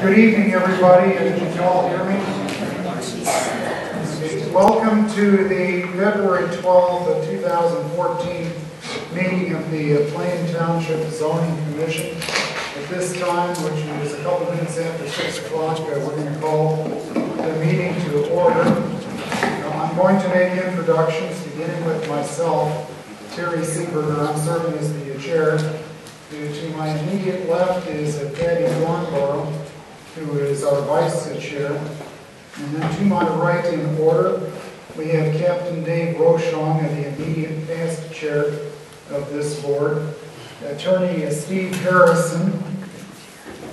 Good evening, everybody. Can you all hear me? Welcome to the February 12th of 2014 meeting of the Plain Township Zoning Commission. At this time, which is a couple minutes after 6 o'clock, we're going to call the meeting to order. I'm going to make introductions, beginning with myself, Terry Seeberger. I'm serving as the chair. To my immediate left is Patty Warnborough, who is our vice chair. And then to my right in order, we have Captain Dave Rochong, the immediate past chair of this board, Attorney Steve Harrison,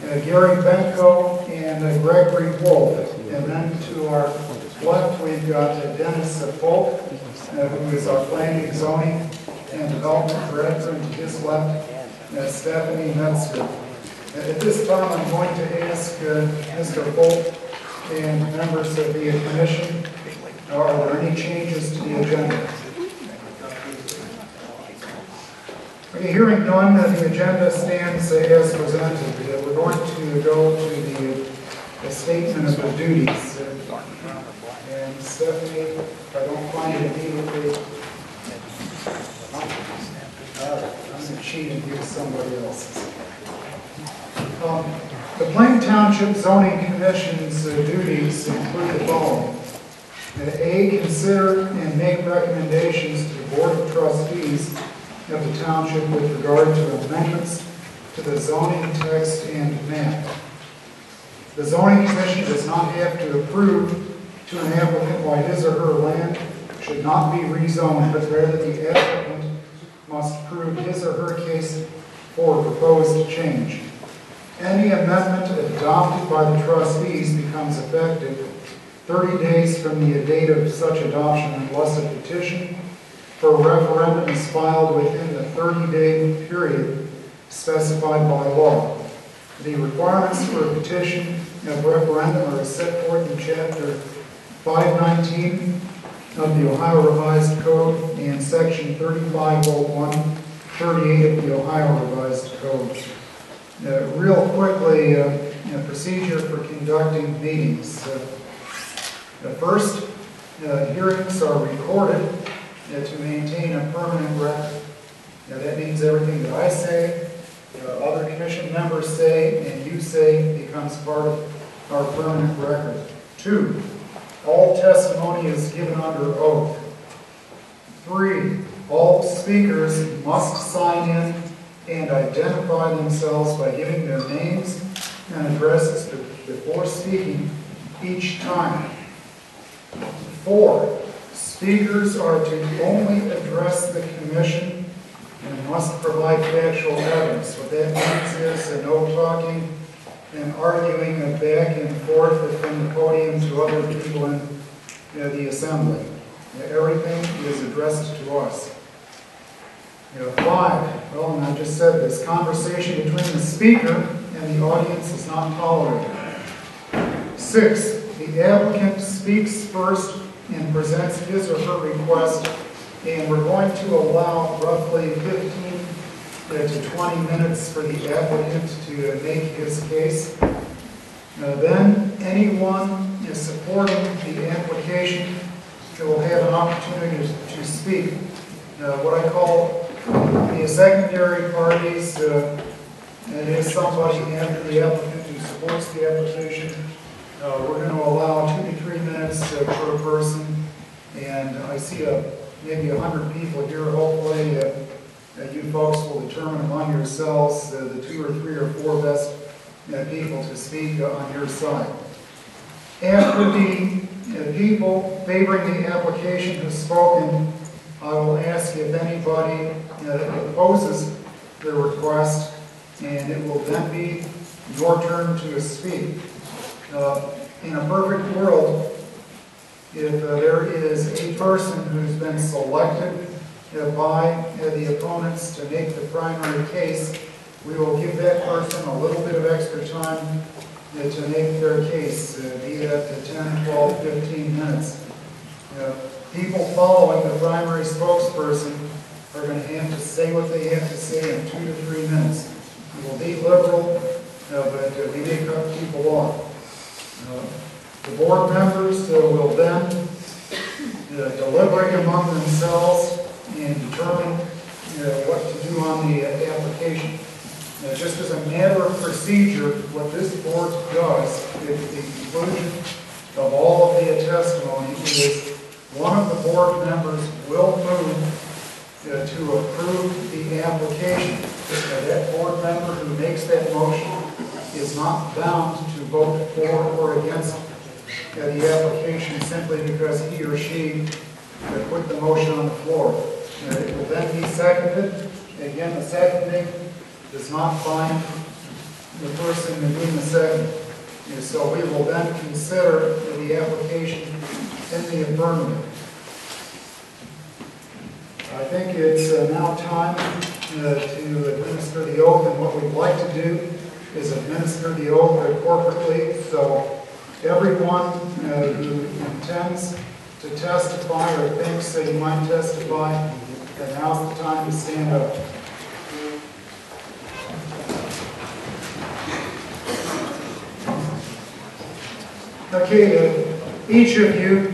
Gary Benko, and Gregory Wolf. And then to our left, we've got Dennis Polk, who is our planning, zoning, and development director, and to his left, Stephanie Metzger. At this time, I'm going to ask Mr. Polk and members of the commission, are there any changes to the agenda? Okay, hearing none, the agenda stands as presented. We're going to go to the statement of the duties. And Stephanie, if I don't find it immediately, I'm going to cheat and give somebody else's. The Plain Township Zoning Commission's duties include the following. A, consider and make recommendations to the Board of Trustees of the Township with regard to amendments to the zoning text and map. The Zoning Commission does not have to approve to an applicant why his or her land should not be rezoned, but rather the applicant must prove his or her case for proposed change. Any amendment adopted by the trustees becomes effective 30 days from the date of such adoption unless a petition for a referendum is filed within the 30-day period specified by law. The requirements for a petition of referendum are set forth in Chapter 519 of the Ohio Revised Code and Section 3501-38 of the Ohio Revised Code. Real quickly, procedure for conducting meetings. First, hearings are recorded to maintain a permanent record. That means everything that I say, other commission members say, and you say becomes part of our permanent record. 2, all testimony is given under oath. 3, all speakers must sign in and identify themselves by giving their names and addresses before speaking each time. 4, speakers are to only address the commission and must provide factual evidence. What that means is no talking and arguing back and forth from the podium to other people in the assembly. Everything is addressed to us. 5, well, and I just said this, conversation between the speaker and the audience is not tolerated. 6, the applicant speaks first and presents his or her request, and we're going to allow roughly 15 to 20 minutes for the applicant to make his case. Then anyone is supporting the application will have an opportunity to speak. What I call the secondary parties, it is somebody after the applicant who supports the application. We're going to allow 2 to 3 minutes per person, and I see maybe 100 people here. Hopefully, you folks will determine among yourselves the 2 or 3 or 4 best people to speak on your side. After the people favoring the application have spoken, I will ask if anybody opposes the request, and it will then be your turn to speak. In a perfect world, if there is a person who's been selected by the opponents to make the primary case, we will give that person a little bit of extra time to make their case, be that 10, 12, 15 minutes. People following the primary spokesperson are going to have to say what they have to say in 2 to 3 minutes. We will be liberal, but we may cut people law. The board members will then deliberate among themselves and determine what to do on the application. Just as a matter of procedure, what this board does at the conclusion of all of the testimony is one of the board members will move to approve the application. That board member who makes that motion is not bound to vote for or against the application simply because he or she put the motion on the floor. It will then be seconded. Again, the seconding does not bind the person doing the second. So we will then consider the application in the affirmative. I think it's now time to administer the oath, and what we'd like to do is administer the oath corporately. So everyone who intends to testify or thinks that you might testify, then now's the time to stand up. Okay, each of you,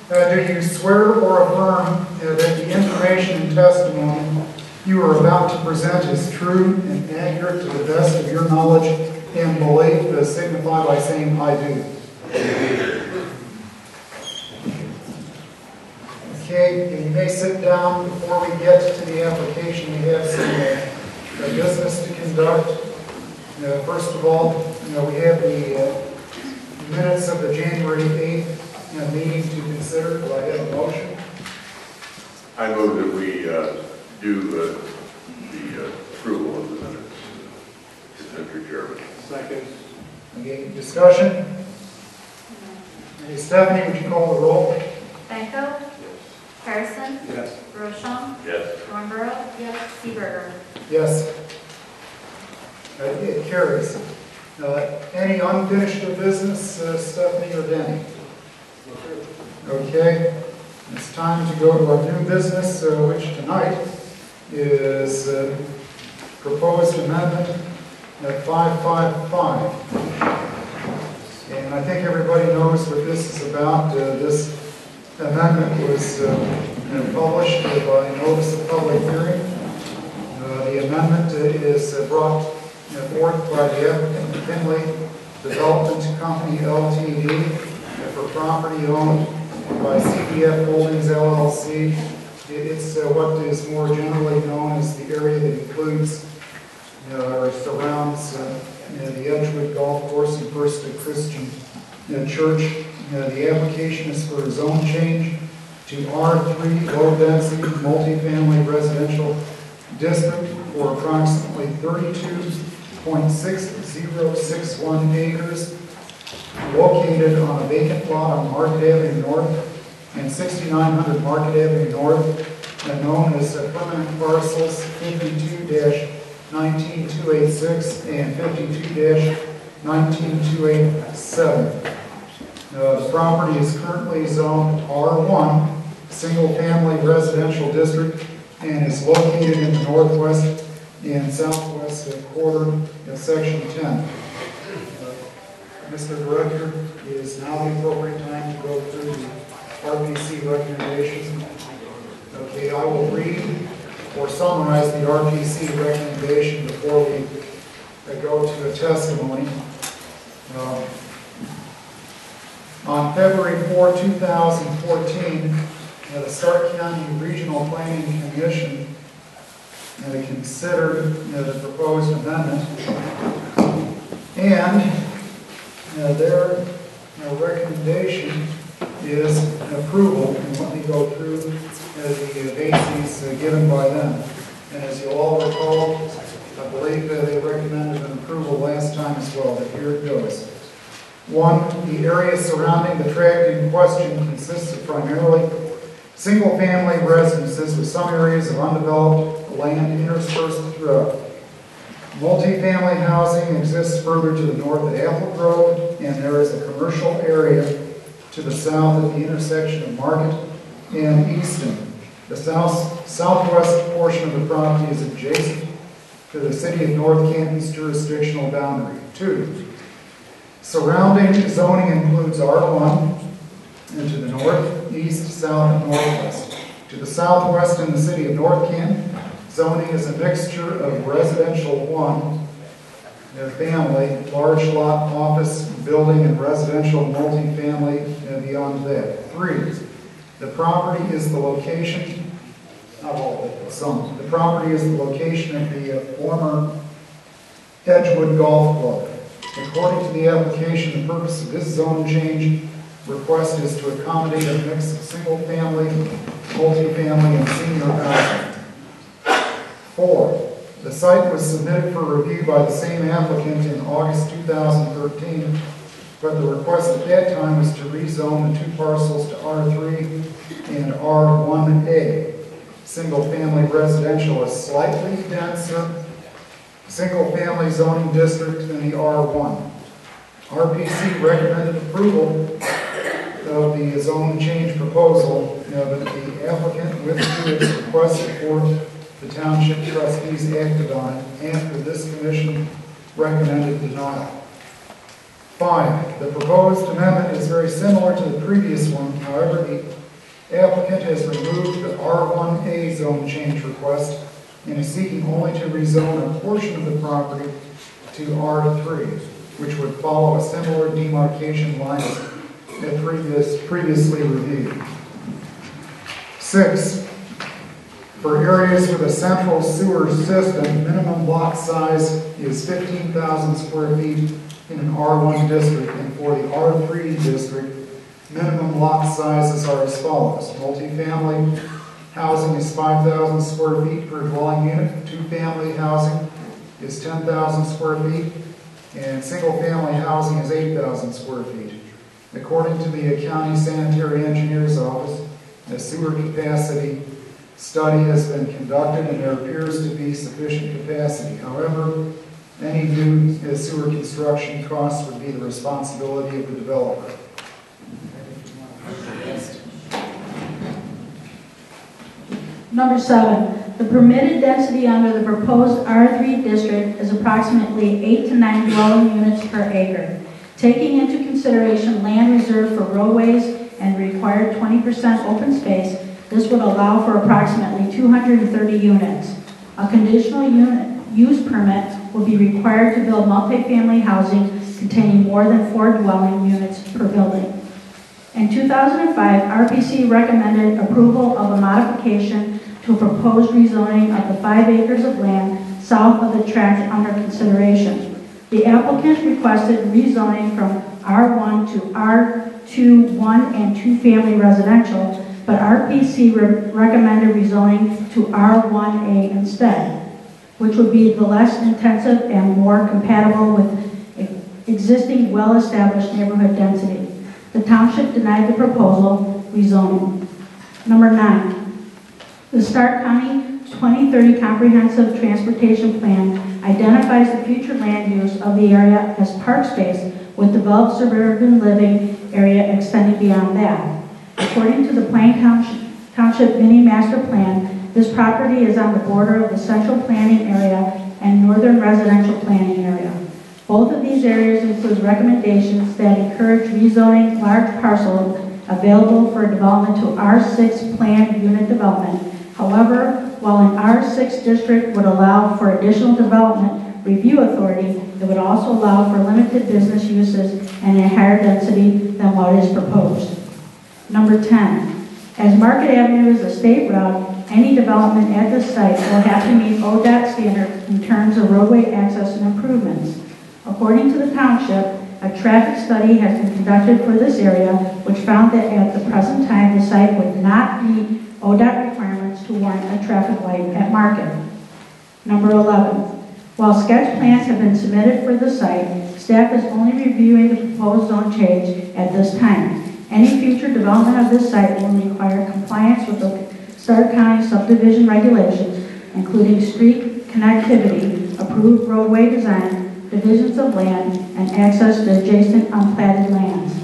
do you swear or affirm that the information and testimony you are about to present is true and accurate to the best of your knowledge and belief, signify by saying, I do? Okay, you may sit down. Before we get to the application, we have some business to conduct. First of all, we have the minutes of the January 8th meeting to consider. Do I have a motion? I move that we do the approval of the minutes. Mr. Chairman. Second. Okay, discussion? Stephanie, would you call the roll? Benko? Harrison? Yes. Rochon? Yes. Thornborough? Yes. Seaberger? Yes. It carries. Any unfinished business, Stephanie or Danny? Okay. It's time to go to our new business, which tonight is proposed amendment at 555. And I think everybody knows what this is about. This amendment was published by notice of public hearing. The amendment is brought forth by the applicant Finley Development Company Ltd. For property owned by CDF Holdings LLC. It's what is more generally known as the area that includes or surrounds the Edgewood Golf Course and First Christian Church. The application is for a zone change to R3 low-density multifamily residential district for approximately 32.6061 acres located on a vacant lot on Market Avenue North and 6900 Market Avenue North, known as permanent parcels 52-19286 and 52-19287. The property is currently zoned R1, single-family residential district, and is located in the northwest and southwest quarter of Section 10. Mr. Director, it is now the appropriate time to go through the RPC recommendations. Okay, I will read or summarize the RPC recommendation before we go to a testimony. On February 4, 2014, the Stark County Regional Planning Commission considered the proposed amendment, and their recommendation is approval, and let me go through the bases given by them. And as you all recall, I believe they recommended an approval last time as well, but here it goes. 1, the area surrounding the tract in question consists of primarily single-family residences with some areas of undeveloped land interspersed throughout. Multi-family housing exists further to the north at Apple Grove, and there is a commercial area to the south at the intersection of Market and Easton. The southwest portion of the property is adjacent to the City of North Canton's jurisdictional boundary. 2, Surrounding zoning includes R1 and to the north, east, south, and northwest. To the southwest in the city of North Canton, zoning is a mixture of residential 1, family, large lot, office, building, and residential multifamily, and beyond that. 3, the property is the location, not all of it, some. The property is the location of the former Edgewood Golf Club. According to the application, the purpose of this zone change request is to accommodate a mix of single-family, multifamily, and senior housing. 4, the site was submitted for review by the same applicant in August 2013, but the request at that time was to rezone the 2 parcels to R3 and R1A. Single-family residential is slightly denser single-family zoning district than the R1. RPC recommended approval of the zone change proposal, but the applicant withdrew its request for the Township trustees acted on it after this commission recommended denial. 5, the proposed amendment is very similar to the previous one. However, the applicant has removed the R1A zone change request and is seeking only to rezone a portion of the property to R3, which would follow a similar demarcation line as previously reviewed. 6, for areas with a central sewer system, minimum lot size is 15,000 square feet in an R1 district, and for the R3 district, minimum lot sizes are as follows. Multifamily housing is 5,000 square feet per dwelling unit. 2-family housing is 10,000 square feet, and single-family housing is 8,000 square feet. According to the County Sanitary Engineer's Office, a sewer capacity study has been conducted and there appears to be sufficient capacity. However, any new sewer construction costs would be the responsibility of the developer. Number 7, the permitted density under the proposed R3 district is approximately 8 to 9 dwelling units per acre. Taking into consideration land reserved for roadways and required 20% open space, this would allow for approximately 230 units. A conditional use permit will be required to build multifamily housing containing more than 4 dwelling units per building. In 2005, RPC recommended approval of a modification to a proposed rezoning of the 5 acres of land south of the tract under consideration. The applicant requested rezoning from R1 to R2, 1 and 2 family residential, but RPC recommended rezoning to R1A instead, which would be the less intensive and more compatible with existing well-established neighborhood density. The township denied the proposal, rezoning. Number 9, the Stark County 2030 Comprehensive Transportation Plan identifies the future land use of the area as park space with developed suburban living area extending beyond that. According to the Plain Township Mini Master Plan, this property is on the border of the Central Planning Area and Northern Residential Planning Area. Both of these areas include recommendations that encourage rezoning large parcels available for development to R6 planned unit development. However, while an R6 district would allow for additional development review authority, it would also allow for limited business uses and a higher density than what is proposed. Number 10, as Market Avenue is a state route, any development at this site will have to meet ODOT standards in terms of roadway access and improvements. According to the township, a traffic study has been conducted for this area, which found that at the present time, the site would not meet ODOT requirements to warrant a traffic light at Market. Number 11, while sketch plans have been submitted for the site, staff is only reviewing the proposed zone change at this time. Any future development of this site will require compliance with the Stark County subdivision regulations, including street connectivity, approved roadway design, divisions of land, and access to adjacent unplatted lands.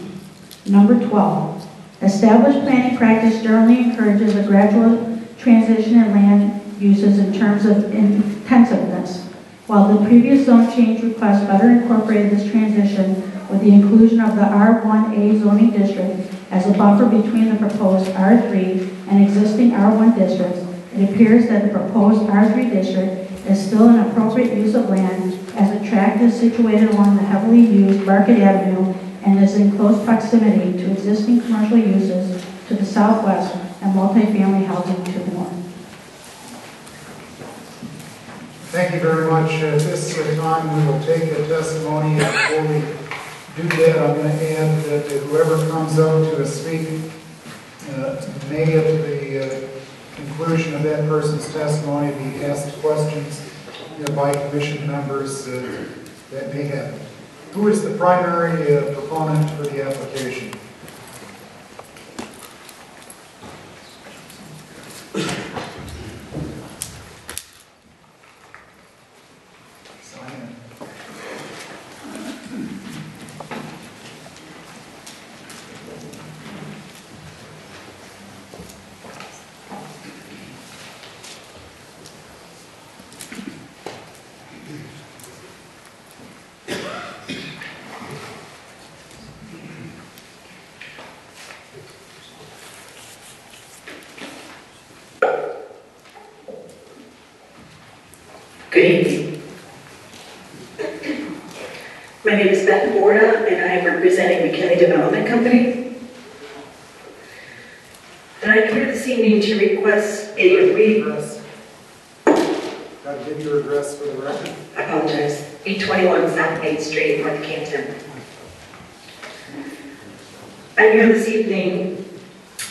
Number 12, established planning practice generally encourages a gradual transition in land uses in terms of intensiveness. While the previous zone change request better incorporated this transition with the inclusion of the R1A zoning district as a buffer between the proposed R3 and existing R1 districts, it appears that the proposed R3 district is still an appropriate use of land as the tract is situated along the heavily used Market Avenue and is in close proximity to existing commercial uses to the southwest and multifamily housing to the north. Thank you very much. At this time, we will take a testimony. Before we do that, I'm going to add that whoever comes up to speak may, at the conclusion of that person's testimony, be asked questions by commission members that may have. Who is the primary proponent for the application? Good evening. My name is Beth Borda, and I am representing McKinley Development Company. And I'm here this evening to request a address. Got to give your address for the record. I apologize. 821 South Main Street, North Canton. I'm here this evening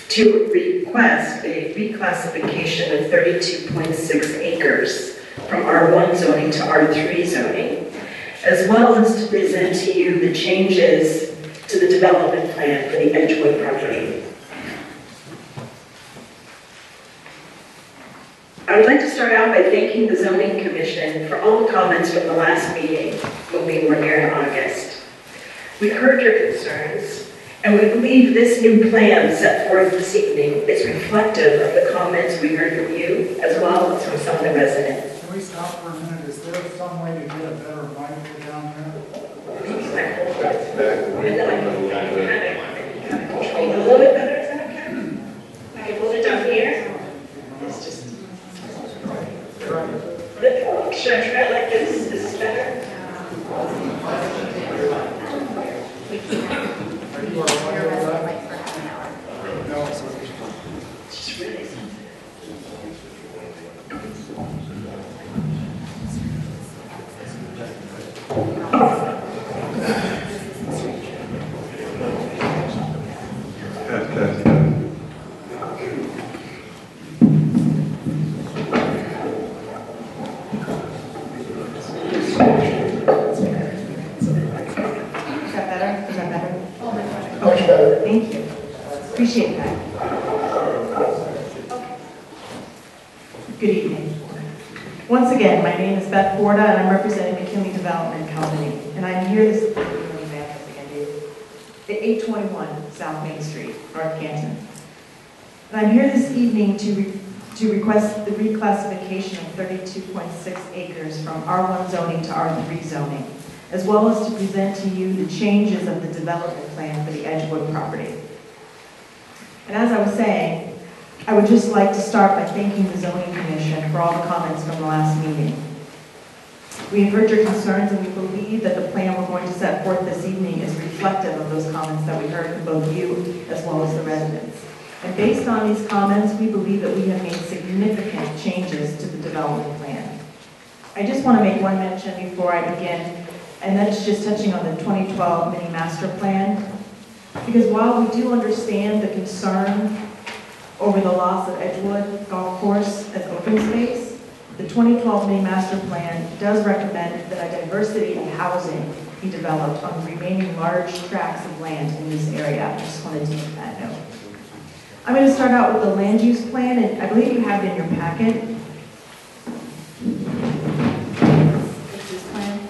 to request a reclassification of 32.6 acres from R1 zoning to R3 zoning, as well as to present to you the changes to the development plan for the Edgewood property. I would like to start out by thanking the Zoning Commission for all the comments from the last meeting when we were here in August. We heard your concerns, and we believe this new plan set forth this evening is reflective of the comments we heard from you, as well as from some of the residents. Can we stop for a minute? Is there some way to get a better mic down here? And then I can control it a little bit better, is that okay? I can hold it down here. It's just... Should I try it like this? Is this better? Are you all right with that? No, it's It's just really sensitive. much better. Thank you. Appreciate that. Good evening. Once again, my name is Beth Borda, and I'm representing McKinley Development Company. And I'm here this at 821 South Main Street, North Canton. And I'm here this evening to request the reclassification of 32.6 acres from R1 zoning to R3 zoning, as well as to present to you the changes of the development plan for the Edgewood property. And as I was saying, I would just like to start by thanking the Zoning Commission for all the comments from the last meeting. We have heard your concerns, and we believe that the plan we're going to set forth this evening is reflective of those comments that we heard from both you as well as the residents. And based on these comments, we believe that we have made significant changes to the development plan. I just want to make one mention before I begin, and that's just touching on the 2012 mini master plan. Because while we do understand the concern over the loss of Edgewood Golf Course as open space, the 2012 mini master plan does recommend that a diversity of housing be developed on the remaining large tracts of land in this area. I just wanted to make that note. I'm going to start out with the land use plan, and I believe you have it in your packet. It's this plan.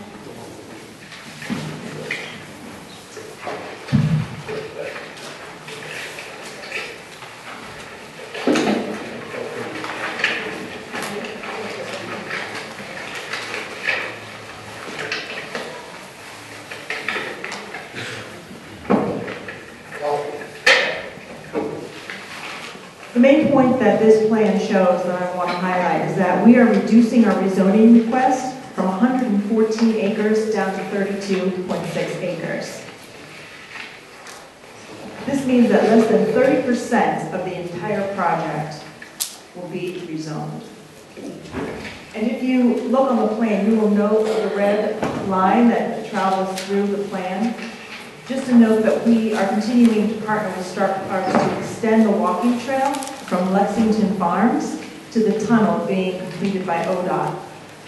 The main point that this plan shows that I want to highlight is that we are reducing our rezoning request from 114 acres down to 32.6 acres. This means that less than 30% of the entire project will be rezoned. And if you look on the plan, you will note the red line that travels through the plan. Just to note that we are continuing to partner with Stark Parks to extend the walking trail from Lexington Farms to the tunnel being completed by ODOT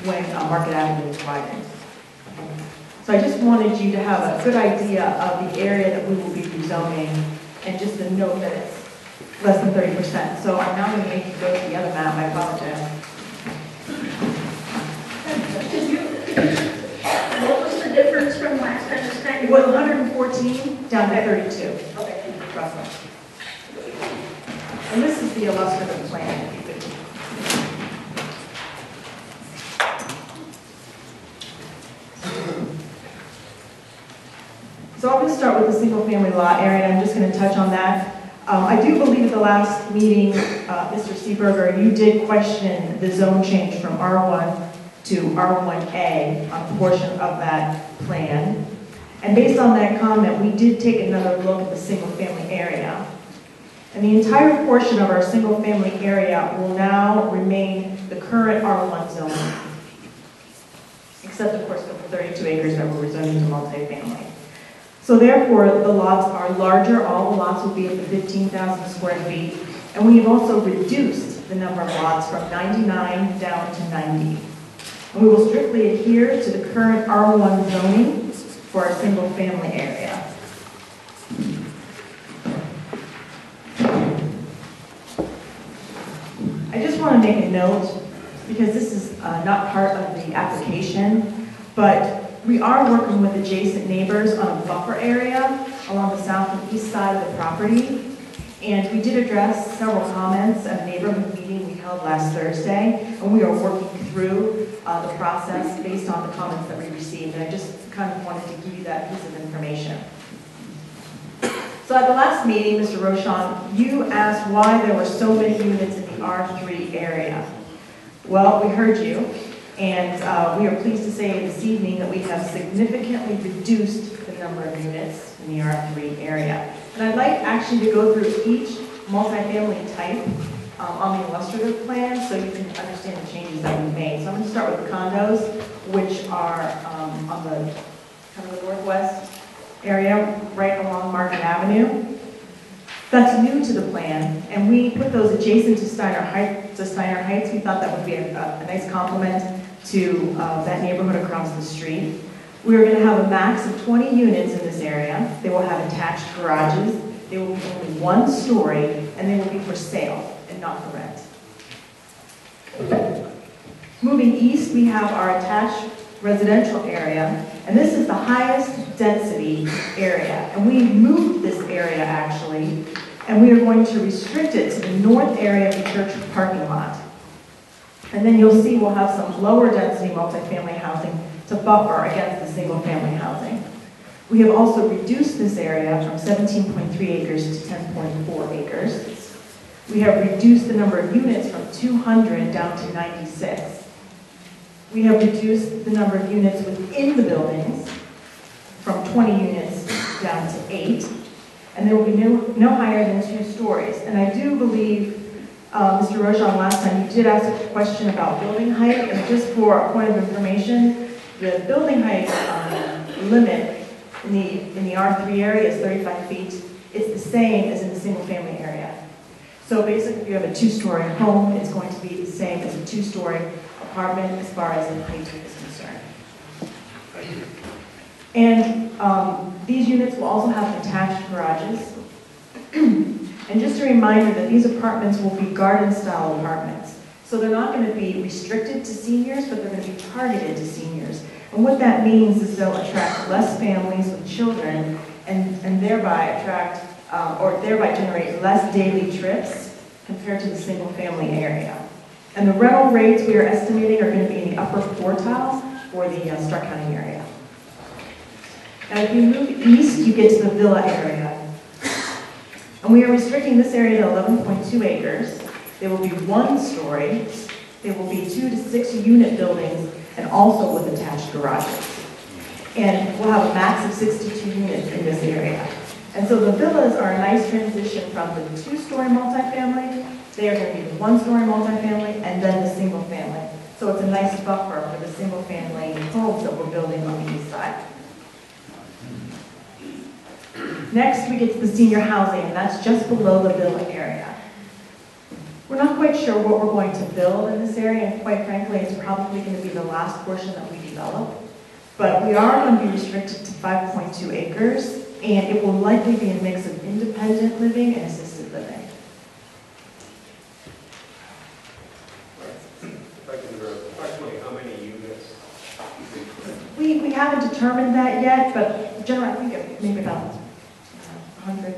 when Market Avenue is widened. So I just wanted you to have a good idea of the area that we will be rezoning, and just to note that it's less than 30%. So I'm now going to make you go to the other map. I apologize. What was the difference from last time? This time It was 114 down to 32. Okay. Roughly. And this is the illustrative plan. If you could. So I'm going to start with the single-family lot area, and I'm just going to touch on that. I do believe at the last meeting, Mr. Seeberger, you did question the zone change from R1 to R1A on a portion of that plan. And based on that comment, we did take another look at the single-family area. And the entire portion of our single-family area will now remain the current R1 zone, except of course for the 32 acres that we're rezoning to multifamily. So therefore, the lots are larger. All the lots will be at the 15,000 square feet. And we have also reduced the number of lots from 99 down to 90. And we will strictly adhere to the current R1 zoning for our single-family area. I just want to make a note, because this is not part of the application, but we are working with adjacent neighbors on a buffer area along the south and east side of the property. And we did address several comments at a neighborhood meeting we held last Thursday, and we are working through the process based on the comments that we received. And I just kind of wanted to give you that piece of information. So at the last meeting, Mr. Rochon, you asked why there were so many units in the R3 area. Well, we heard you. And we are pleased to say this evening that we have significantly reduced the number of units in the R3 area. And I'd like actually to go through each multifamily type on the illustrative plan so you can understand the changes that we've made. So I'm going to start with the condos, which are on the kind of the northwest area, right along Market Avenue. That's new to the plan, and we put those adjacent to Steiner Heights. We thought that would be a nice complement to that neighborhood across the street. We are going to have a max of 20 units in this area. They will have attached garages. They will be only one story, and they will be for sale and not for rent. Moving east, we have our attached residential area, and this is the highest density area. And we moved this area actually, and we are going to restrict it to the north area of the church parking lot. And then you'll see we'll have some lower density multifamily housing to buffer against the single family housing. We have also reduced this area from 17.3 acres to 10.4 acres. We have reduced the number of units from 200 down to 96. We have reduced the number of units within the buildings from 20 units down to 8. And there will be no higher than 2 stories. And I do believe, Mr. Rochon, last time you did ask a question about building height. And just for a point of information, the building height limit in the R3 area is 35 feet. It's the same as in the single family area. So basically, if you have a 2-story home, it's going to be the same as a 2-story apartment as far as the height is concerned. And these units will also have attached garages. And just a reminder that these apartments will be garden-style apartments. So they're not going to be restricted to seniors, but they're going to be targeted to seniors. And what that means is they'll attract less families with children and thereby generate less daily trips compared to the single-family area. And the rental rates we are estimating are going to be in the upper quartile for the Stark County area. Now, if you move east, you get to the villa area. And we are restricting this area to 11.2 acres. There will be 1 story. There will be 2 to 6 unit buildings and also with attached garages. And we'll have a max of 62 units in this area. And so the villas are a nice transition from the 2-story multifamily. They are going to be the 1-story multifamily and then the single family. So it's a nice buffer for the single family homes that we're building on the east side. Next, we get to the senior housing, and that's just below the villa area. We're not quite sure what we're going to build in this area, and quite frankly, it's probably going to be the last portion that we develop. But we are going to be restricted to 5.2 acres, and it will likely be a mix of independent living and assisted living. Approximately how many units? We haven't determined that yet, but generally, I think maybe about 100.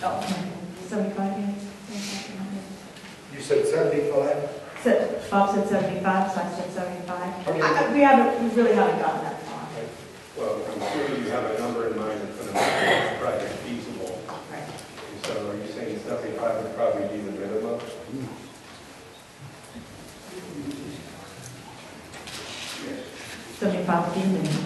Oh, 75 units. You said 75? Bob said 75, so I said 75. Okay. We really haven't gotten that far. Well, I'm sure you have a number in mind that's going to make this project feasible. Right. So are you saying 75 would probably be the minimum? 75 would be minimum.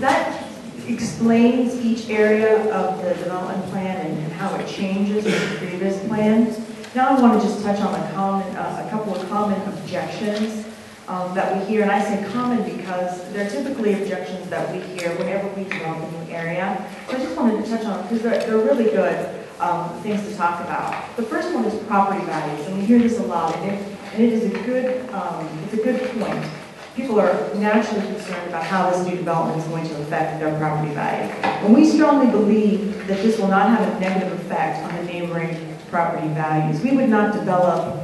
That explains each area of the development plan and how it changes with the previous plans. Now I want to just touch on a couple of common objections that we hear, and I say common because they're typically objections that we hear whenever we develop a new area. So I just wanted to touch on them because they're really good things to talk about. The first one is property values, and we hear this a lot, and it is a good point. People are naturally concerned about how this new development is going to affect their property value. And we strongly believe that this will not have a negative effect on the neighboring property values. We would not develop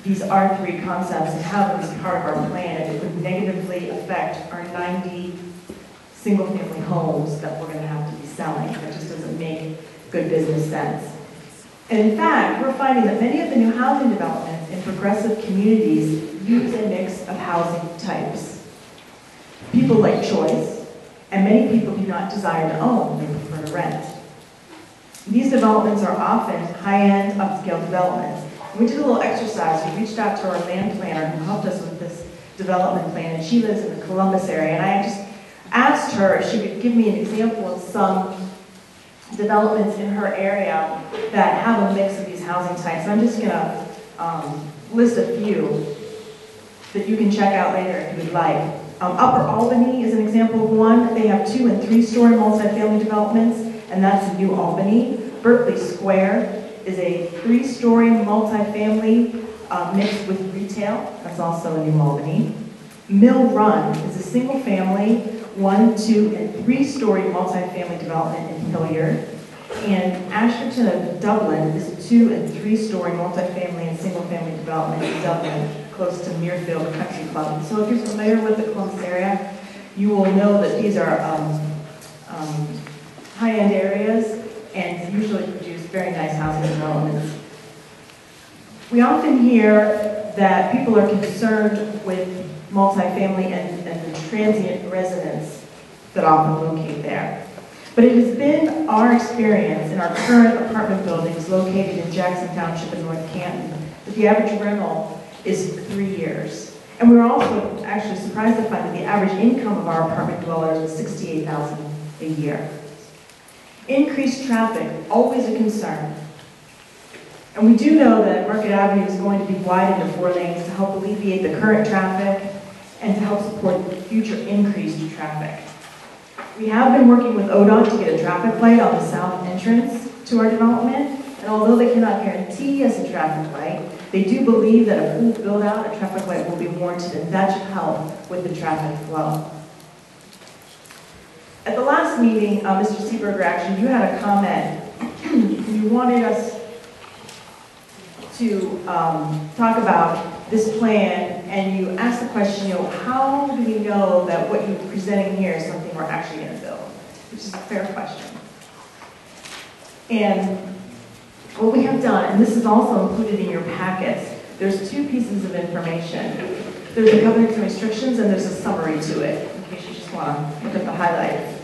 these R3 concepts and have them as part of our plan if it would negatively affect our 90 single-family homes that we're going to have to be selling. That just doesn't make good business sense. And in fact, we're finding that many of the new housing developments in progressive communities use a mix of housing types. People like choice, and many people do not desire to own, they prefer to rent. These developments are often high-end, upscale developments. We did a little exercise. We reached out to our land planner who helped us with this development plan, and she lives in the Columbus area, and I just asked her if she could give me an example of some developments in her area that have a mix of these housing types. And I'm just going to list a few that you can check out later if you would like. Upper Albany is an example of one. They have 2- and 3-story multifamily developments, and that's in New Albany. Berkeley Square is a 3-story multifamily mixed with retail. That's also in New Albany. Mill Run is a single-family 1-, 2-, and 3-story multifamily development in Hilliard. And Ashfordton of Dublin is a 2- and 3-story multifamily and single-family development in Dublin, close to Muirfield Country Club. So if you're familiar with the Columbus area, you will know that these are high-end areas and usually produce very nice housing developments. We often hear that people are concerned with multifamily and the transient residents that often locate there. But it has been our experience in our current apartment buildings located in Jackson Township in North Canton that the average rental is 3 years. And we were also actually surprised to find that the average income of our apartment dwellers was $68,000 a year. Increased traffic, always a concern. And we do know that Market Avenue is going to be widened to 4 lanes to help alleviate the current traffic and to help support the future increased traffic. We have been working with ODOT to get a traffic light on the south entrance to our development, and although they cannot guarantee us a traffic light, they do believe that a full build-out, a traffic light will be warranted, and that should help with the traffic flow. At the last meeting, Mr. Seeberger, actually, you had a comment. You wanted us to talk about this plan, and you asked the question, how do we know that what you're presenting here is something we're actually going to build? Which is a fair question. And what we have done, and this is also included in your packets, there's 2 pieces of information. There's the covenants and restrictions, and there's a summary to it, in case you just want to look at the highlights.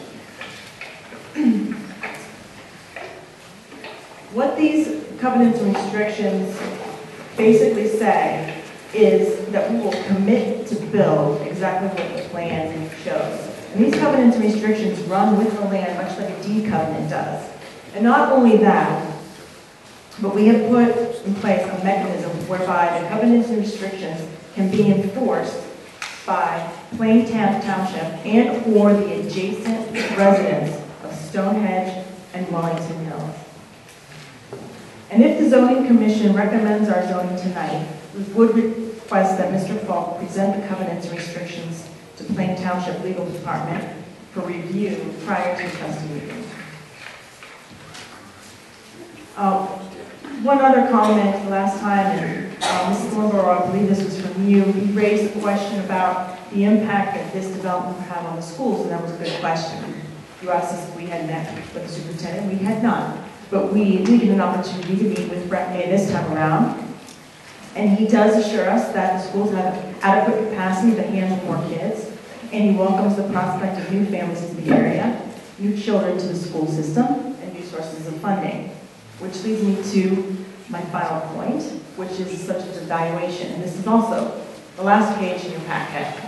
What these covenants and restrictions basically say is that we will commit to build exactly what the plan shows. And these covenants and restrictions run with the land, much like a deed covenant does. And not only that, but we have put in place a mechanism whereby the covenants and restrictions can be enforced by Plaintown Township and or the adjacent residents of Stonehenge and Wellington Hills. And if the zoning commission recommends our zoning tonight, we would request that Mr. Falk present the covenants and restrictions to Plain Township Legal Department for review prior to the trustee meeting. One other comment last time, and Mrs. Thornborough, I believe this was from you, you raised the question about the impact that this development would have on the schools, and that was a good question. You asked us if we had met with the superintendent. We had not, but we did get an opportunity to meet with Brett May this time around, and he does assure us that the schools have adequate capacity to handle more kids, and he welcomes the prospect of new families to the area, new children to the school system, and new sources of funding. Which leads me to my final point, which is such as evaluation. And this is also the last page in your packet.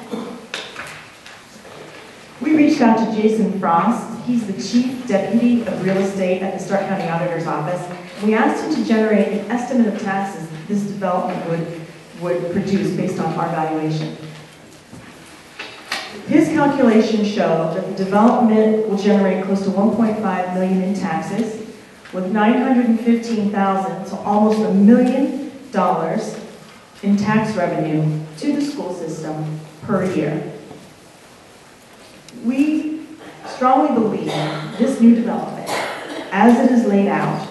We reached out to Jason Frost. He's the Chief Deputy of Real Estate at the Stark County Auditor's Office. We asked him to generate an estimate of taxes that this development would produce based on our valuation. His calculations show that the development will generate close to $1.5 million in taxes, with $915,000 to almost $1 million in tax revenue to the school system per year. We strongly believe this new development, as it is laid out,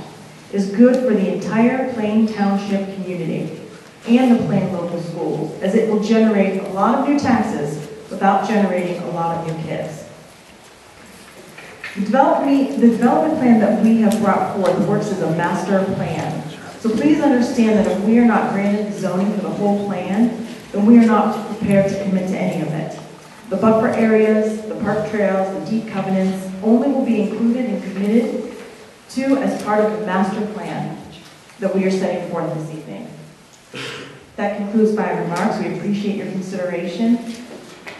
is good for the entire Plain Township community and the Plain local schools, as it will generate a lot of new taxes without generating a lot of new kids. The development plan that we have brought forth works as a master plan. So please understand that if we are not granted the zoning for the whole plan, then we are not prepared to commit to any of it. The buffer areas, the park trails, the deed covenants only will be included and committed to as part of the master plan that we are setting forth this evening. That concludes my remarks. We appreciate your consideration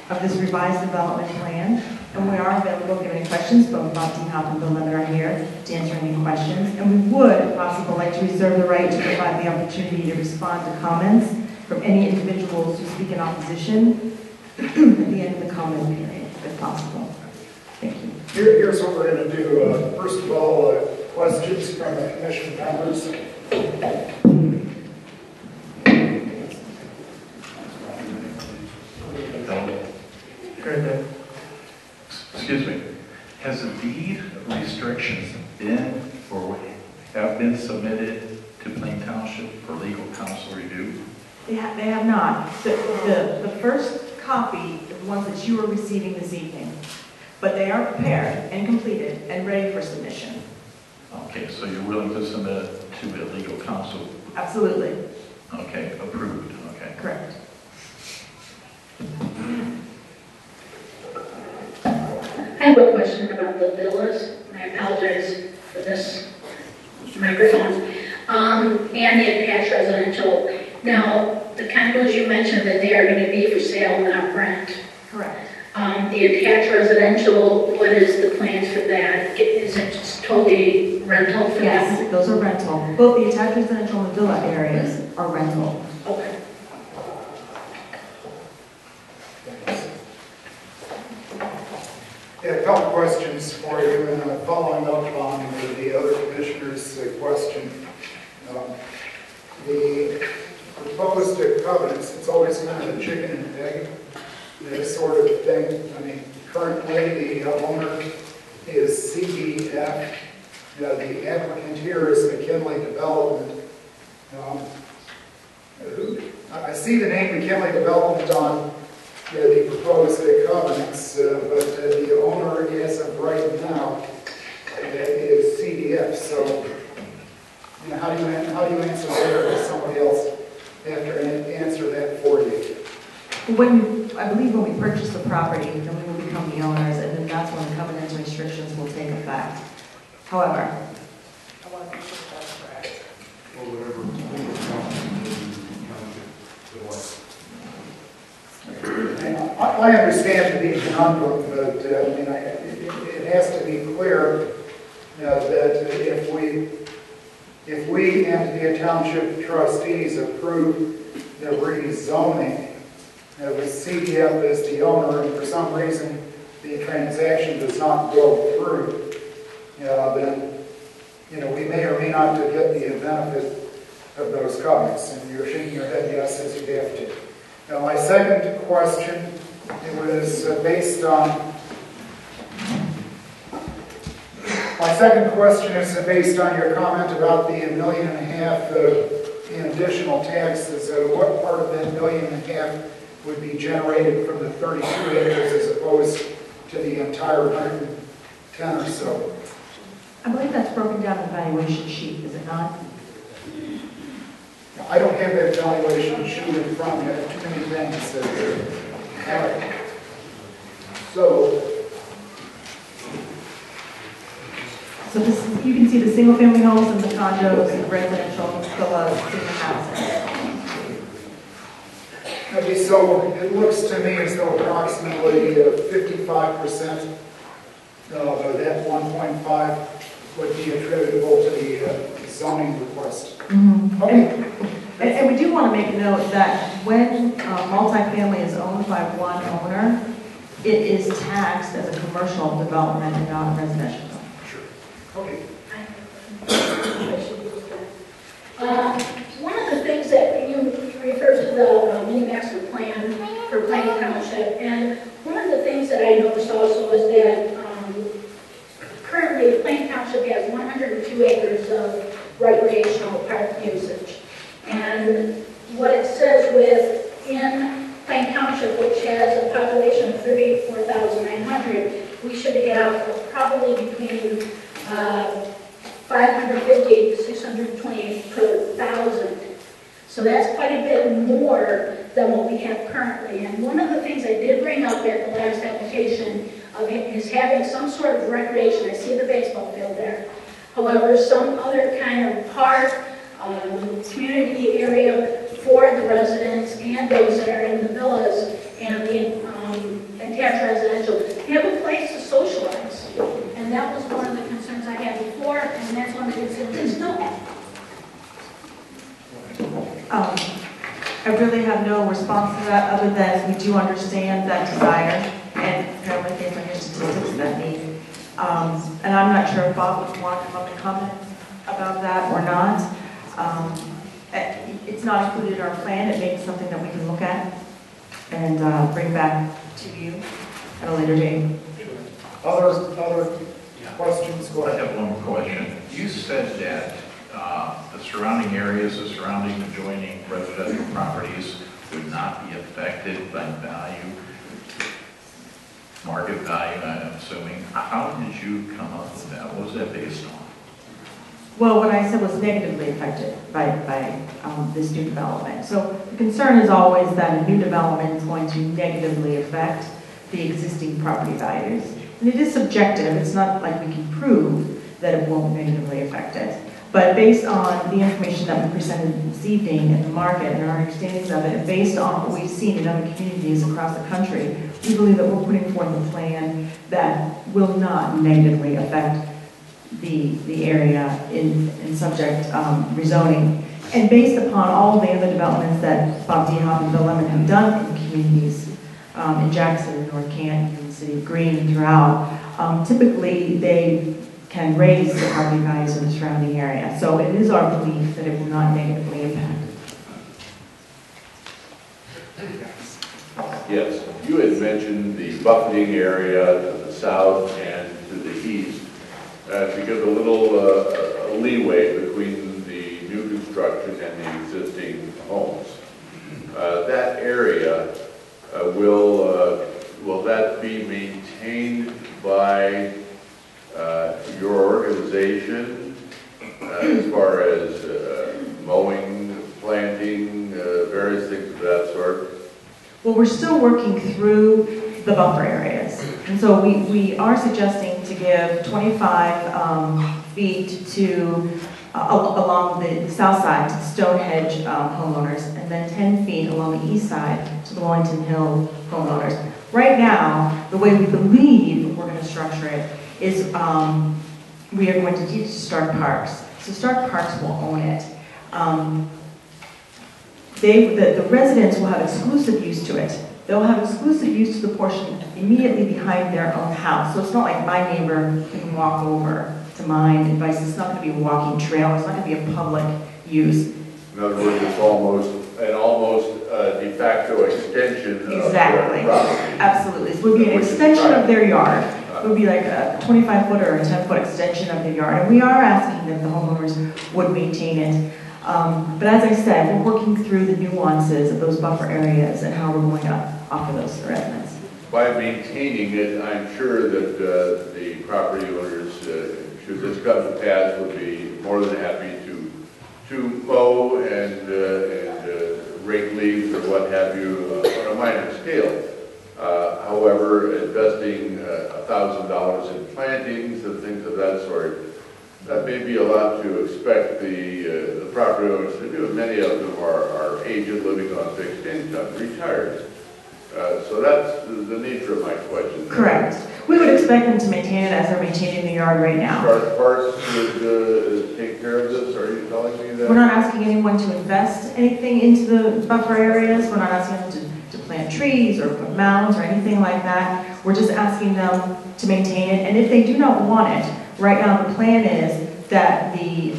of this revised development plan. And we are available if you have any questions. Both Bob D. Hopp and Bill Lemon are here to answer any questions. And we would, if possible, like to reserve the right to provide the opportunity to respond to comments from any individuals who speak in opposition at the end of the comment period, if possible. Thank you. Here's what we're going to do. First of all, questions from the commission members. Excuse me, has the deed restrictions been or have been submitted to Plain Township for legal counsel review? They have not. The first copy is the ones that you are receiving this evening, but they are prepared and completed and ready for submission. Okay, so you're willing to submit it to a legal counsel? Absolutely. Okay, approved, okay. Correct. I have a question about the villas, and I apologize for this microphone, and the attached residential. Now, the condos you mentioned that they are going to be for sale, not rent. Correct. The attached residential, what is the plans for that? Is it just totally rental for them? Yes, those are rental. Both the attached residential and the villa areas are rental. Okay. Yeah, a couple questions for you, and following up on the other commissioner's question. The proposed covenants, it's always kind of a chicken and egg, this sort of thing. I mean, currently the owner is CDF. The applicant here is McKinley Development. I see the name McKinley Development on the proposed covenants, but the owner as of right now is CDF. So, how do you answer that, or does somebody else have to answer that for you? I believe when we purchase the property, then we will become the owners, and then that's when the covenants and restrictions will take effect. However, I want to make sure that I understand the conundrum, but I mean, it has to be clear that if we and the township trustees approve the rezoning with CDF as the owner, and for some reason the transaction does not go through, then we may or may not get the benefit of those covenants. And you're shaking your head yes, as you have to. Now, my second question, it was based on. My second question is based on your comment about the $1.5 million in additional taxes. What part of that $1.5 million would be generated from the 32 acres as opposed to the entire 110 or so? I believe that's broken down in the valuation sheet, is it not? I don't have that valuation sheet in front of me. I have too many things that So this, you can see the single-family homes and the condos and the residential villas in the houses. Okay, so it looks to me as though approximately 55% of that 1.5 would be attributable to the zoning request. Mm-hmm. Okay. And we do want to make a note that when multifamily is owned by one owner, it is taxed as a commercial development and not residential. Okay. One of the things that you referred to the mini master plan for Plain Township, and one of the things that I noticed also is that currently Plain Township has 102 acres of recreational park usage. And what it says within Plain Township, which has a population of 34,900, we should have probably between 550 to 628 per thousand. So that's quite a bit more than what we have currently. And one of the things I did bring up at the last application is having some sort of recreation. I see the baseball field there. However, some other kind of park, community area for the residents and those that are in the villas and the attached residential have a place to socialize. And that was one of the concerns I had before, and that's one of the concerns is no. I really have no response to that other than we do understand that desire, and apparently based on your statistics that need. And I'm not sure if Bob would want to come up and comment about that or not. It's not included in our plan. It may be something that we can look at and bring back to you at a later date. Other questions? Go I ahead. have one more question. You said that the surrounding areas, the surrounding adjoining residential properties would not be affected by value, market value, I'm assuming. How did you come up with that? What was that based on? Well, what I said was negatively affected by this new development. So the concern is always that a new development is going to negatively affect the existing property values. And it is subjective. It's not like we can prove that it won't negatively affect it. But based on the information that we presented this evening in the market and our understandings of it, and based on what we've seen in other communities across the country, we believe that we're putting forth a plan that will not negatively affect the area in subject rezoning. And based upon all the other developments that Bob DeHop and Bill Lemon have done in communities in Jackson, North Canton, City of Green, and throughout, typically they can raise the property values in the surrounding area. So it is our belief that it will not negatively impact. Yes, you had mentioned the buffeting area to the south and to the east to give a little leeway between the new construction and the existing homes. That area will that be maintained by your organization as far as mowing, planting, various things of that sort? Well, we're still working through the buffer areas. And so we are suggesting to give 25 feet to along the south side to the Stonehenge homeowners, and then 10 feet along the east side to the Wellington Hill homeowners. Right now, the way we believe we're going to structure it is we are going to teach Stark Parks. So Stark Parks will own it. The residents will have exclusive use to it. They'll have exclusive use to the portion immediately behind their own house. So it's not like my neighbor can walk over to mine and vice. It's not going to be a walking trail. It's not going to be a public use. In other words, it's almost de facto extension of Exactly. their property. Absolutely. It would be an extension of their yard. It would be like a 25-foot or a 10-foot extension of their yard. And we are asking that the homeowners would maintain it. But as I said, we're working through the nuances of those buffer areas and how we're going to offer those to residents. By maintaining it, I'm sure that the property owners, should this come to pass, would be more than happy to mow and rake leaves or what have you on a minor scale. However, investing $1,000 in plantings and things of that sort, that may be a lot to expect the property owners to do. Many of them are aged, living on fixed income, retired. So that's the nature of my question. Correct. We would expect them to maintain it as they're maintaining the yard right now. Stark Parks would take care of this, are you telling me that? We're not asking anyone to invest anything into the buffer areas. We're not asking them to plant trees or put mounds or anything like that. We're just asking them to maintain it. And if they do not want it, right now the plan is that the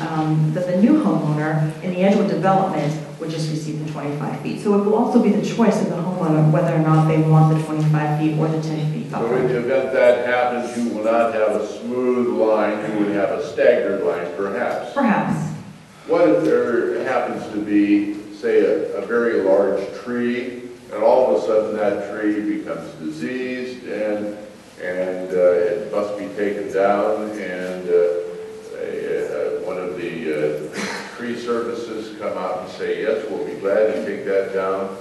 new homeowner in the Edgewood development would just receive the 25 feet. So it will also be the choice of the homeowner whether or not they want the 25 feet or the 10 feet So buffer. in the event that happens, you will not have a smooth line, you would have a staggered line perhaps. Perhaps. What if there happens to be, say, a very large tree, and all of a sudden that tree becomes diseased and it must be taken down, and one of the tree services come out and say, yes, we'll be glad to take that down.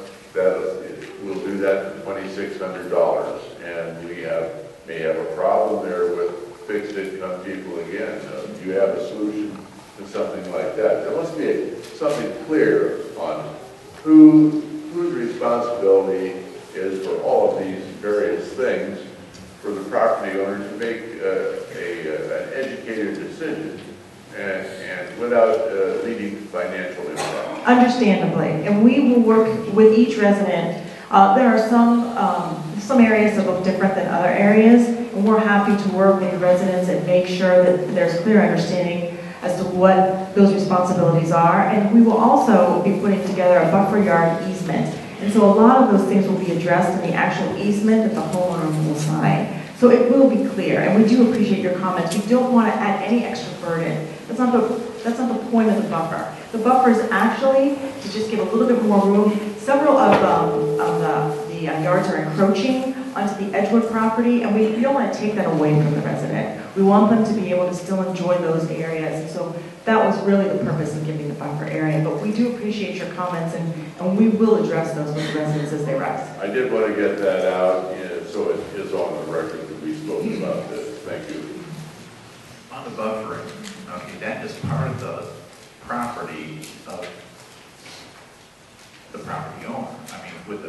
We'll do that for $2,600, and we may have a problem there with fixed income people again. Do you have a solution to something like that? There must be something clear on whose responsibility is for all of these various things for the property owner to make an educated decision and without leading to financial impact. Understandably, and we will work with each resident. There are some areas that look different than other areas, and we're happy to work with the residents and make sure that there's clear understanding as to what those responsibilities are. And we will also be putting together a buffer yard easement. And so a lot of those things will be addressed in the actual easement that the homeowner will sign. So it will be clear, and we do appreciate your comments. We don't want to add any extra burden. That's not the point of the buffer. The buffer is actually to just give a little bit more room. Several of the yards are encroaching onto the Edgewood property, and we don't want to take that away from the resident. We want them to be able to still enjoy those areas. And so that was really the purpose of giving the buffer area. But we do appreciate your comments, and we will address those with the residents as they rise. I did want to get that out, so it is on the record that we spoke about this. Thank you. On the buffering, okay, that is part of the property of the property owner. I mean, it would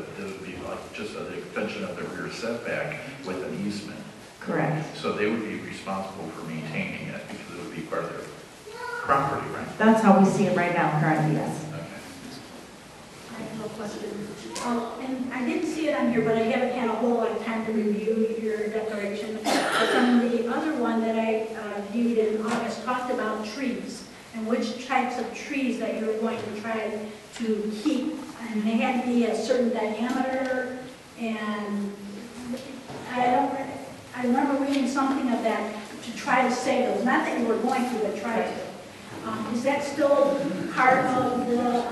be like just an extension of the rear setback with an easement. Correct. So they would be responsible for maintaining it because it would be part of their property, right? That's how we see it right now, currently, yes. Okay. I have a question. And I didn't see it on here, but I haven't had a whole lot of time to review your declaration. But some of the other one that I viewed in August talked about trees and which types of trees that you were going to try to keep. And they had to be a certain diameter, and I remember reading something of that to try to say those. Not that you were going to, but try to. Is that still part of the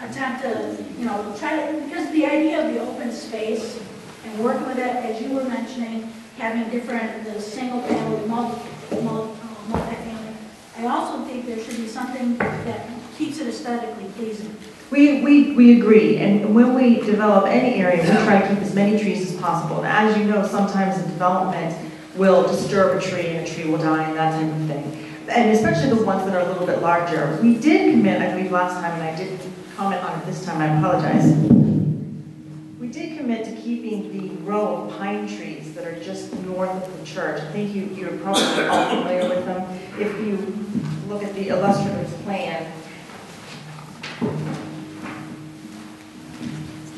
attempt to, try to, because the idea of the open space and working with it, as you were mentioning, having different, the single family, multi-family, I also think there should be something that keeps it aesthetically pleasing. We agree, and when we develop any area, we try to keep as many trees as possible. And as you know, sometimes the development will disturb a tree and a tree will die and that type of thing. And especially the ones that are a little bit larger. We did commit, I believe last time, and I didn't comment on it this time, I apologize. We did commit to keeping the row of pine trees that are just north of the church. I think you're probably all familiar with them. If you look at the illustrative plan,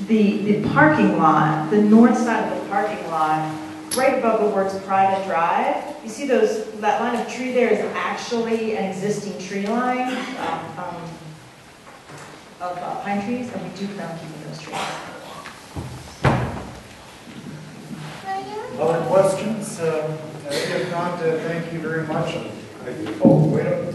the parking lot, the north side of the parking lot, right above the words private drive, you see that line of tree there is actually an existing tree line of pine trees, and we do plan on keeping those trees. Other questions? If not, thank you very much. Oh, wait a minute.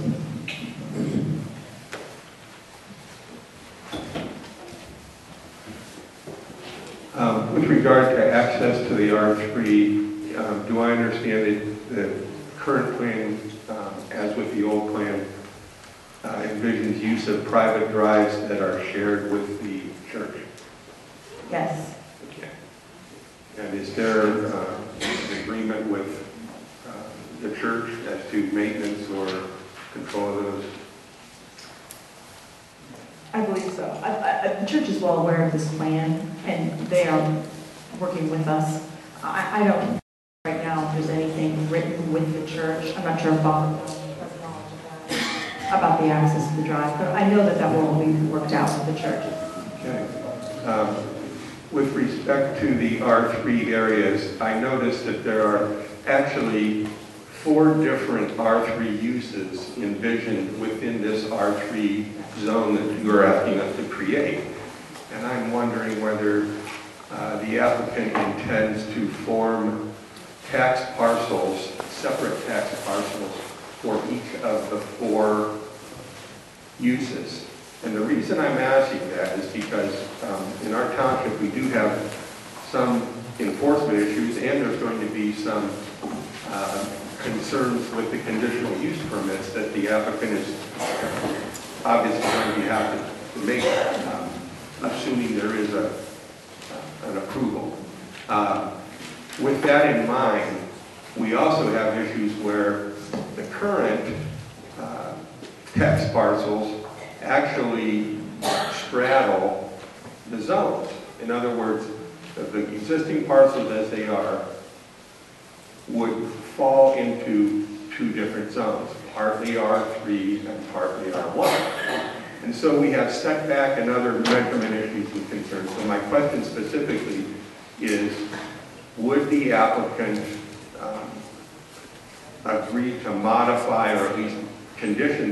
With regard to access to the R3, do I understand that the current plan, as with the old plan, envisions use of private drives that are shared with the church? Yes. Okay. And is there an agreement with the church as to maintenance or control of those? I believe so. The church is well aware of this plan, and they are working with us. I don't know right now if there's anything written with the church. I'm not sure about the access to the drive, but I know that will all be worked out with the church. Okay. With respect to the R3 areas, I noticed that there are actually 4 different R3 uses envisioned within this R3 zone that you are asking us to create. And I'm wondering whether the applicant intends to form tax parcels, separate tax parcels for each of the 4 uses. And the reason I'm asking that is because in our township we do have some enforcement issues, and there's going to be some concerns with the conditional use permits that the applicant is obviously going to have to make, assuming there is an approval. With that in mind, we also have issues where the current tax parcels actually straddle the zones. In other words, the existing parcels as they are would fall into 2 different zones, partly R3 and partly R1. And so we have setback and other measurement issues and concerns. So my question specifically is, would the applicant agree to modify or at least condition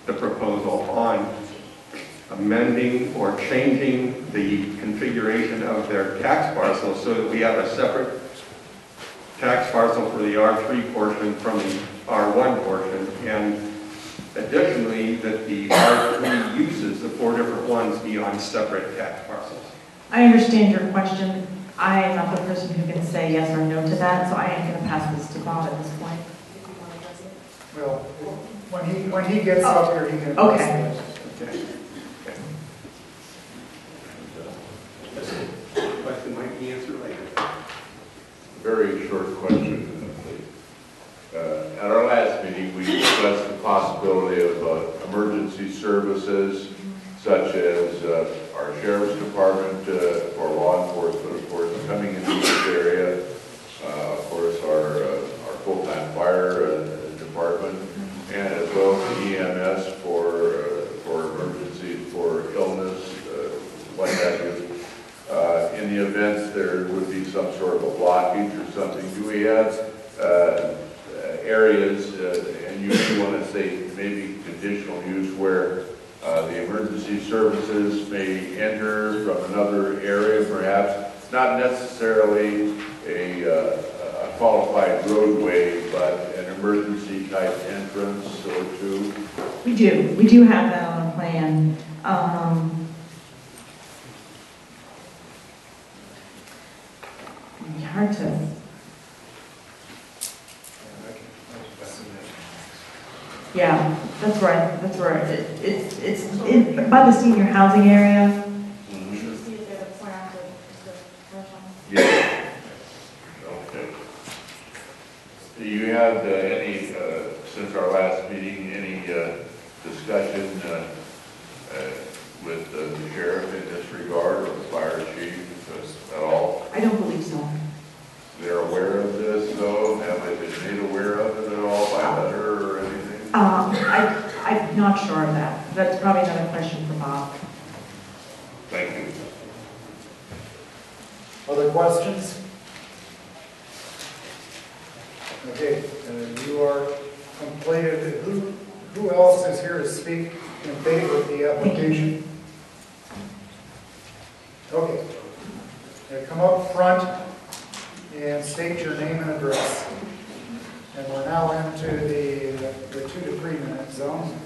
the proposal on amending or changing the configuration of their tax parcels so that we have a separate tax parcel for the R3 portion from the R1 portion, and additionally that the R3 uses, the 4 different ones, be on separate tax parcels? I understand your question. I am not the person who can say yes or no to that, so I am going to pass this to Bob at this point. Well, when he gets up here, he can. Okay. Okay. This question might be answered later. Very short question. At our last meeting, we discussed the possibility of emergency services, such as our sheriff's department for law enforcement, of course, coming into this area. Of course, our full-time fire department, and as well as the EMS for emergencies, for illness, what have you. In the event there would be some sort of a blockage or something, do we have areas, and you may want to say maybe conditional use, where the emergency services may enter from another area, perhaps not necessarily a qualified roadway, but an emergency type entrance or 2? We do have that on the plan. It'd be hard to. Yeah, that's right. That's right. It's by the senior housing area. Yeah. Okay. Do you have any, since our last meeting, any discussion with the sheriff in this regard, or the fire chief? not sure of that. That's probably another question for Bob. Thank you. Other questions? Okay, you are completed. Who else is here to speak in favor of the application? Okay. Come up front and state your name and address. And we're now into the 2 to 3 minute zone.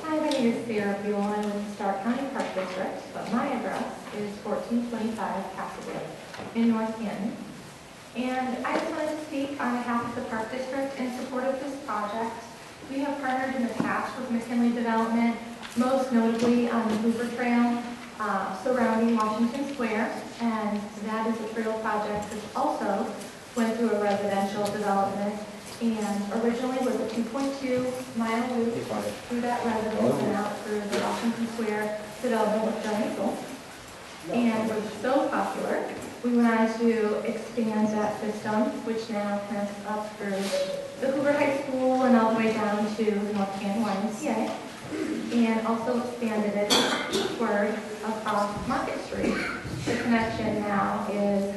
Hi, my name is Sarah Buell. I'm with the Stark County Park District, but my address is 1425 Castlewood in North Canton. And I just wanted to speak on behalf of the Park District in support of this project. We have partnered in the past with McKinley Development, most notably on the Hoover Trail surrounding Washington Square, and that is a trail project which also went through a residential development and originally was a 2.2-mile loop through that residence and out through the Washington Square development with John Eagle. And was so popular, we wanted to expand that system, which now connects up through the Hoover High School and all the way down to North Canton YMCA, and also expanded it eastward across Market Street. The connection now is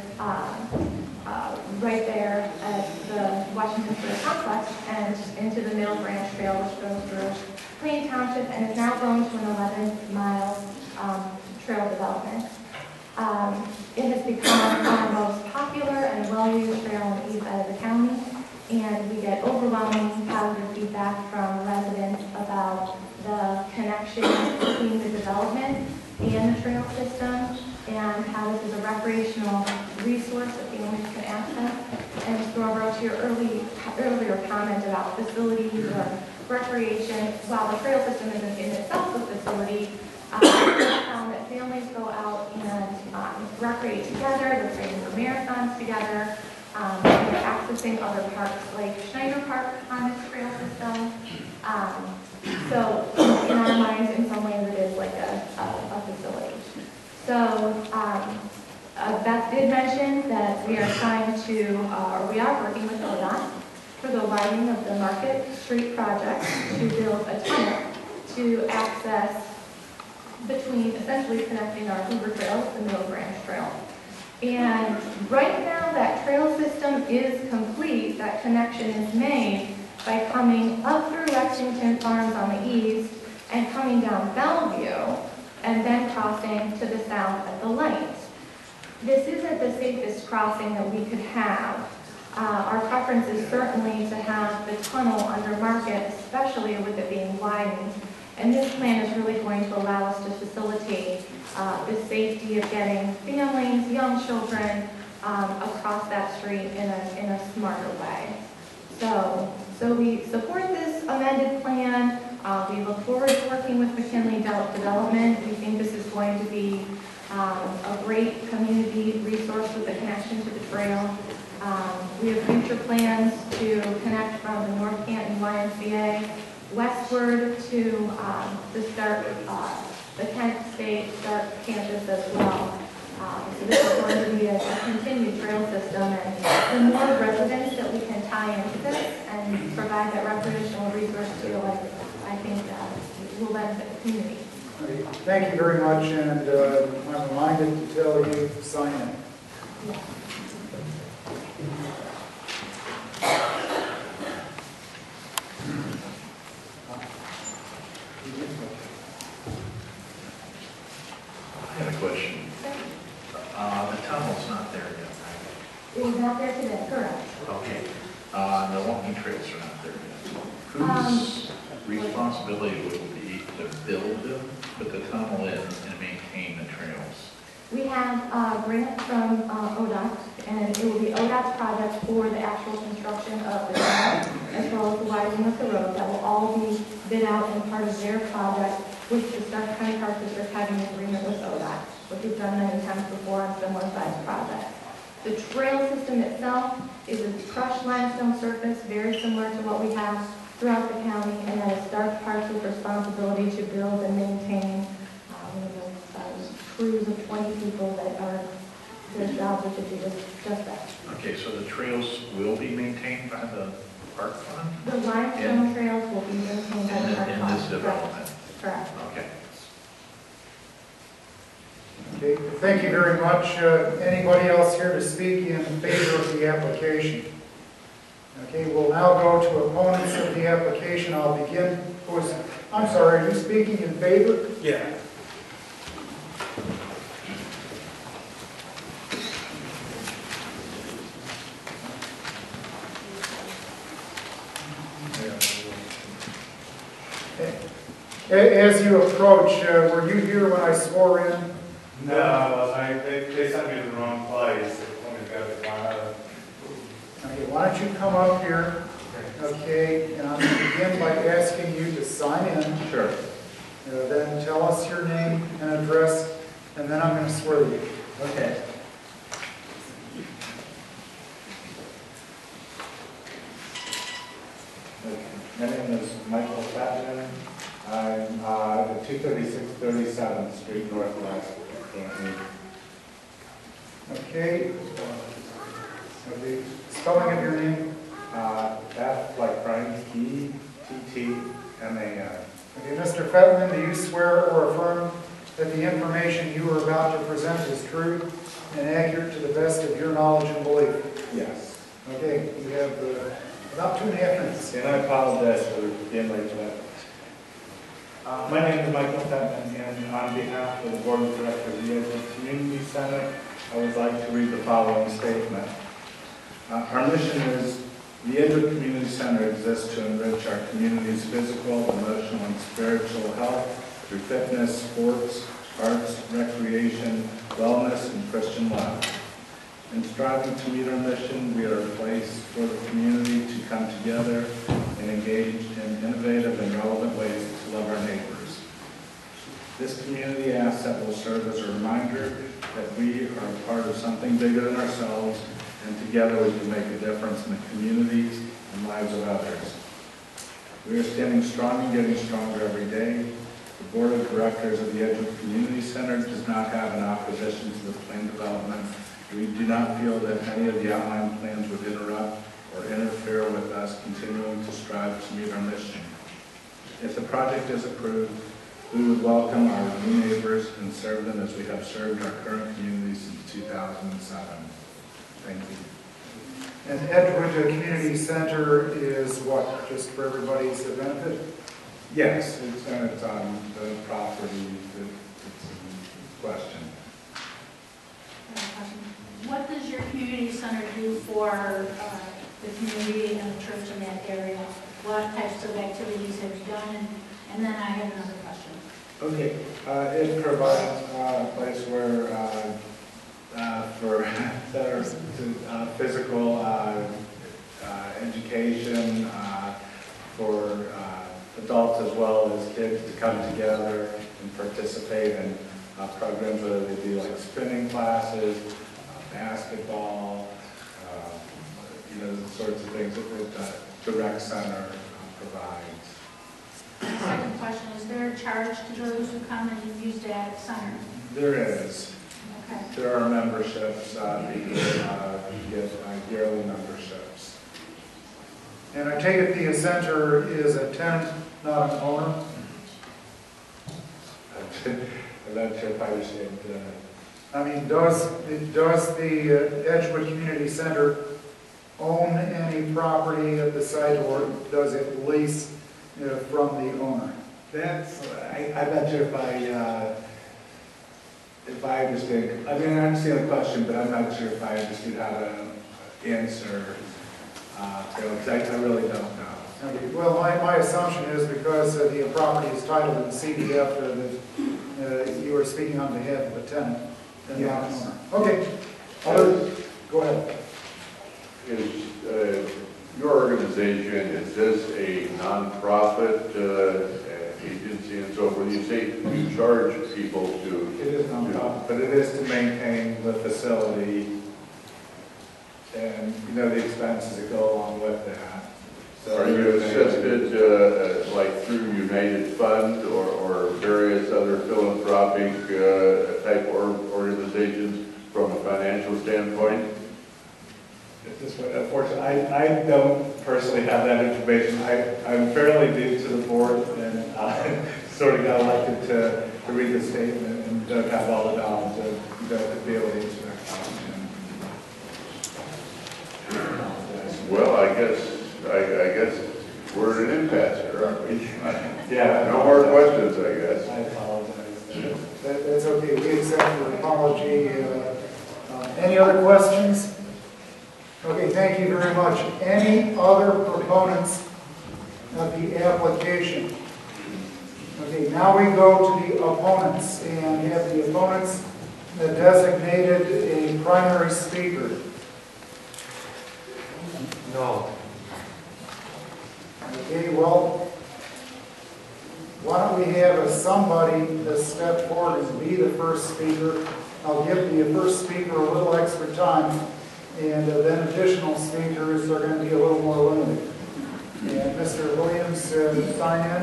right there at the Washington Square complex and into the Middle Branch Trail, which goes through Plain Township and is now grown to an 11-mile trail development. It has become our most popular and well-used trail on the east side of the county, and we get overwhelming positive feedback from residents about the connection between the development and the trail system, and how this is a recreational resource that families can access. And Mr. Robert, to your earlier comment about facilities or recreation, while the trail system isn't in itself a facility, we found that families go out and recreate together, they're training for marathons together, they're accessing other parks like Schneider Park on this trail system. So in our minds, in some ways, it is like a facility. So Beth did mention that we are trying to, or we are working with ODOT for the widening of the Market Street project to build a tunnel to access between, essentially connecting our Hoover Trail with the Middle Branch Trail. And right now that trail system is complete, that connection is made by coming up through Lexington Farms on the east and coming down Bellevue and then crossing to the south at the light. This isn't the safest crossing that we could have. Our preference is certainly to have the tunnel under Market, especially with it being widened. And this plan is really going to allow us to facilitate the safety of getting families, young children across that street in a smarter way. So we support this amended plan. We look forward to working with McKinley Development. We think this is going to be a great community resource with the connection to the trail. We have future plans to connect from the North Canton YMCA westward to the Kent State Stark campus as well. So this is going to be a continued trail system, and the more residents that we can tie into this and provide that recreational resource to, I think will benefit the community. Thank you very much, and I'm reminded to tell you to sign in. Yeah. I have a question. The tunnel's not there yet, right? It is not there today, correct. Okay. The walking trails are not there yet. Whose responsibility would it be to build them, put the tunnel in, and maintain the trails? We have a grant from ODOT, and it will be ODOT's project for the actual construction of the tunnel, as well as the widening of the road. That will all be bid out and part of their project, with the Stark County Park District having an agreement with ODOT, which we've done many times before on similar sized projects. The trail system itself is a crushed limestone surface, very similar to what we have throughout the county, and that is Stark Park's responsibility to build and maintain crews of 20 people that are, their jobs are to do just that. Okay, so the trails will be maintained by the park fund The limestone trails will be maintained by the park in fund. this development? Correct. Okay. Okay, thank you very much. Anybody else here to speak in favor of the application? Okay, we'll now go to opponents of the application. I'll begin. I'm sorry, are you speaking in favor? Yeah. As you approach, were you here when I swore in? No, they sent me to the wrong place. They told me to go to Canada. Okay, why don't you come up here? Okay, and I'm going to begin by asking you to sign in. Sure. Then tell us your name and address, and then I'm going to swear you. Okay. My name is Michael Fatman. I'm at 236 37th Street Northwest, Canton. Okay. Okay. Spelling of your name. F like Frank, E-T-T-M-A-N. Okay, Mr. Fetman, do you swear or affirm that the information you are about to present is true and accurate to the best of your knowledge and belief? Yes. Okay, you have about 2.5 minutes. And I apologize for being late to that. My name is Michael Fetman, and on behalf of the Board of Directors of the Edgewood Community Center, I would like to read the following statement. Our mission is the Edgewood Community Center exists to enrich our community's physical, emotional, and spiritual health through fitness, sports, arts, recreation, wellness, and Christian love. In striving to meet our mission, we are a place for the community to come together and engage in innovative and relevant ways to love our neighbors. This community asset will serve as a reminder that we are part of something bigger than ourselves, and together we can make a difference in the communities and lives of others. We are standing strong and getting stronger every day. The Board of Directors of the Edgewood Community Center does not have an opposition to the plan development. We do not feel that any of the outlined plans would interrupt or interfere with us continuing to strive to meet our mission. If the project is approved, we would welcome our new neighbors and serve them as we have served our current community since 2007. Thank you. And Edgewood Community Center is what, just for everybody's benefit? Yes, it's on the property that's in question. What does your community center do for the community and the church in that area? What types of activities have you done? And then I have another question. Okay, it provides a place where for better physical education for adults as well as kids to come together and participate in programs, whether they do like spinning classes, basketball, the sorts of things that the rec center provides. Second question, is there a charge to those who come and use that center? There is. Okay. There are memberships, people get yearly memberships. And I take it the center is a tenant, not an owner? I'm not sure if I understand. I mean, does the Edgewood Community Center own any property at the site, or does it lease from the owner? I'm not sure if I understand. I mean, I understand the question, but I'm not sure if I understood how to answer. Because I really don't know. Okay. Well, my assumption is because the property is titled in CDF that you are speaking on behalf of a tenant and not an owner. Okay. Go ahead. Is your organization, is this a nonprofit agency and so forth? You say you charge people to... It is nonprofit, but it is to maintain the facility and, the expenses that go along with that. So are you assisted like through United Fund or various other philanthropic type organizations from a financial standpoint? This way, unfortunately, I don't personally have that information. I'm fairly new to the board and sort of got elected to read the statement and don't have all the knowledge to be able to answer that question. Well, I guess we're at an impasse here, aren't we? Yeah. No more questions, I guess. I apologize. That's okay, we accept your apology. Any other questions? Okay, thank you very much. Any other proponents of the application? Okay, now we go to the opponents, and have the opponents designated a primary speaker. No. Okay, well, why don't we have somebody to step forward and be the first speaker? I'll give the first speaker a little extra time, and then additional speakers are going to be a little more limited. And Mr. Williams, sign in,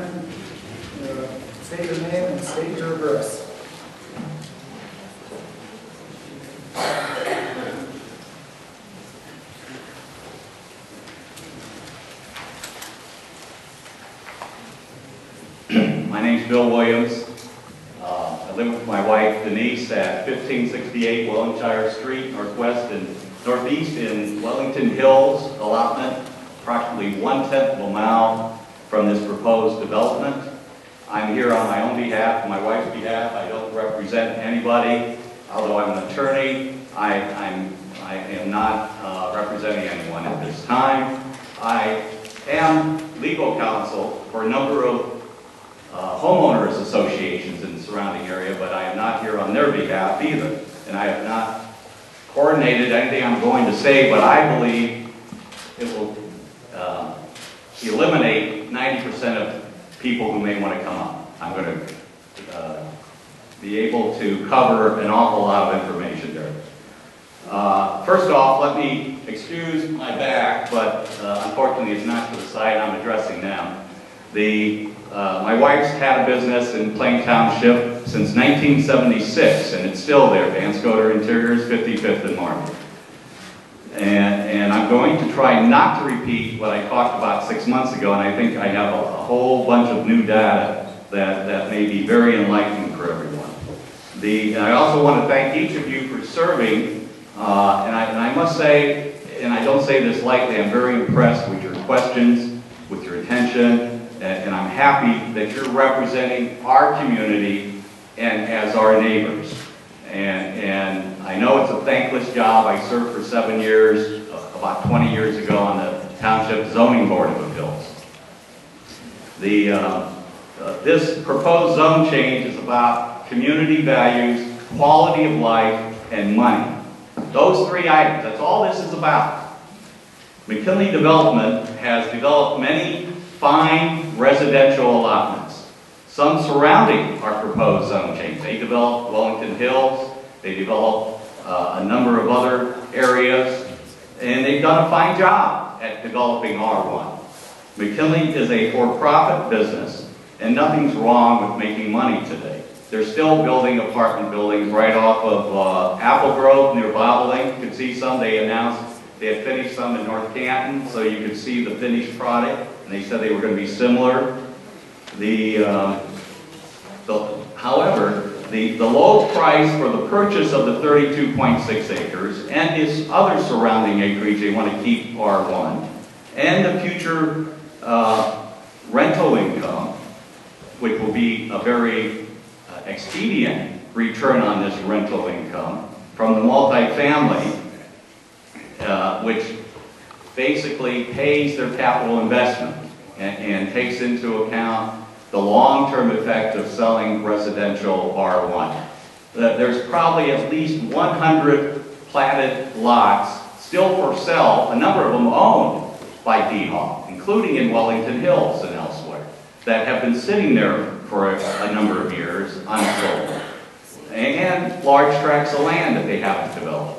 state your name and state your address. My name's Bill Williams. I live with my wife Denise at 1568 Wellingshire Street, northeast in Wellington Hills allotment, approximately 1/10 of a mile from this proposed development. I'm here on my own behalf, my wife's behalf. I don't represent anybody, although I'm an attorney. I am not representing anyone at this time. I am legal counsel for a number of homeowners associations in the surrounding area, but I am not here on their behalf either. And I have not coordinated anything I'm going to say, but I believe it will eliminate 90% of people who may want to come up. I'm going to be able to cover an awful lot of information there. First off, let me excuse my back, but unfortunately it's not to the side. I'm addressing them. My wife's had a business in Plain Township since 1976, and it's still there. Van Scoter Interiors, 55th and Market. And I'm going to try not to repeat what I talked about 6 months ago, and I think I have a whole bunch of new data that may be very enlightening for everyone. And I also want to thank each of you for serving, and I must say, and I don't say this lightly, I'm very impressed with your questions, with your attention, and I'm happy that you're representing our community and as our neighbors. And I know it's a thankless job. I served for 7 years, about 20 years ago, on the Township Zoning Board of Appeals. This proposed zone change is about community values, quality of life, and money. Those three items, that's all this is about. McKinley Development has developed many fine residential allotments, some surrounding our proposed zone change. They developed Wellington Hills, they developed a number of other areas, and they've done a fine job at developing R1. McKinley is a for-profit business, and nothing's wrong with making money today. They're still building apartment buildings right off of Apple Grove near Bobolink. You can see some. They announced they had finished some in North Canton, so you could see the finished product. And they said they were going to be similar. However, the low price for the purchase of the 32.6 acres and its other surrounding acreage they want to keep R1, and the future rental income, which will be a very expedient return on this rental income from the multifamily, which basically pays their capital investment and takes into account the long-term effect of selling residential R1. There's probably at least 100 platted lots still for sale, a number of them owned by D-Hawk, including in Wellington Hills and elsewhere, that have been sitting there for a number of years unsold, and large tracts of land that they haven't developed.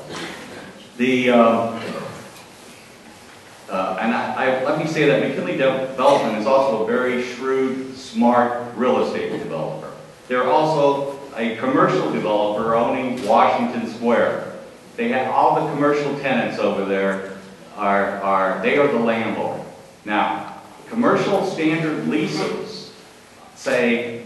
Let me say that McKinley Development is also a very shrewd, smart real estate developer. They're also a commercial developer owning Washington Square. They have all the commercial tenants over there they are the landlord. Now, commercial standard leases say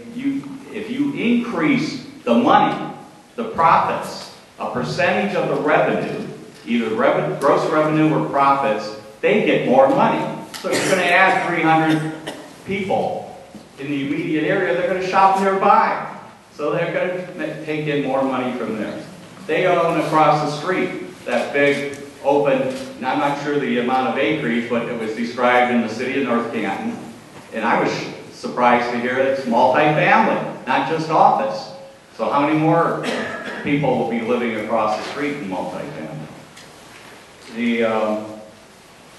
if you increase the money, the profits, a percentage of the revenue, either gross revenue or profits, they get more money. So if you're going to add 300 people in the immediate area, they're going to shop nearby. So they're going to take in more money from there. They own across the street that big open, and I'm not sure the amount of acreage, but it was described in the city of North Canton. And I was surprised to hear it's multifamily, not just office. So how many more people will be living across the street in multifamily?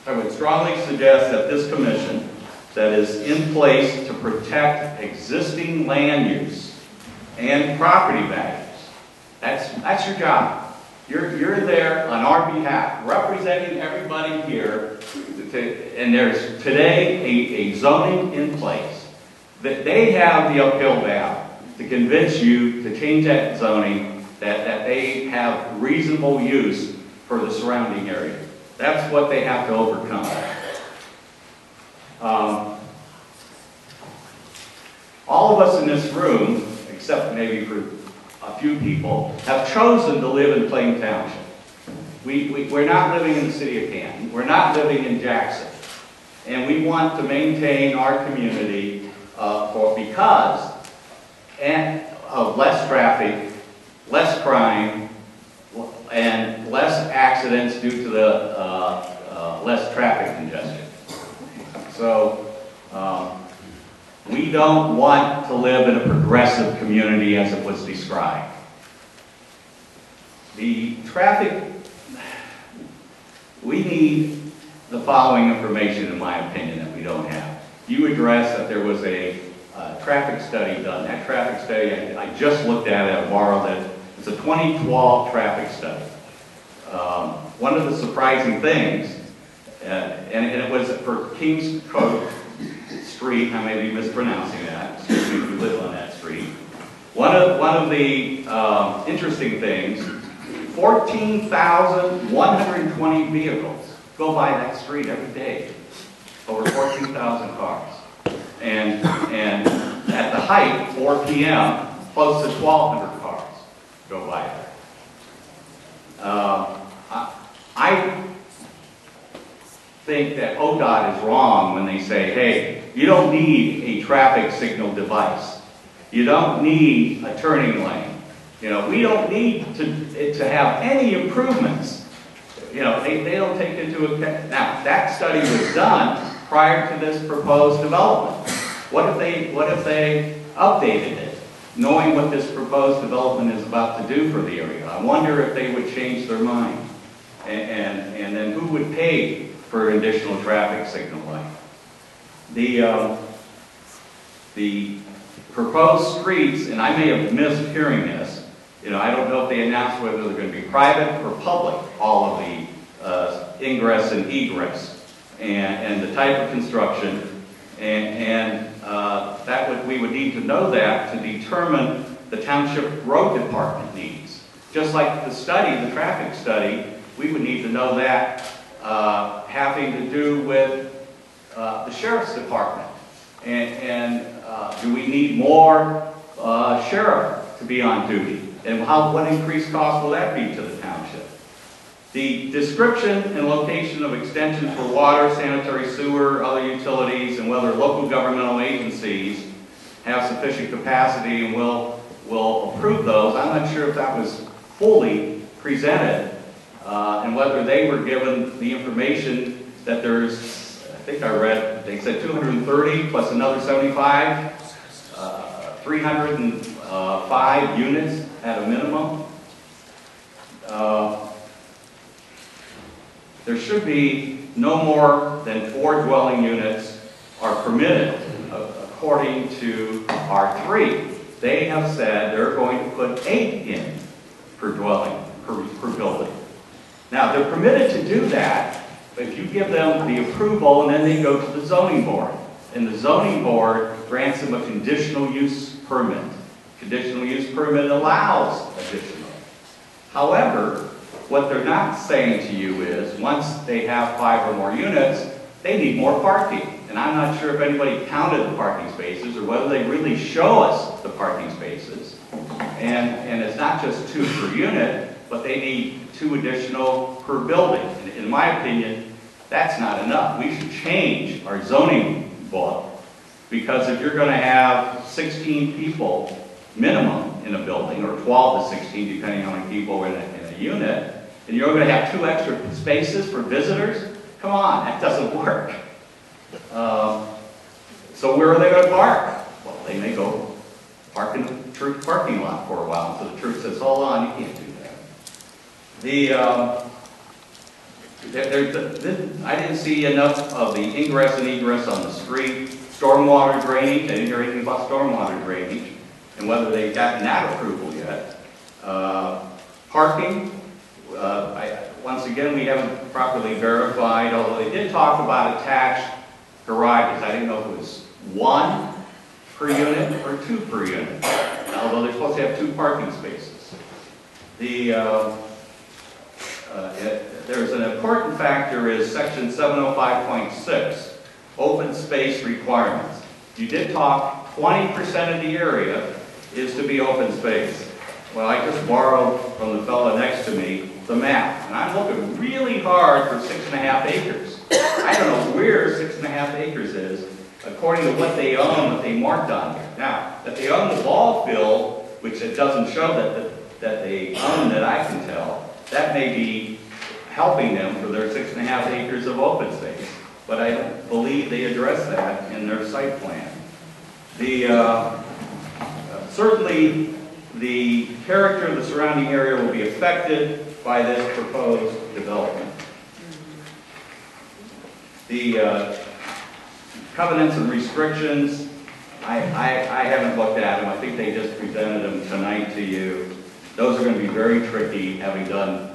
I would strongly suggest that this commission that is in place to protect existing land use and property values, that's your job. You're there on our behalf, representing everybody here, and there's today a zoning in place that they have the uphill battle to convince you to change that zoning, that they have reasonable use for the surrounding area. That's what they have to overcome. All of us in this room, except maybe for a few people, have chosen to live in Plain Township. We're not living in the city of Canton. We're not living in Jackson. And we want to maintain our community because of less traffic, less crime, and less accidents due to the less traffic congestion. So we don't want to live in a progressive community as it was described. The traffic, we need the following information, in my opinion, that we don't have. You addressed that there was a traffic study done. That traffic study, I just looked at it, I borrowed it. It's a 2012 traffic study. One of the surprising things, and it was for Kings Cove Street, I may be mispronouncing that, excuse me if you live on that street. One of the interesting things, 14,120 vehicles go by that street every day, over 14,000 cars. And at the height, 4 p.m., close to 1,200 cars go by there. I think that ODOT is wrong when they say, hey, you don't need a traffic signal device. You don't need a turning lane. You know, we don't need to have any improvements. You know, they don't take into account. Now, that study was done prior to this proposed development. What if they updated it, knowing what this proposed development is about to do for the area? I wonder if they would change their mind. And then who would pay for additional traffic signal light? The proposed streets, and I may have missed hearing this, you know, I don't know if they announced whether they're going to be private or public, all of the ingress and egress, and the type of construction, we would need to know that to determine the township road department needs. Just like the study, the traffic study, we would need to know that having to do with the sheriff's department. And do we need more sheriff to be on duty? And what increased cost will that be to the township? The description and location of extensions for water, sanitary sewer, other utilities, and whether local governmental agencies have sufficient capacity and will approve those. I'm not sure if that was fully presented and whether they were given the information that there's, I think I read, they said 230 plus another 75, 305 units at a minimum. There should be no more than 4 dwelling units are permitted according to R3. They have said they're going to put 8 in per dwelling, per building. Now, they're permitted to do that if you give them the approval and then they go to the zoning board. And the zoning board grants them a conditional use permit. Conditional use permit allows additional. However, what they're not saying to you is once they have 5 or more units, they need more parking. And I'm not sure if anybody counted the parking spaces or whether they really show us the parking spaces. And it's not just 2 per unit, but they need 2 additional per building. And in my opinion, that's not enough. We should change our zoning book, because if you're going to have 16 people minimum in a building, or 12 to 16, depending on how many people are in a unit, and you're going to have 2 extra spaces for visitors, come on, that doesn't work. So where are they going to park? Well, they may go park in the church parking lot for a while, so the church says, hold on, you can't do that. I didn't see enough of the ingress and egress on the street. Stormwater drainage, I didn't hear anything about stormwater drainage and whether they've gotten that approval yet. Parking, once again, we haven't properly verified, although they did talk about attached garages. I didn't know if it was 1 per unit or 2 per unit, although they're supposed to have 2 parking spaces. There's an important factor is section 705.6, open space requirements. You did talk 20% of the area is to be open space. Well, I just borrowed from the fellow next to me the map, and I'm looking really hard for 6.5 acres. I don't know where 6.5 acres is, according to what they own, what they marked on here. Now, if they own the ball field, which it doesn't show that they own, that I can tell, that may be helping them for their 6.5 acres of open space. But I don't believe they address that in their site plan. Certainly, the character of the surrounding area will be affected by this proposed development. The covenants and restrictions, I haven't looked at them. I think they just presented them tonight to you. Those are going to be very tricky, having done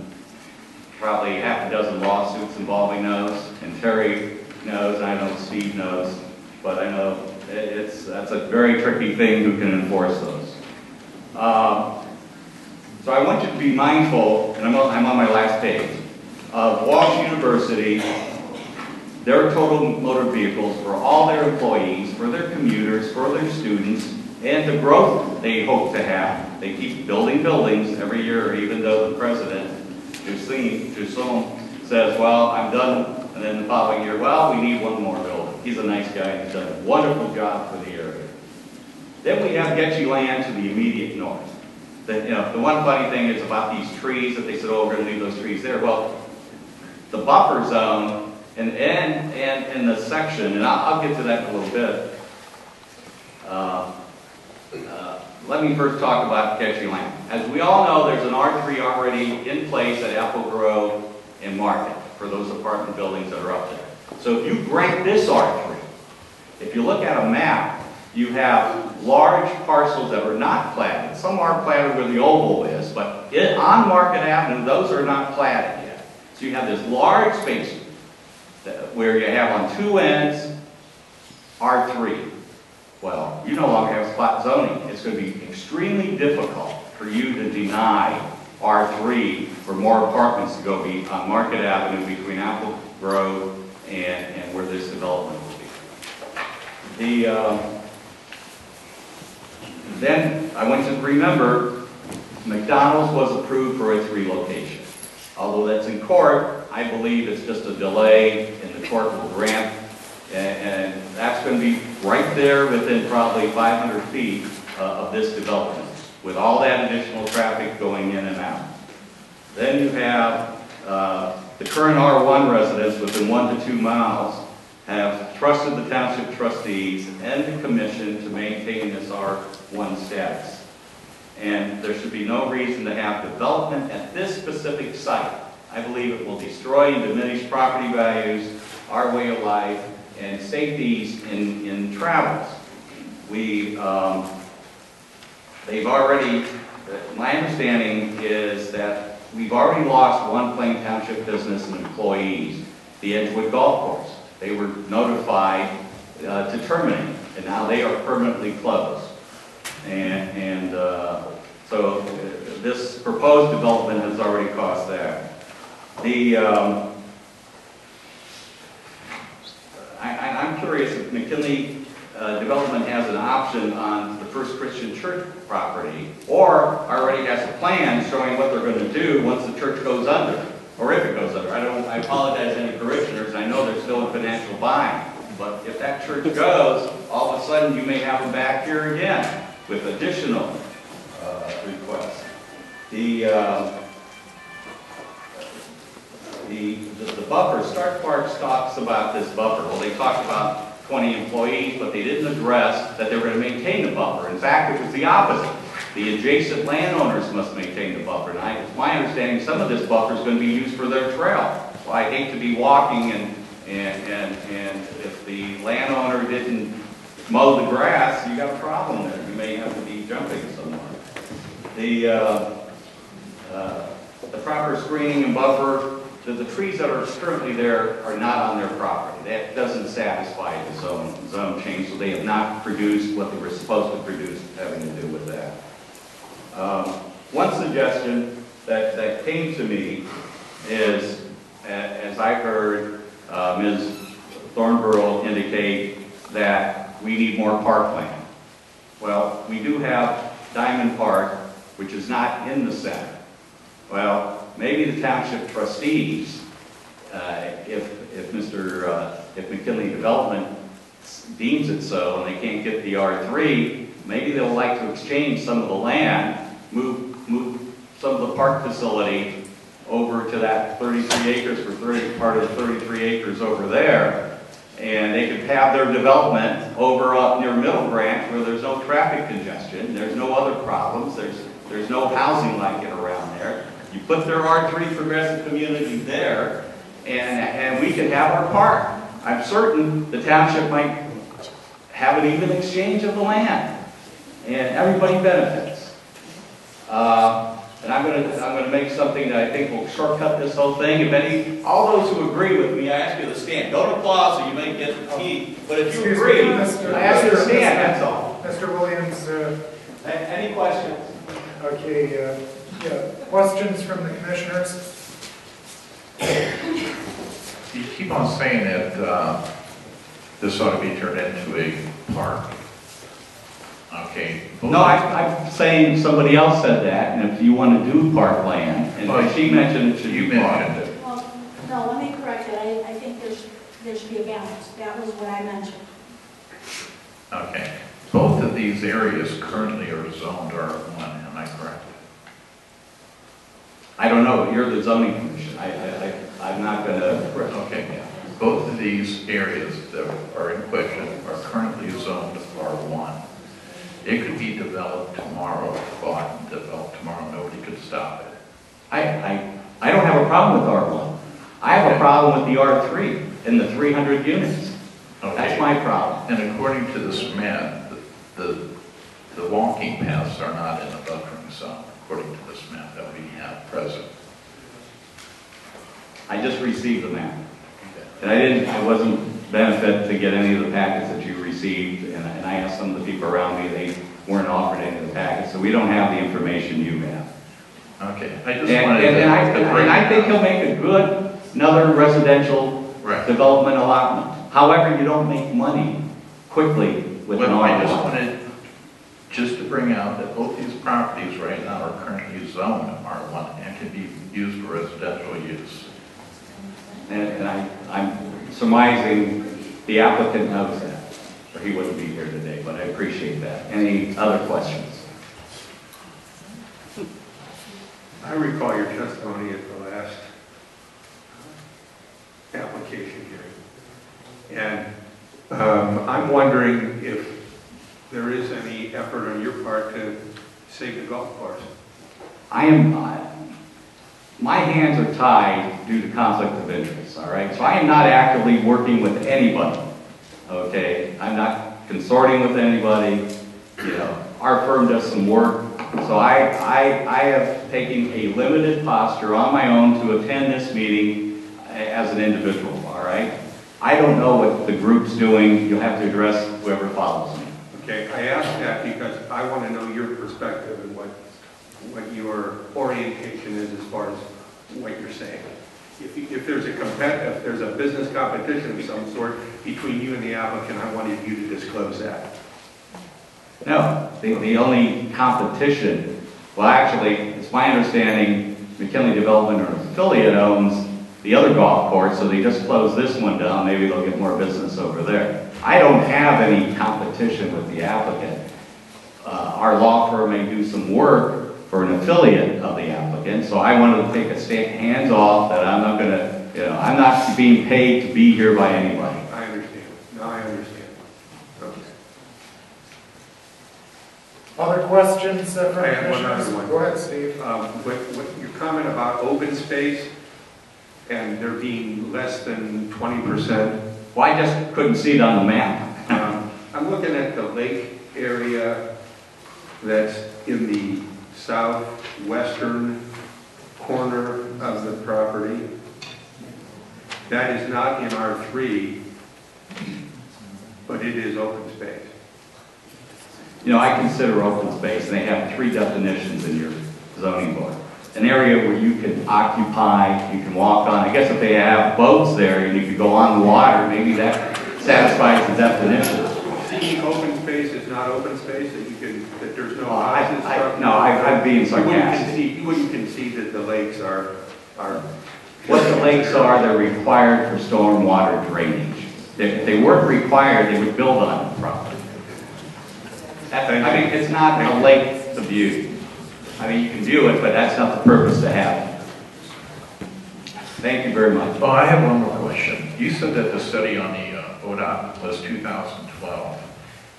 probably half a dozen lawsuits involving those, and Terry knows, and I know Steve knows, but I know that's a very tricky thing who can enforce those. So I want you to be mindful, and I'm on my last page, of Walsh University, their total motor vehicles for all their employees, for their commuters, for their students, and the growth they hope to have. They keep building buildings every year, even though the president, Jusson, says, well, I'm done, and then the following year, well, we need 1 more building. He's a nice guy, he's done a wonderful job for the area. Then we have Getchy land to the immediate north. The one funny thing is about these trees, that they said, oh, we're going to leave those trees there. Well, the buffer zone and the section, and I'll get to that in a little bit. Let me first talk about Getchy land. As we all know, there's an R3 already in place at Apple Grove and Market for those apartment buildings that are up there. So if you grant this R3, if you look at a map, you have large parcels that are not platted. Some are platted where the oval is, but on Market Avenue, those are not platted yet. So you have this large space where you have on 2 ends R3. Well, you no longer have spot zoning. It's going to be extremely difficult for you to deny R3 for more apartments to go be on Market Avenue between Apple Grove and where this development will be. Then I want you to remember, McDonald's was approved for its relocation. Although that's in court, I believe it's just a delay and the court will grant, and that's going to be right there within probably 500 feet of this development, with all that additional traffic going in and out. Then you have the current R1 residents within 1 to 2 miles have trusted the township trustees and the commission to maintain this R1 status. And there should be no reason to have development at this specific site. I believe it will destroy and diminish property values, our way of life, and safeties in travels. They've already, my understanding is that we've already lost 1 Plain Township business and employees, the Edgewood Golf Course. They were notified to terminate, and now they are permanently closed. So this proposed development has already cost that. if McKinley Development has an option on the First Christian Church property, or already has a plan showing what they're going to do once the church goes under, or if it goes under. I apologize to any parishioners. I know they're still in financial bind. But if that church goes, all of a sudden you may have them back here again with additional requests. The buffer, Stark Parks talks about this buffer. Well, they talked about 20 employees, but they didn't address that they were going to maintain the buffer. In fact, it was the opposite. The adjacent landowners must maintain the buffer. And it's my understanding some of this buffer is going to be used for their trail. So I hate to be walking and if the landowner didn't mow the grass, you got a problem there. You may have to be jumping somewhere. The proper screening and buffer, the trees that are currently there are not on their property. That doesn't satisfy the zone change, so they have not produced what they were supposed to produce having to do with that. One suggestion that came to me is, as I heard Ms. Thornborough indicate that we need more parkland. Well, we do have Diamond Park, which is not in the center. Well, maybe the township trustees, if McKinley Development deems it so and they can't get the R3, maybe they'll like to exchange some of the land, move some of the park facility over to that 33 acres for part of the 33 acres over there, and they could have their development over up near Middle Branch where there's no traffic congestion, there's no other problems, there's no housing like it around there. You put their R3 progressive community there, and we can have our park. I'm certain the township might have an even exchange of the land, and everybody benefits. And I'm going to make something that I think will shortcut this whole thing. All those who agree with me, I ask you to stand. Don't applaud, so you may get the key. But if you agree, I ask you to stand. That's all. Mr. Williams. Any questions? Okay. Questions from the commissioners? You keep on saying that this ought to be turned into a park. Okay. No, I'm saying somebody else said that, and if you want to do parkland, and she mentioned it should be park. Well, no, let me correct it. I think there should be a balance. That was what I mentioned. Okay. Both of these areas currently are zoned R1, am I correct? I don't know, you're the zoning commission. I'm not going to... Okay, yeah. Both of these areas that are in question are currently zoned R1. It could be developed tomorrow, bought and developed tomorrow. Nobody could stop it. I don't have a problem with R1. I have a problem with the R3 and the 300 units. Okay. That's my problem. And according to this map, the walking paths are not in the buffering zone, according to this map that we have present. I just received the map. And I wasn't benefit to get any of the packets that you received, and I asked some of the people around me, they weren't offered any of the packets, so we don't have the information you have. Okay, I just wanted to and I think he'll make a good, another residential development allotment. However, you don't make money quickly with an R1. I just wanted to bring out that both these properties right now are currently zoned R1 and can be used for residential use. And I'm surmising the applicant knows that, or he wouldn't be here today, but I appreciate that. Any other questions? I recall your testimony at the last application hearing. And I'm wondering if there is any effort on your part to save the golf course. I am not. My hands are tied due to conflict of interest, all right? So I am not actively working with anybody, okay? I'm not consorting with anybody. You know, our firm does some work. So I have taken a limited posture on my own to attend this meeting as an individual, all right? I don't know what the group's doing. You'll have to address whoever follows me. Okay, I asked that because I want to know your perspective and what your orientation is as far as what you're saying. If if there's a business competition of some sort between you and the applicant, I wanted you to disclose that. No, the only competition, well, actually, it's my understanding McKinley Development or affiliate owns the other golf course, so they just close this one down, maybe they'll get more business over there. I don't have any competition with the applicant. Our law firm may do some work for an affiliate of the applicant, so I wanted to take a stand, hands off, that I'm not gonna, I'm not being paid to be here by anybody. I understand. No, I understand. Okay. Other questions from I have one commissioners? other one. Go ahead, Steve. What your comment about open space and there being less than 20%, Well, I just couldn't see it on the map. I'm looking at the lake area that's in the southwestern corner of the property. That is not in R3, but it is open space. I consider open space, and they have 3 definitions in your zoning book. An area where you can occupy, you can walk on. I guess if they have boats there and you could go on the water, maybe that satisfies the definition. Seeing open space is not open space, that there's no houses. I'm being sarcastic. You wouldn't concede that the lakes are. What the lakes are, they're required for stormwater drainage. If they weren't required, they would build on the property. It's not a lake to view. You can view it, but that's not the purpose to have it. Thank you very much. Well, I have one more question. You said that the study on the ODOT was 2012,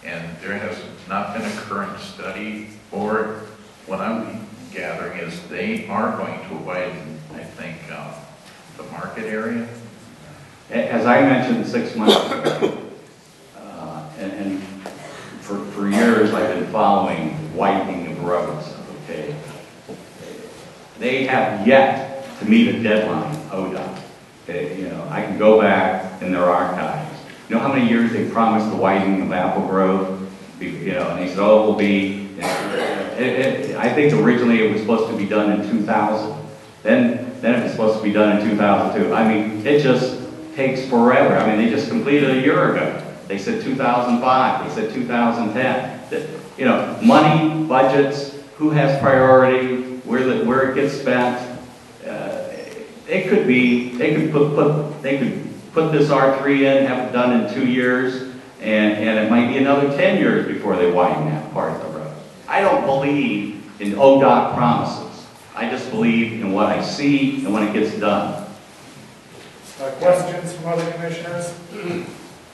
and there has not been a current study, or what I'm gathering is they are going to widen, I think, the market area. As I mentioned 6 months ago, and for years I've been following widening of roads, okay? They have yet to meet a deadline, ODOT. I can go back in their archives. You know how many years they promised the widening of Apple Grove? And they said, oh, it will be, I think originally it was supposed to be done in 2000. Then it was supposed to be done in 2002. It just takes forever. They just completed a year ago. They said 2005, they said 2010. Money, budgets, who has priority, where it gets spent. They could put this R3 in, have it done in 2 years, and it might be another 10 years before they widen that part of the road. I don't believe in ODOT promises. I just believe in what I see and when it gets done. Questions from other commissioners?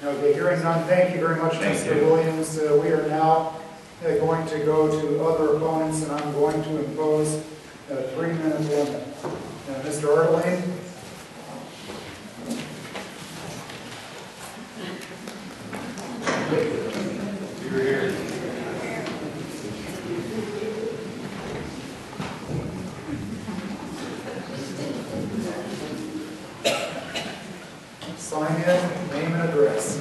Okay, hearing none, thank you very much, Mr. Williams. We are now going to go to other opponents, and I'm going to impose a 3-minute limit. Mr. Arlene? You're here. Sign in, name and address.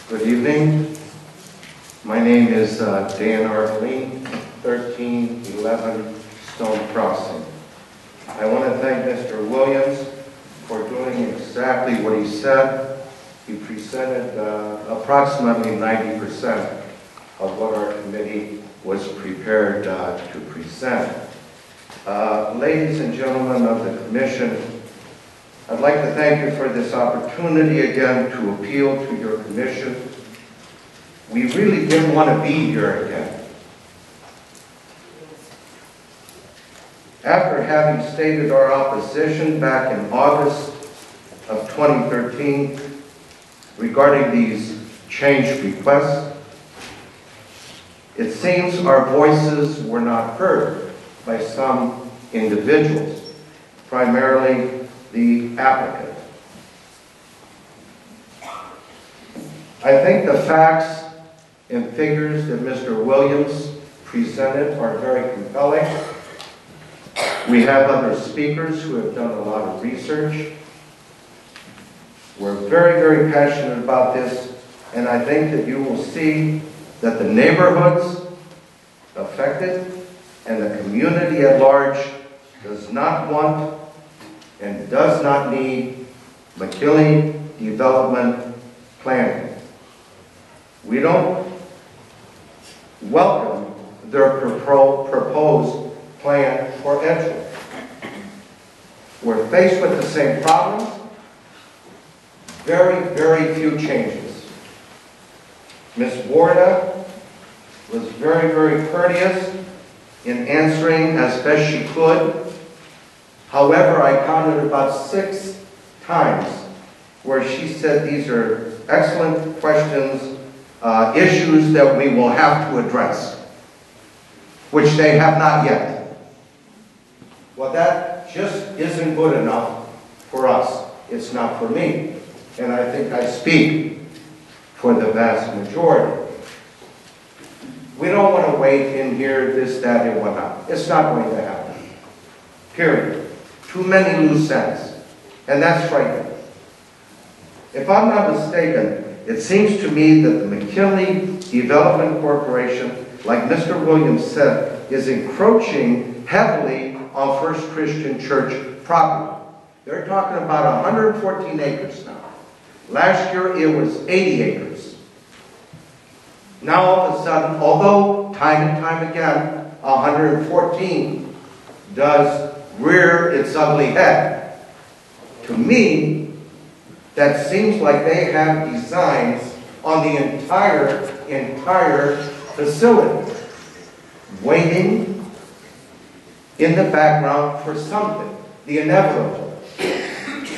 Good evening. My name is Dan Arlene, 1311 Stone Crossing. I want to thank Mr. Williams for doing exactly what he said. He presented approximately 90% of what our committee was prepared to present. Ladies and gentlemen of the Commission, I'd like to thank you for this opportunity again to appeal to your Commission. We really didn't want to be here again. After having stated our opposition back in August of 2013 regarding these change requests, it seems our voices were not heard by some individuals, primarily the applicant. I think the facts and figures that Mr. Williams presented are very compelling. We have other speakers who have done a lot of research. We're very, very passionate about this, and I think that you will see that the neighborhoods affected and the community at large does not want and does not need McKinley development planning. We don't welcome their proposed plan for Edgewood. We're faced with the same problems, very, very few changes. Ms. Warda was very, very courteous in answering as best she could. However, I counted about 6 times where she said these are excellent questions, issues that we will have to address, which they have not yet. Well, that just isn't good enough for us. It's not for me. And I think I speak for the vast majority. We don't want to wait and hear this, that, and whatnot. It's not going to happen. Period. Too many loose ends. And that's frightening. If I'm not mistaken, it seems to me that the McKinley Development Corporation, like Mr. Williams said, is encroaching heavily on First Christian Church property. They're talking about 114 acres now. Last year it was 80 acres. Now all of a sudden, although time and time again, 114 does rear its ugly head, to me, that seems like they have designs on the entire facility, waiting in the background for something, the inevitable.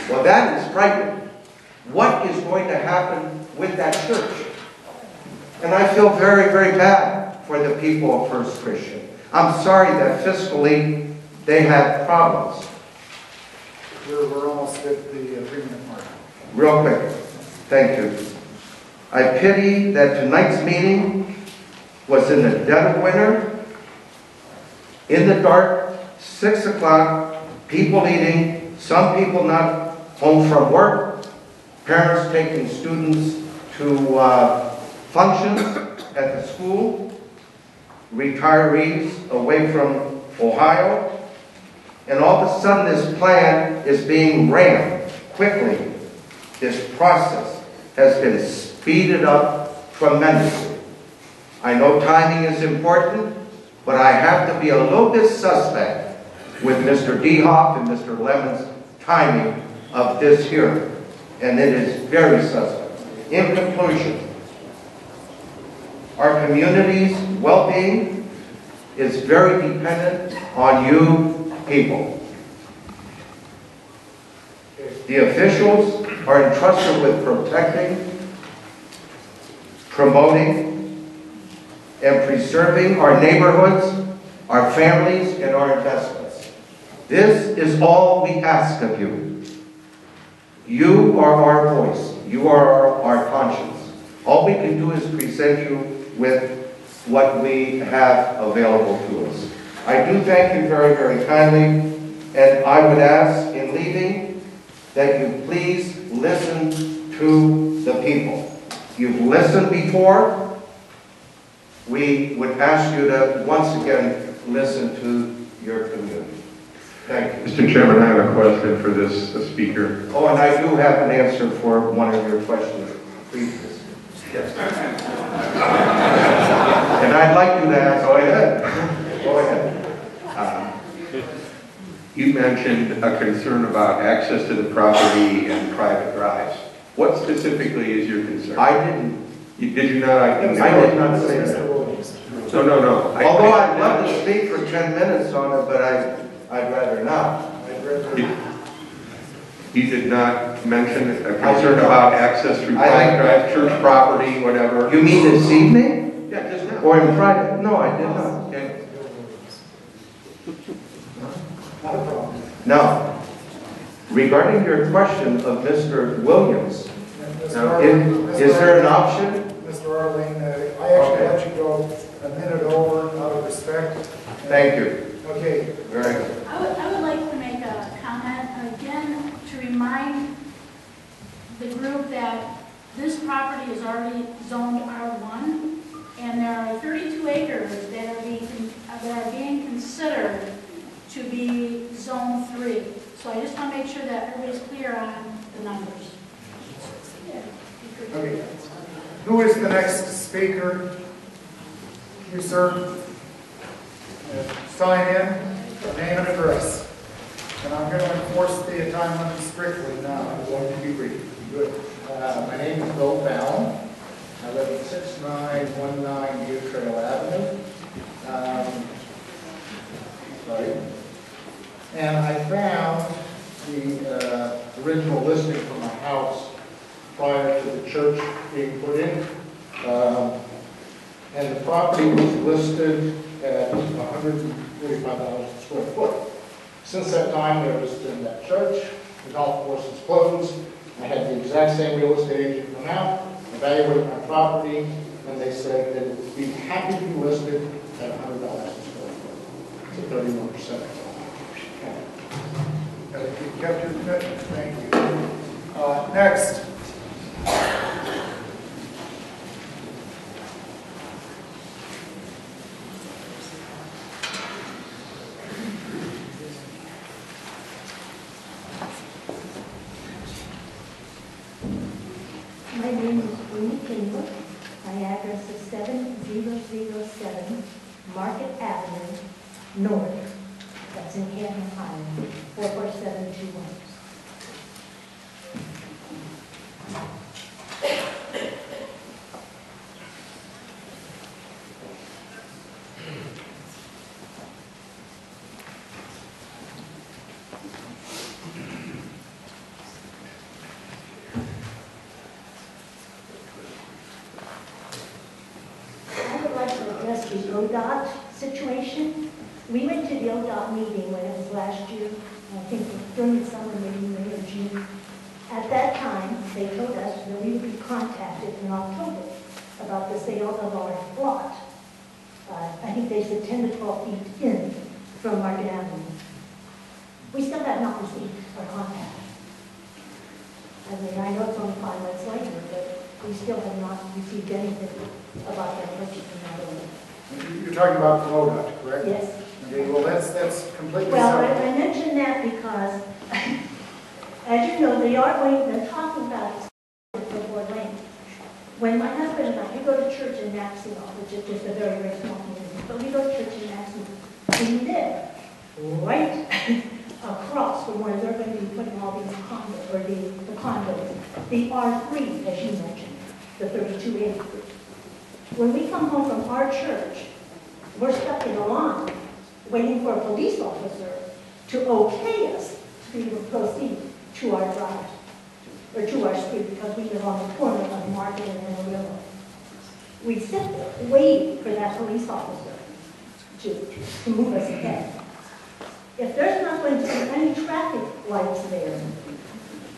Well, that is frightening. What is going to happen with that church? And I feel very, very bad for the people of First Christian. I'm sorry that fiscally they have problems. We're almost at the 3-minute mark. Real quick. Thank you. I pity that tonight's meeting was in the dead of winter, in the dark, 6 o'clock, people eating, some people not home from work, parents taking students to functions at the school, retirees away from Ohio, and all of a sudden this plan is being ran quickly. This process has been speeded up tremendously. I know timing is important, but I have to be a little bit suspect with Mr. Dehoff and Mr. Lemon's timing of this hearing, and it is very suspect. In conclusion, our community's well-being is very dependent on you people. The officials are entrusted with protecting, promoting, and preserving our neighborhoods, our families, and our investments. This is all we ask of you. You are our voice. You are our conscience. All we can do is present you with what we have available to us. I do thank you very, very kindly, and I would ask in leaving that you please listen to the people. You've listened before. We would ask you to once again listen to your community. Thank you. Mr. Chairman, I have a question for this speaker. Oh, and I do have an answer for one of your questions previously. Yes. And I'd like you to ask. Go ahead. Go ahead. You mentioned a concern about access to the property and private drives. What specifically is your concern? I didn't. Did you not? I did not say that. No. Although I'd love to speak for 10 minutes on it, but I'd rather not. You did not mention a concern about access through private drive, church property, whatever. You mean this evening? Yeah, just now. Or in private? No, I did not. Okay. Not a problem. Now, regarding your question of Mr. Williams, now, is there an option? Mr. Arlene, I actually let you go a minute over out of respect. Thank you. Okay. Very good. I agree. So I just want to make sure that everybody's clear on the numbers. Okay. Who is the next speaker? You, sir. Sign in, name and address. And I'm going to enforce the time limit strictly now. I'm going to be brief. Good. My name is Bill Fallon. I live at 6919 Deer Trail Avenue. And I found the original listing for my house prior to the church being put in. And the property was listed at $145 a square foot. Since that time, there has been that church, the golf course is closed. I had the exact same real estate agent come out, evaluate my property, and they said that it would be happy to be listed at $100 a square foot. It's a 31%. You kept your commitment. Thank you. Next. My name is Amy Kinwood. My address is 7007 Market Avenue, North. That's in Canton, Ohio, 44721. The ODOT situation. We went to the ODOT meeting when it was last year, I think during the summer, maybe May or June. At that time, they told us that we would be contacted in October about the sale of our lot. I think they said 10 to 12 feet in from Market Avenue. We still have not received our contact. I mean, I know it's only 5 months later, but we still have not received anything about that purchasing that building. You're talking about the ODOT, correct? Yes. Okay, well, that's completely Well, separate. I mentioned that because, as you know, they're talking about expanding for Lane. When my husband and I, we go to church in Maxwell, which is just a very, very small community, but we go to church in Maxwell. We live right across from where they're going to be putting all these condos, or the condos, the R3, as you mentioned, the 32 acres. When we come home from our church, we're stuck in a line waiting for a police officer to okay us to be able to proceed to our drive, or to our street, because we live on the corner of Market and Amarillo. We sit there waiting for that police officer to move us ahead. If there's not going to be any traffic lights there,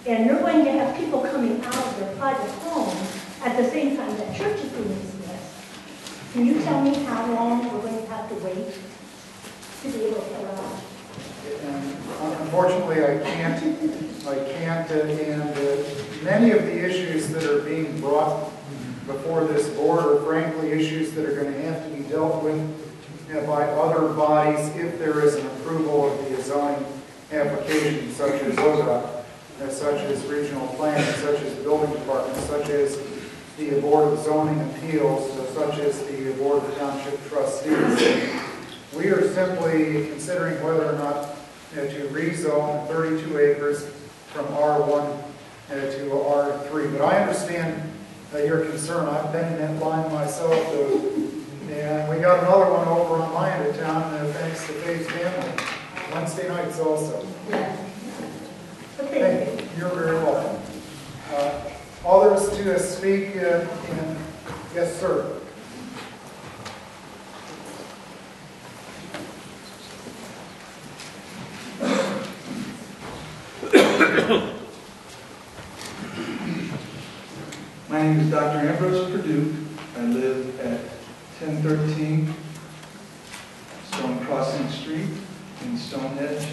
and you're going to have people coming out of their private homes at the same time that church is doing this, can you tell me how long we're going to have to wait to be able to get around? And unfortunately, I can't, and many of the issues that are being brought before this board are frankly issues that are going to have to be dealt with by other bodies if there is an approval of the zoning application, such as ODOT, such as regional planning, such as building department, such as the Board of Zoning Appeals, such as the Board of Township Trustees. We are simply considering whether or not to rezone 32 acres from R1 to R3. But I understand your concern. I've been in that line myself, and we got another one over on my end of town, thanks to Faye's family. Wednesday nights also. Thank you. You're very welcome. Others to speak? Yes, sir. My name is Dr. Ambrose Perdue. I live at 1013 Stone Crossing Street in Stonehenge.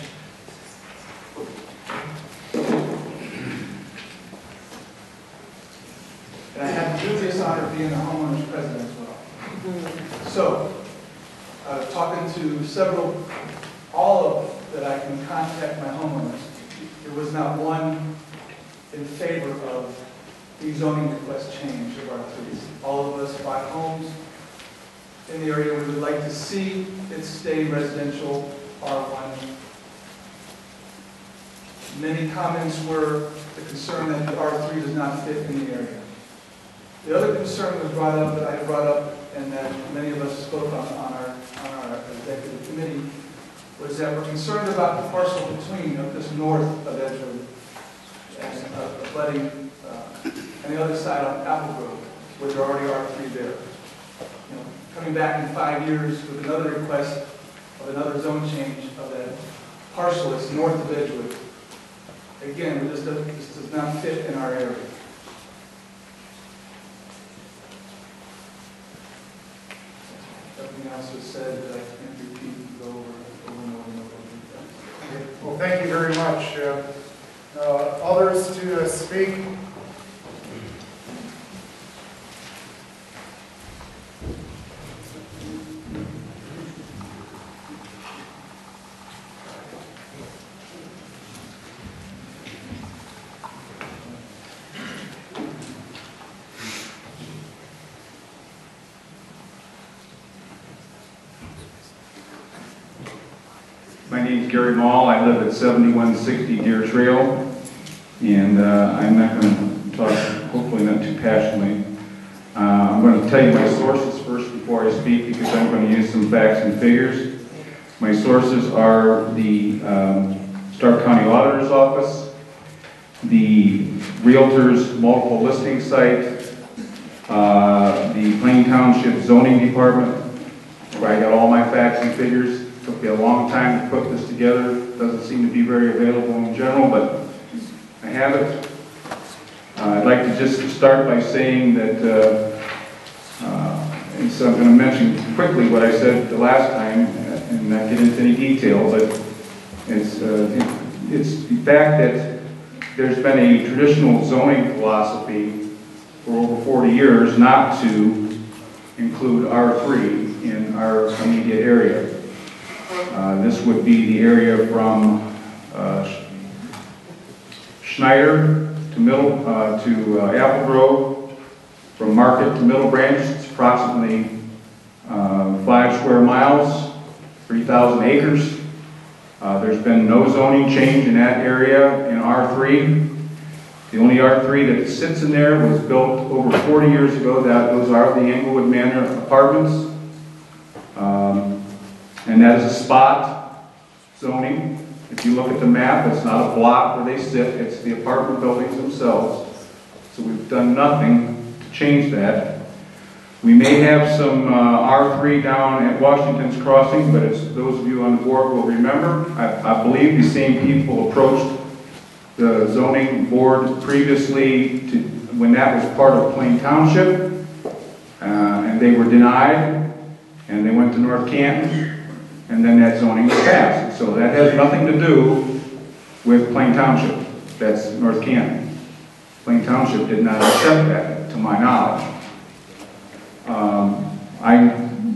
And I have the dubious honor of being the homeowner's president as well. So, talking to all of that I can contact my homeowner was not one in favor of the zoning request change of R3s. All of us buy homes in the area. We would like to see it stay residential R1. Many comments were the concern that the R3 does not fit in the area. The other concern was brought up, that I brought up, and that many of us spoke on our executive committee, was that we're concerned about the parcel between just north of Edgewood and flooding and the other side on Apple Grove, where there already are 3 there. You know, coming back in 5 years with another request of another zone change of that parcel that's north of Edgewood. Again, this does not fit in our area. Everything else was said that I can't repeat and go over and over and over. Well, thank you very much. Others to speak? My name is Gary Mall. I live at 7160 Deer Trail, and I'm not going to talk, hopefully not too passionately. I'm going to tell you my sources first before I speak, because I'm going to use some facts and figures. My sources are the Stark County Auditor's Office, the Realtors Multiple Listing Site, the Plain Township Zoning Department, where I got all my facts and figures. It took me a long time to put this together. It doesn't seem to be very available in general, but I have it. I'd like to just start by saying that, and so I'm going to mention quickly what I said the last time and not get into any detail, but it's the fact that there's been a traditional zoning philosophy for over 40 years not to include R3 in our immediate area. This would be the area from Schneider to Apple Grove, from Market to Middle Branch. It's approximately 5 square miles, 3,000 acres. There's been no zoning change in that area in R3. The only R3 that sits in there was built over 40 years ago. Those are the Englewood Manor apartments. And that is a spot zoning. If you look at the map, it's not a block where they sit, it's the apartment buildings themselves. So we've done nothing to change that. We may have some R3 down at Washington's Crossing, but as those of you on the board will remember, I believe the same people approached the zoning board previously when that was part of Plain Township, and they were denied, and they went to North Canton. And then that zoning was passed. So that has nothing to do with Plain Township. That's North Canton. Plain Township did not accept that, to my knowledge.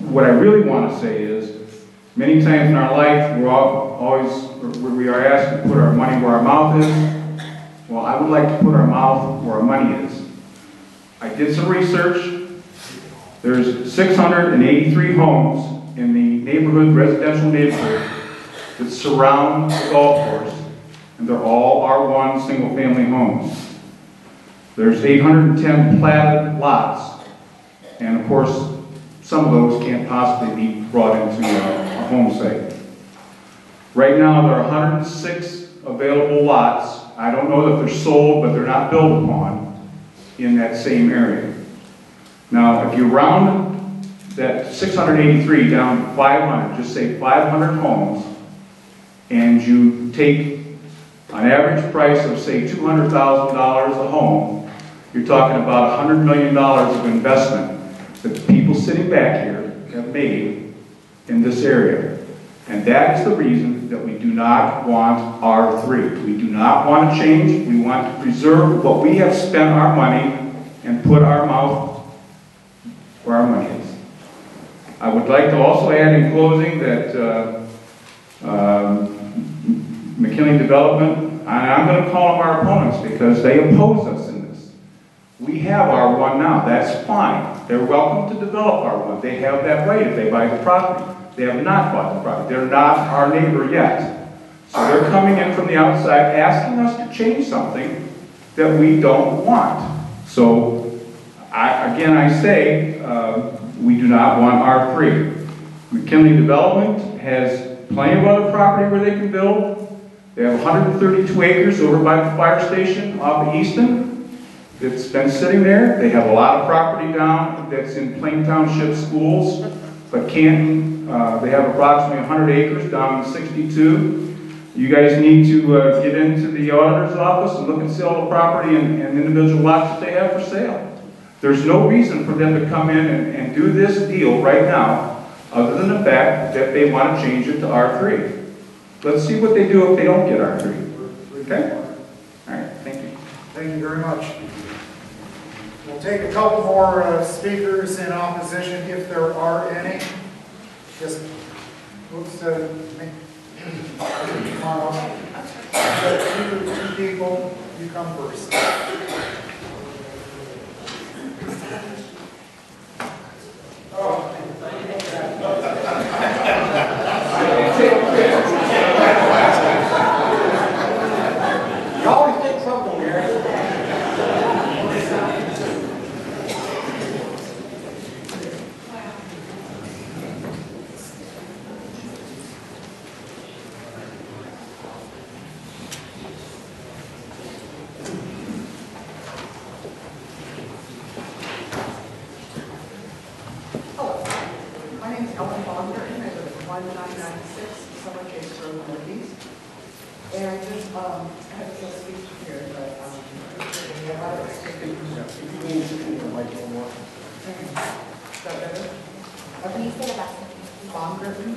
What I really want to say is, many times in our life, we are asked to put our money where our mouth is. Well, I would like to put our mouth where our money is. I did some research. There's 683 homes in the residential neighborhood that surround the golf course, and they're all R1 single-family homes. There's 810 platted lots, and of course, some of those can't possibly be brought into a home site. Right now, there are 106 available lots. I don't know that they're sold, but they're not built upon in that same area. Now, if you round that 683 down to 500, just say 500 homes, and you take an average price of, say, $200,000 a home, you're talking about $100 million of investment that the people sitting back here have made in this area. And that is the reason that we do not want R3. We do not want to change. We want to preserve what we have spent our money and put our mouth where our money is. I would like to also add in closing that McKinley Development, and I'm going to call them our opponents because they oppose us in this. We have R1 now, that's fine. They're welcome to develop R1. They have that right if they buy the property. They have not bought the property. They're not our neighbor yet. So they're coming in from the outside asking us to change something that we don't want. So, I say, we do not want R3. McKinley Development has plenty of other property where they can build. They have 132 acres over by the fire station off of Easton. It's been sitting there. They have a lot of property down that's in Plain Township schools, but Canton, they have approximately 100 acres down in 62. You guys need to get into the auditor's office and look and see all the property and individual lots that they have for sale. There's no reason for them to come in and do this deal right now, other than the fact that they want to change it to R3. Let's see what they do if they don't get R3. Okay? All right, thank you. Thank you very much. We'll take a couple more speakers in opposition if there are any. Just, oops, come on up. Two people, you come first. You always take something here. Hello, my name is Ellen Bonder, and I live at 1996 Summer Chase Road Northeast. And I just had a speech here, but is that better? Can you say the last name? Baumgarten.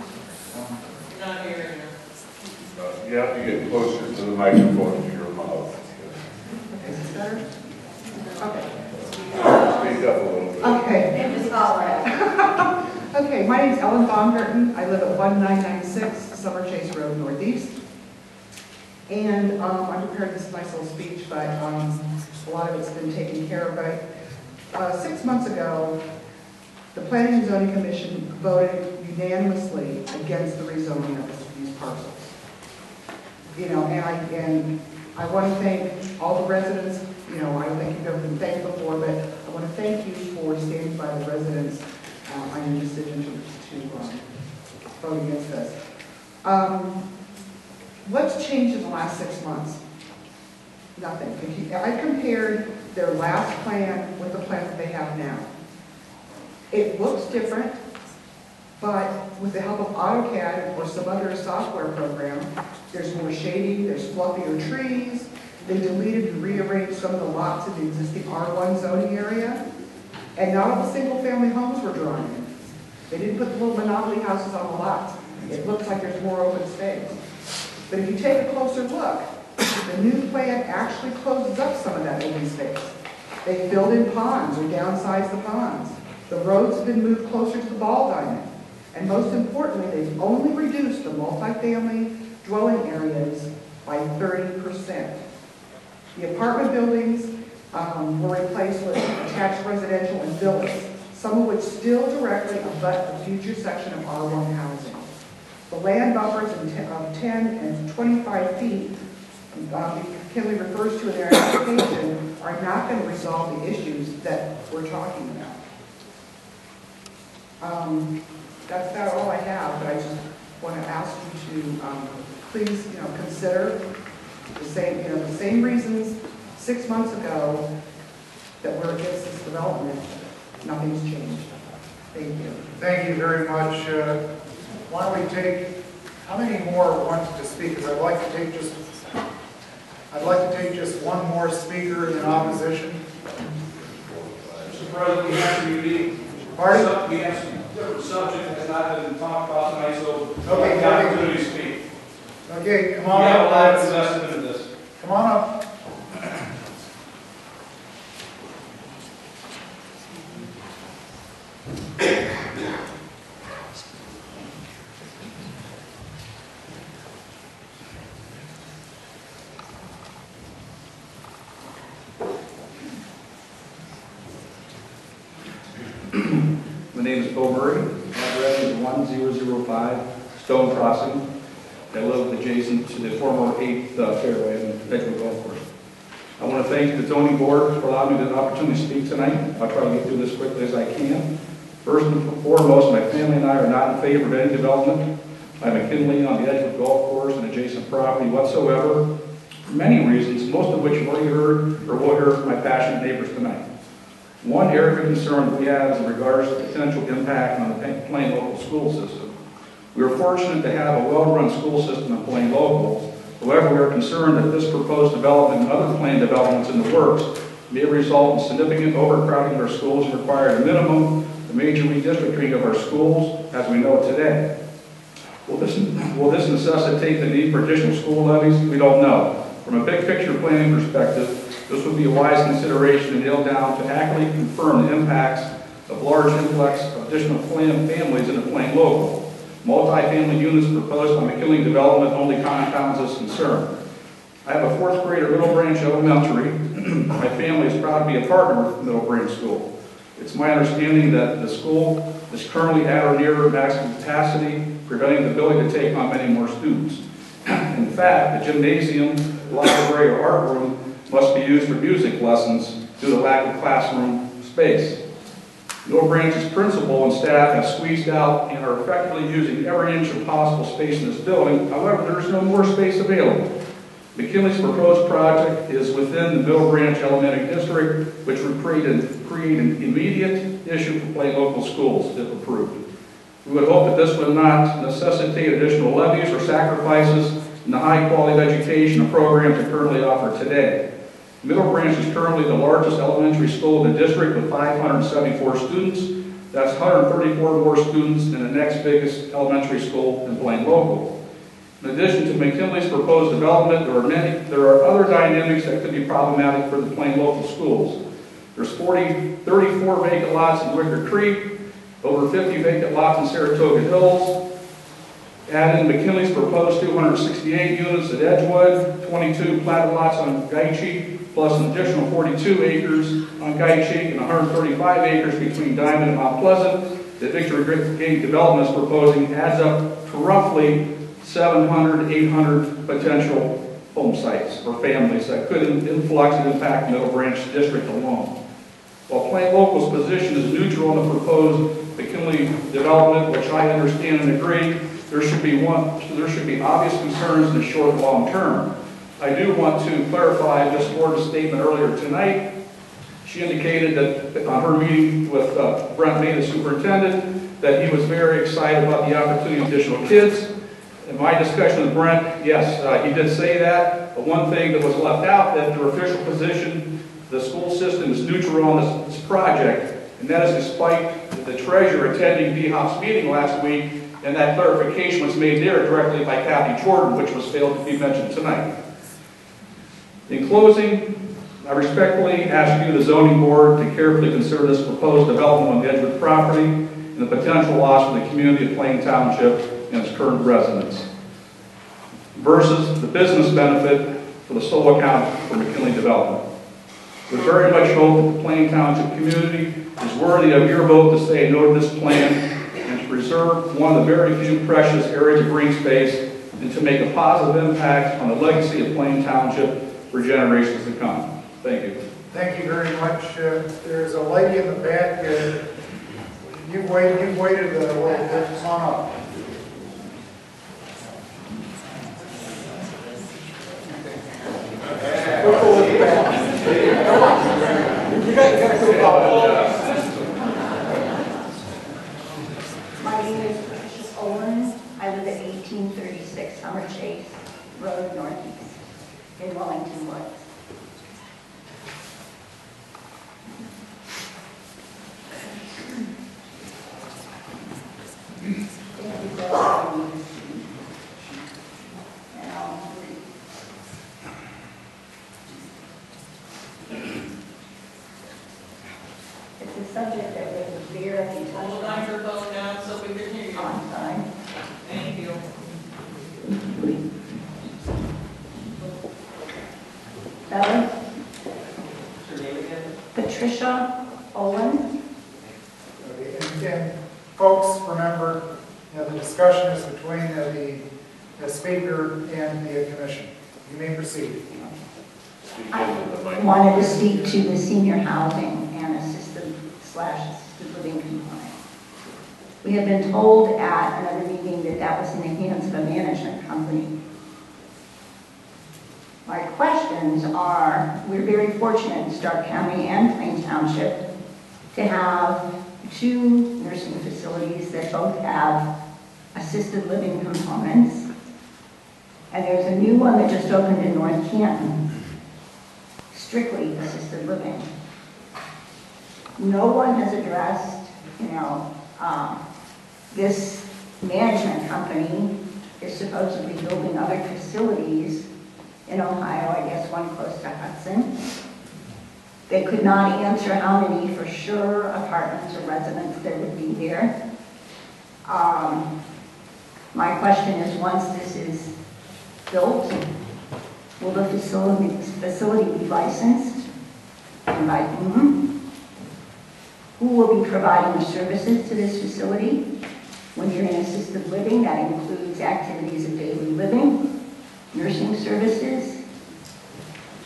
Not hearing you. You have to get closer to the microphone to your mouth. Okay, is this better? Okay. Speak up a little bit. Okay. Name is Colorado. Okay, my name is Ellen Baumgarten. I live at 1996 Summer Chase Road Northeast. And I prepared this nice little speech, but a lot of it's been taken care of. But 6 months ago, the Planning and Zoning Commission voted unanimously against the rezoning of these parcels. You know, and I want to thank all the residents. You know, I don't think you've ever been thanked before, but I want to thank you for standing by the residents on your decision to vote against this. What's changed in the last 6 months? Nothing. I compared their last plan with the plan that they have now. It looks different, but with the help of AutoCAD or some other software program, there's more shading, there's fluffier trees. They deleted and rearranged some of the lots in the existing R1 zoning area, and not all the single-family homes were drawn in. They didn't put the little monopoly houses on the lots. It looks like there's more open space. But if you take a closer look, the new plan actually closes up some of that open space. They filled in ponds or downsized the ponds. The roads have been moved closer to the ball diamond. And most importantly, they've only reduced the multifamily dwelling areas by 30%. The apartment buildings were replaced with attached residential and villas, some of which still directly abut the future section of R1 housing. The land buffers of 10 and 25 feet McKinley refers to in their application are not going to resolve the issues that we're talking about. That's about all I have, but I just want to ask you to please, consider the same reasons 6 months ago that we're against this development. Nothing's changed. Thank you. Thank you very much. Why don't we take, how many more want to speak? Because I'd like to take just one more speaker in opposition. Mr. President, we have to be Pardon? we have some different subject that's not been talked about tonight, so Okay, we have the opportunity to speak. Okay, come We on have a lot up. invested into this. Come on up. name is Bill Murray. My address is 1005 Stone Crossing. I live adjacent to the former 8th Fairway and Edgewood Golf Course. I want to thank the zoning board for allowing me the opportunity to speak tonight. I'll try to get through this quickly as I can. First and foremost, my family and I are not in favor of any development by McKinley on the Edgewood Golf Course and adjacent property whatsoever, for many reasons, most of which you've already heard or will hear from my passionate neighbors tonight. One area of concern that we have is in regards to potential impact on the Plain local school system. We are fortunate to have a well-run school system in Plain local. However, we are concerned that this proposed development and other Plain developments in the works may result in significant overcrowding of our schools and require a minimum of major redistricting of our schools as we know it today. Will this necessitate the need for additional school levies? We don't know. From a big picture planning perspective, this would be a wise consideration to nail down to accurately confirm the impacts of large influx of additional families in the Plain local. Multi-family units proposed by McKinley Development only compounds this concern. I have a 4th grade at Middle Branch Elementary. My family is proud to be a partner with Middle Branch School. It's my understanding that the school is currently at or near maximum capacity, preventing the ability to take on many more students. In fact, the gymnasium, library, or art room must be used for music lessons due to lack of classroom space. Middle Branch's principal and staff have squeezed out and are effectively using every inch of possible space in this building. However, there is no more space available. McKinley's proposed project is within the Middle Branch Elementary District, which would create an immediate issue for Plain local schools if approved. We would hope that this would not necessitate additional levies or sacrifices in the high quality of education and programs that currently offer today. Middle Branch is currently the largest elementary school in the district with 574 students. That's 134 more students than the next biggest elementary school in Plain local. In addition to McKinley's proposed development, there are other dynamics that could be problematic for the Plain local schools. There's 34 vacant lots in Wicker Creek, over 50 vacant lots in Saratoga Hills. Add in McKinley's proposed 268 units at Edgewood, 22 platted lots on Gaichee, plus an additional 42 acres on Gaichee and 135 acres between Diamond and Mount Pleasant. The Victory Gate development is proposing adds up to roughly 700, 800 potential home sites or families that could influx and impact Middle Branch District alone. While Plain local's position is neutral on the proposed McKinley development, which I understand and agree, there should be obvious concerns in the short and long term. I do want to clarify Ms. Ford's statement earlier tonight. She indicated that on her meeting with Brent May, the superintendent, that he was very excited about the opportunity of additional kids. In my discussion with Brent, yes, he did say that. But one thing that was left out, that their official position, the school system is neutral on this project, and that is despite the treasurer attending DHOP's meeting last week, and that clarification was made there directly by Kathy Jordan, which was failed to be mentioned tonight. In closing, I respectfully ask you, the zoning board, to carefully consider this proposed development on the Edgewood property and the potential loss for the community of Plain Township and its current residents, versus the business benefit for the sole account for McKinley development. We very much hope that the Plain Township community is worthy of your vote to say no to this plan and to preserve one of the very few precious areas of green space and to make a positive impact on the legacy of Plain Township for generations to come. Thank you. Thank you very much. There's a lady in the back. You've waited a little bit. Come on up. My name is Patricia Owens. I live at 1836 Summer Chase Road, Northeast, in Wellington Woods. It's a subject that was very touched. Hold on your phone down so we can hear you. I'm sorry. Thank you. Better? What's your name again? Patricia Owens. Okay, and discussion is between the speaker and the commission. You may proceed. I wanted to speak to the senior housing and assisted living component. We have been told at another meeting that that was in the hands of a management company. My questions are, we're very fortunate in Stark County and Plain Township to have two nursing facilities that both have assisted living components. And there's a new one that just opened in North Canton, strictly assisted living. No one has addressed, this management company is supposedly building other facilities in Ohio, I guess one close to Hudson. They could not answer how many for sure apartments or residents there would be there. My question is, once this is built, will the facility be licensed? And by whom? Who will be providing the services to this facility? When you're in assisted living, that includes activities of daily living, nursing services,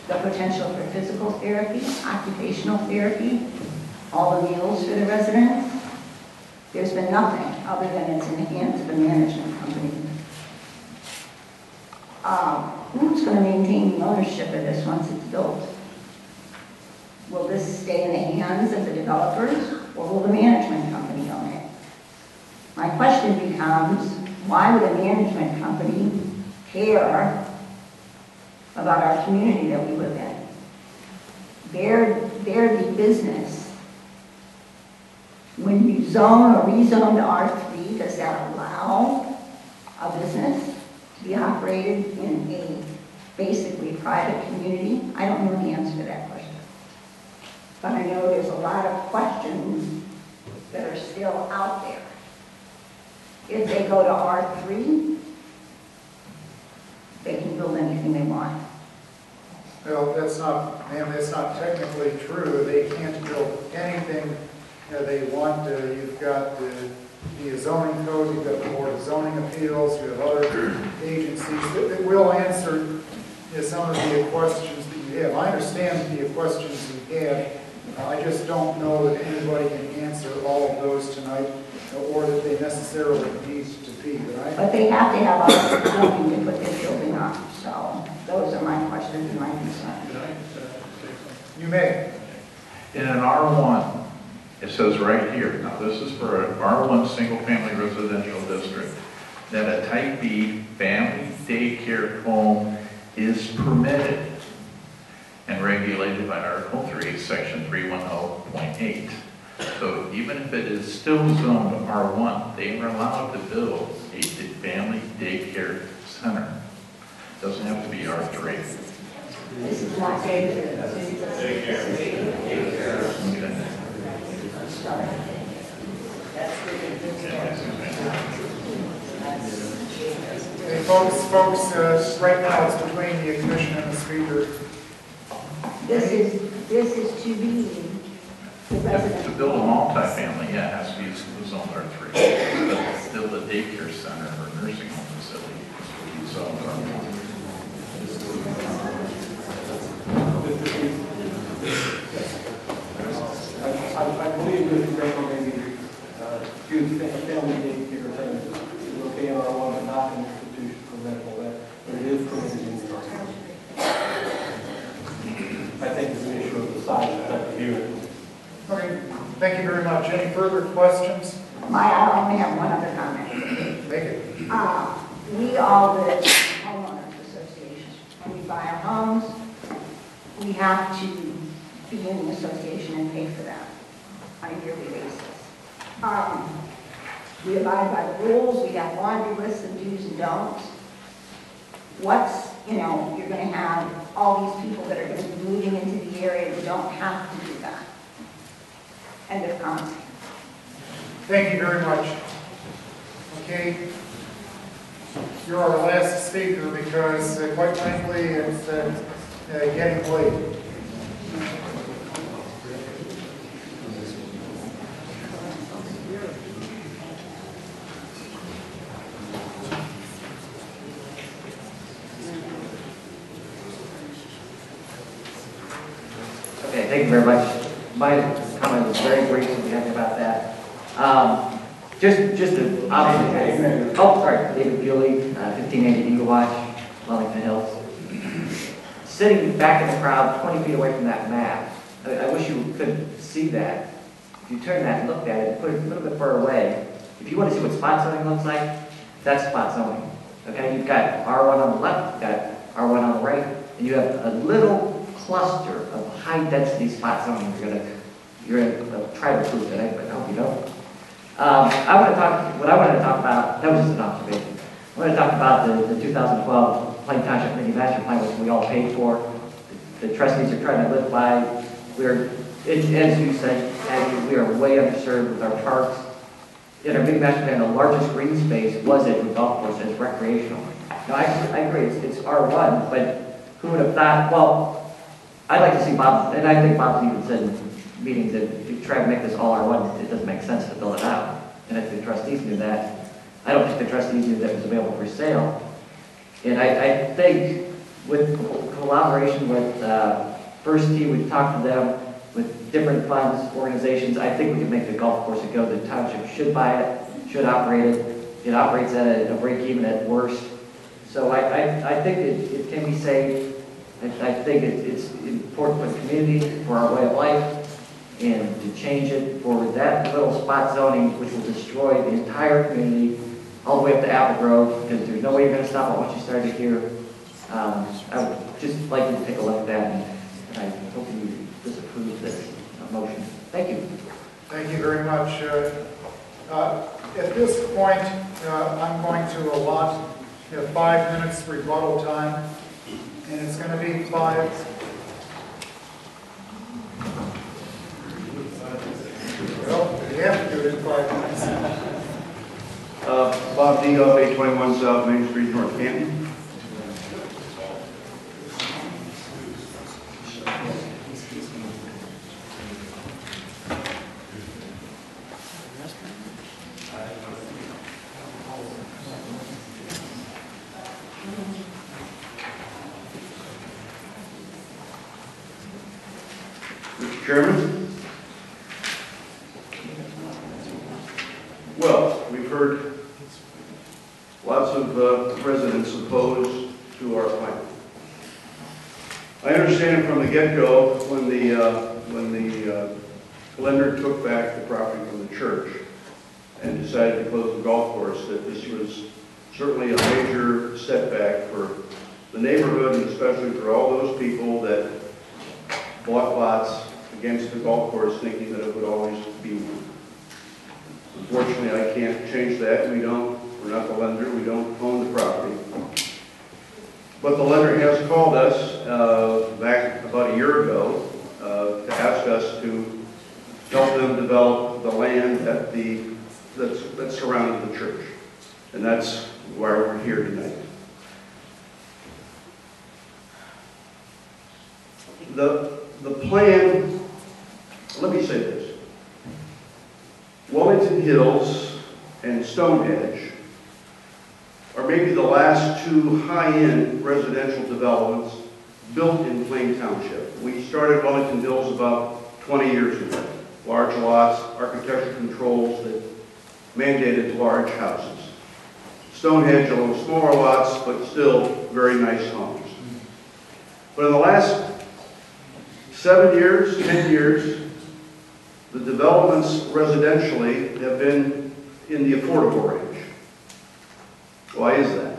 the potential for physical therapy, occupational therapy, all the meals for the residents. There's been nothing other than it's in the hands of a management company. Who's going to maintain the ownership of this once it's built? Will this stay in the hands of the developers, or will the management company own it? My question becomes, why would a management company care about our community that we live in? They're the business. When you zone or rezone to R3, does that allow a business to be operated in a basically private community? I don't know the answer to that question. But I know there's a lot of questions that are still out there. If they go to R3, they can build anything they want. Well, that's not, ma'am, that's not technically true. They can't build anything they want. You've got the zoning code, you've got the Board of Zoning Appeals, you have other agencies that will answer some of the questions that you have. I understand the questions you have. I just don't know that anybody can answer all of those tonight, or that they necessarily need to be, right? But they have to have a building to put this building up. So those are my questions and my concerns. You may. In an R1, it says right here, now this is for an R1 single-family residential district, that a type B family daycare home is permitted and regulated by Article 3, Section 310.8. So even if it is still zoned R1, they are allowed to build a family daycare center. It doesn't have to be R3. This is not daycare. Okay. Hey, folks, right now it's between the commission and the speaker. This is to be the resident. To build a multifamily, yeah, it has to be zoned R3. But it's still a daycare center or nursing home facility, which would be zoned R1. I believe Mr. Graham may be used a family daycare center is okay in R1, but not an institution for medical, but it is permitted in New York. I think it's an issue of the size of the unit. Okay, thank you very much. Any further questions? I only have one other comment. Make it. We all live in homeowners associations. When we buy our homes, we have to be in the association and pay for that on a yearly basis. We abide by the rules. We have laundry lists of do's and don'ts. You're going to have all these people that are going to be moving into the area who don't have to do that. End of comment. Thank you very much. Okay, you're our last speaker because, quite frankly, it's getting late. Okay, thank you very much. My comment was very brief, so we have about that. Just an observation. Oh, sorry, David Bewley, 1580 Eagle Watch, Wellington Hills. Sitting back in the crowd, 20 feet away from that map, I wish you could see that. If you turn that and looked at it and put it a little bit further away, if you want to see what spot zoning looks like, that's spot zoning. Okay, you've got R1 on the left, you've got R1 on the right, and you have a little cluster of high-density spot zoning. You're in a tribal group that I hope you know. What I wanted to talk about, that was just an observation. I want to talk about the 2012 Plain Township Mini Master Plan, which we all paid for. The trustees are trying to live by. As you said, we are way underserved with our parks. In our Mini Master Plan, the largest green space was at the golf course as recreational. Now, I agree, it's R1, but who would have thought, well, I'd like to see Bob, and I think Bob's even said in meetings that if you try to make this all R1, it doesn't make sense to build it out. And if the trustees knew that, I don't think the trustees knew that it was available for sale. And I think with collaboration with First Tee, we've talked to them, with different funds, organizations, I think we can make the golf course a go. The township should buy it, should operate it. It operates at a break even at worst. So I think it can be saved. I think it's important for the community, for our way of life, and to change it for that little spot zoning, which will destroy the entire community, all the way up to Apple Grove, because there's no way you're going to stop it once you start it here. I would just like you to take a look at that, and I hope you disapprove this motion. Thank you. Thank you very much. At this point, I'm going to allot 5 minutes rebuttal time, and it's going to be 5. Well, you have to do it in 5 minutes. Bob Degoff, 821 South Main Street, North Canton. Mr. Chairman. Well, we've heard lots of residents opposed to our plan. I understand from the get-go when the lender took back the property from the church and decided to close the golf course that this was certainly a major setback for the neighborhood and especially for all those people that bought lots against the golf course thinking that it would always be one. Unfortunately, I can't change that. We're not the lender, we don't own the property. But the lender has called us back about a year ago to ask us to help them develop the land that's surrounding the church. And that's why we're here tonight. The plan, let me say this. Wellington Hills and Stonehenge are maybe the last two high-end residential developments built in Plain Township. We started Wellington Hills about 20 years ago. Large lots, architectural controls that mandated large houses. Stonehenge, a little smaller lots, but still very nice homes. But in the last 7 years, 10 years, the developments residentially have been in the affordable range. Why is that?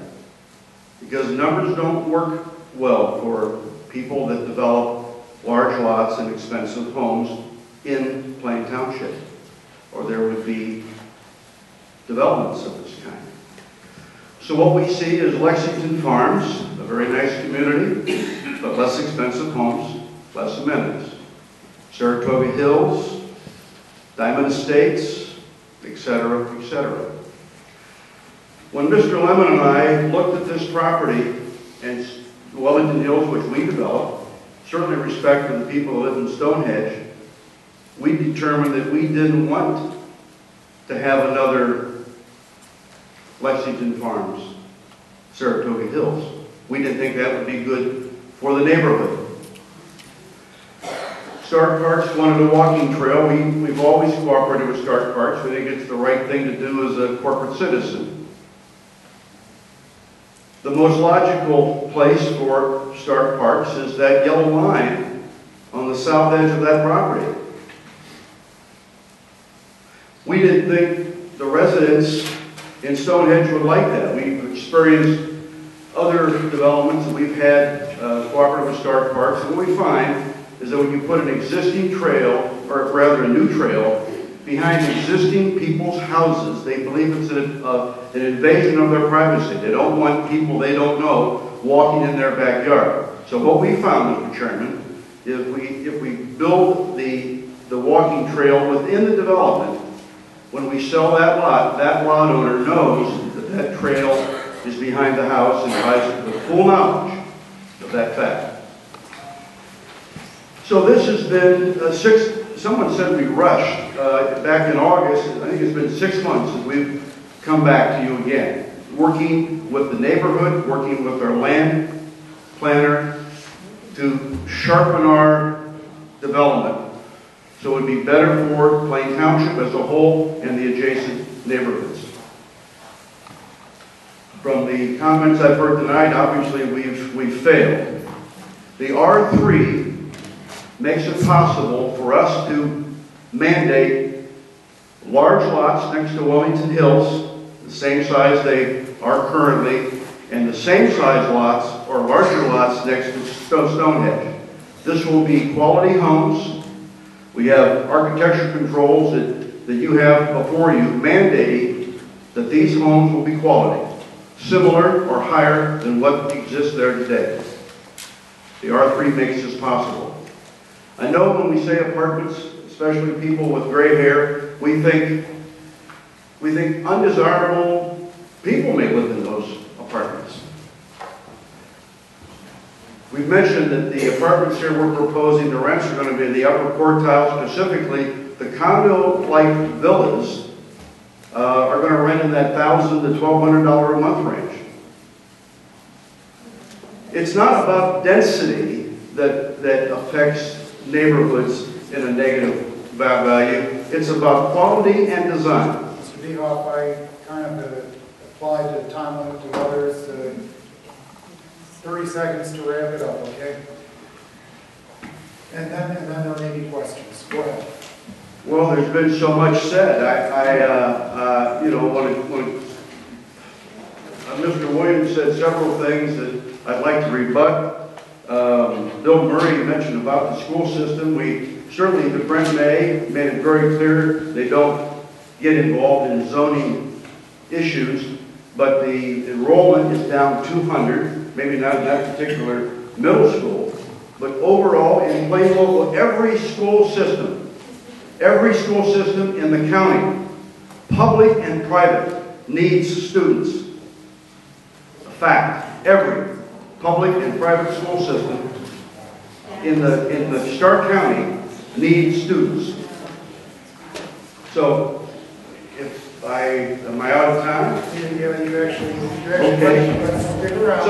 Because numbers don't work well for people that develop large lots and expensive homes in Plain Township, or there would be developments of this kind. So what we see is Lexington Farms, a very nice community, but less expensive homes, less amenities. Saratoga Hills, Diamond Estates, etc., etc. When Mr. Lemon and I looked at this property and Wellington Hills, which we developed, certainly respect for the people who live in Stonehenge, we determined that we didn't want to have another Lexington Farms, Saratoga Hills. We didn't think that would be good for the neighborhood. Stark Parks wanted a walking trail. We've always cooperated with Stark Parks. We think it's the right thing to do as a corporate citizen. The most logical place for Stark Parks is that yellow line on the south edge of that property. We didn't think the residents in Stonehenge would like that. We've experienced other developments that we've had cooperative with Stark Parks, and what we find is that when you put an existing trail, or rather a new trail, behind existing people's houses, they believe it's an invasion of their privacy. They don't want people they don't know walking in their backyard. So what we found, Mr. Chairman, is if we build the walking trail within the development, when we sell that lot owner knows that that trail is behind the house and has the full knowledge of that fact. So this has been someone said we rushed back in August. I think it's been 6 months since we've come back to you again, working with the neighborhood, working with our land planner to sharpen our development so it would be better for Plain Township as a whole and the adjacent neighborhoods. From the comments I've heard tonight, obviously we've failed. The R3 makes it possible for us to mandate large lots next to Wellington Hills, the same size they are currently, and the same size lots or larger lots next to Stonehenge. This will be quality homes. We have architecture controls that you have before you mandating that these homes will be quality, similar or higher than what exists there today. The R3 makes this possible. I know when we say apartments, especially people with gray hair, we think undesirable people may live in those apartments. We've mentioned that the apartments here we're proposing, the rents are going to be in the upper quartile, specifically the condo-like villas are going to rent in that $1,000 to $1,200 a month range. It's not about density that affects neighborhoods in a negative value. It's about quality and design. Mr. Dehoff, I kind of applied the time limit to others. 30 seconds to wrap it up, okay? And then there may be questions. Go ahead. Well, there's been so much said. Mr. Williams said several things that I'd like to rebut. Bill Murray mentioned about the school system. Certainly the Brent May made it very clear they don't get involved in zoning issues, but the enrollment is down 200, maybe not in that particular middle school, but overall in Plain Local, every school system in the county, public and private, needs students. A fact, every public and private school system in the Stark County needs students. So, am I out of time? Yeah, you actually okay. Stick around.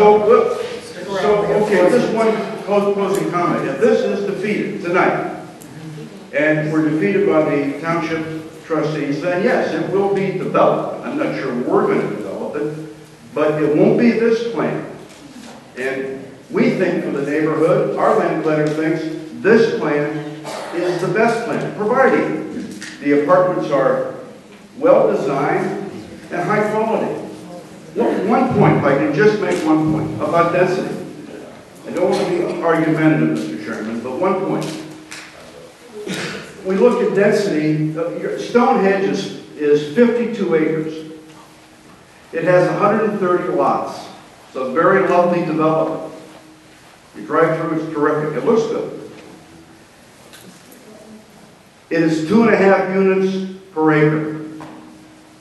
Okay, just one closing comment. If this is defeated tonight, and we're defeated by the township trustees, then yes, it will be developed. I'm not sure we're going to develop it, but it won't be this plan. And we think for the neighborhood, our land planner thinks this plan is the best plan, providing the apartments are well designed and high quality. One point, if I can just make one point about density. I don't want to be argumentative, Mr. Chairman, but one point. We look at density, Stonehenge is 52 acres. It has 130 lots. It's a very lovely development. You drive through, it's terrific. It looks good. It is 2.5 units per acre.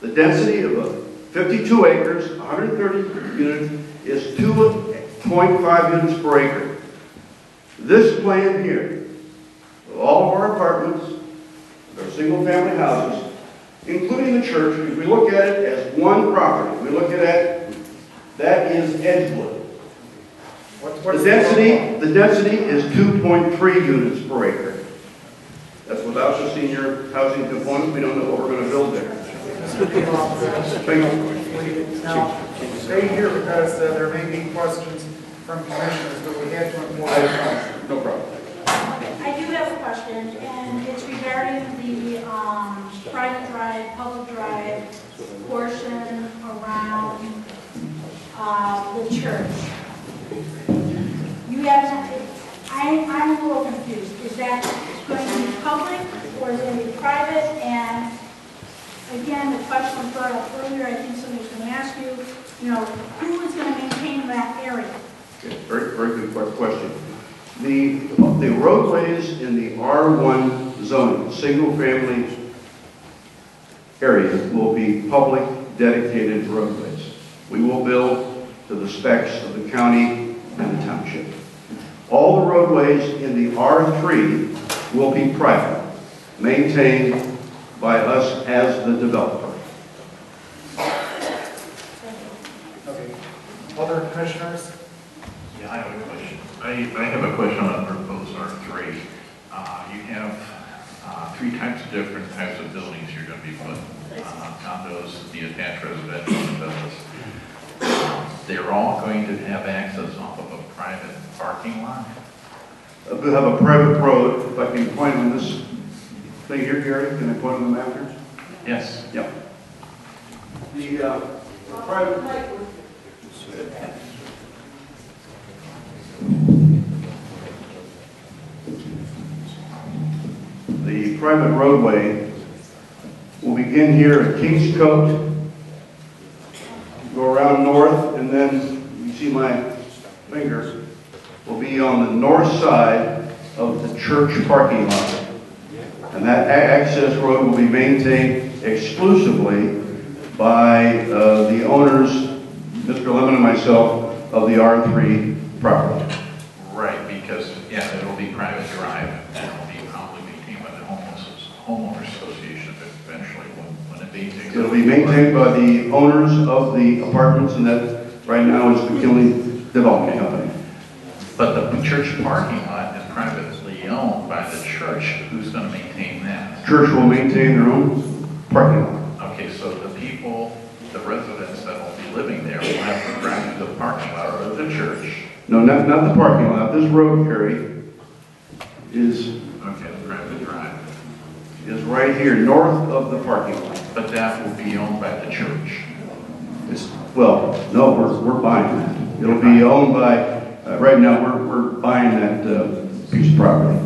The density of 52 acres, 130 units, is 2.5 units per acre. This plan here, with all of our apartments, our single-family houses, including the church, because we look at it as one property. We look at it, that is Edgewood. The density is 2.3 units per acre. That's without the senior housing component. We don't know what we're going to build there. Now, stay here because there may be questions from commissioners, but we have to inform them. No problem. I do have a question, and it's regarding the private drive, public drive portion around the church. You have, I'm a little confused. Is that going to be public or is it going to be private? And again, the question was brought up earlier, I think somebody was going to ask you, who is going to maintain that area? Okay, very good question. The roadways in the R1 zone, single-family area, will be public dedicated roadways. We will build to the specs of the county and the township. All the roadways in the R3 will be private, maintained by us as the developer. Okay. Other commissioners? Yeah, I have a question. I have a question on proposed R3. You have three different types of buildings you're going to be putting. Condos, the attached residential, and villas. They're all going to have access off of a private parking lot? We have a private road. If I can point on this thing here, Gary, can I point on the map here? Yes. Yep. The private... The private roadway will begin here at Kings Coat, go around north, and then you see my finger, will be on the north side of the church parking lot. And that access road will be maintained exclusively by the owners, Mr. Lemon and myself, of the R3 property. Right, because, yeah, it'll be private drive, and it'll be probably maintained by the homeowners association eventually, when it be. It'll be maintained by the owners of the apartments, and that right now is McKinley Development Company. But the church parking lot is privately owned by the church. Who's going to maintain that? Church will maintain their own parking lot. Okay, so the people, the residents that will be living there will have to drive to the parking lot or the church. No, not the parking lot. This road, Kerry, is okay, the private drive is right here north of the parking lot. But that will be owned by the church. Well, no, we're buying that. It'll be owned by. Right now, we're buying that piece of property.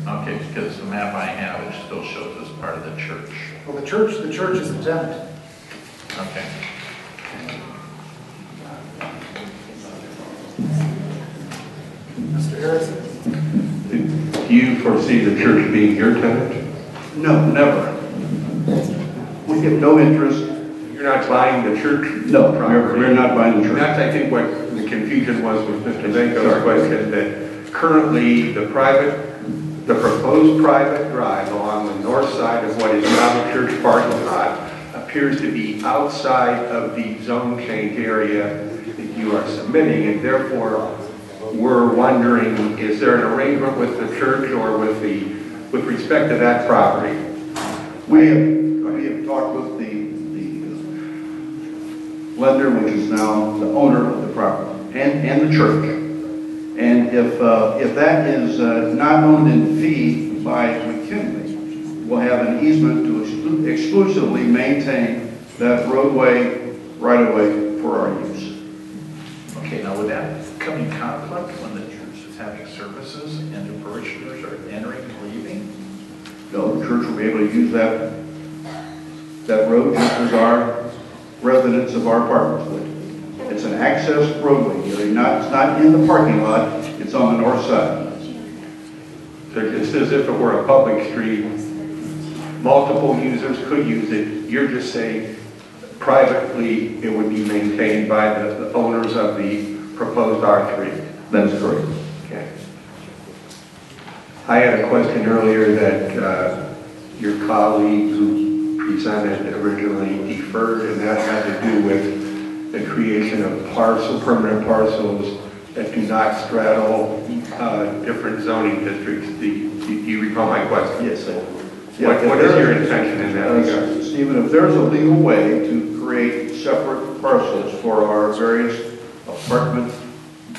Okay, because the map I have, it still shows as part of the church. Well, the church is a tenant. Okay. Mr. Harrison? Do you foresee the church being your tenant? No, never. We have no interest. You're not buying the church? No, we're not buying the church. That's, I think, what the confusion was with Mr. Zanko's question, that currently the proposed private drive along the north side of what is now the church parking lot appears to be outside of the zone change area that you are submitting, and therefore we're wondering, is there an arrangement with the church or with respect to that property? We have talked with the lender, which is now the owner of the property, and the church. And if that is not owned in fee by McKinley, we'll have an easement to exclusively maintain that roadway right-of-way for our use. Okay, now would that come in conflict when the church is having services and the parishioners are entering and leaving? No, the church will be able to use that road just as our residents of our apartments would. It's an access roadway. It's not in the parking lot. It's on the north side. So it's as if it were a public street. Multiple users could use it. You're just saying privately it would be maintained by the owners of the proposed R3. That is correct. Okay. I had a question earlier that your colleague who presented originally deferred, and that had to do with the creation of permanent parcels that do not straddle different zoning districts. Do you recall my question? Yes, I do. What is your intention in that regard? Stephen, if there's a legal way to create separate parcels for our various apartment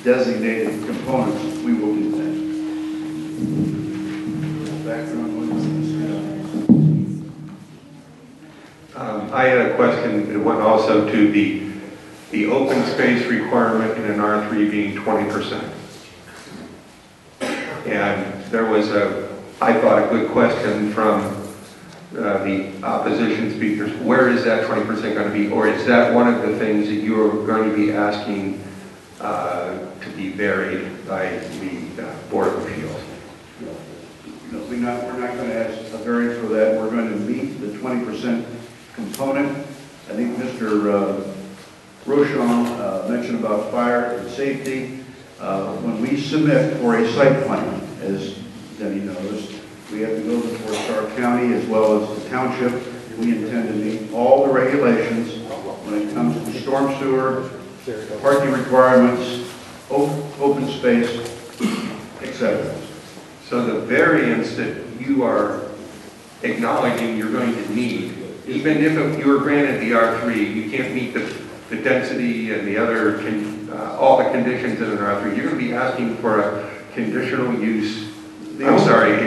designated components, we will do that. I had a question that went also to the open space requirement in an R3 being 20%. And there was I thought, a good question from the opposition speakers. Where is that 20% going to be? Or is that one of the things that you're going to be asking to be varied by the Board of Appeals? No, we're not going to ask a variance for that. We're going to meet the 20% component. I think Mr. Rochon mentioned about fire and safety. When we submit for a site plan, as Denny knows, we have to go before Stark County as well as the Township. We intend to meet all the regulations when it comes to storm sewer, parking requirements, open space, etc. So the variance that you are acknowledging you're going to need, even if you were granted the R3, you can't meet the density and the other, all the conditions in an R3. You're going to be asking for a conditional use, a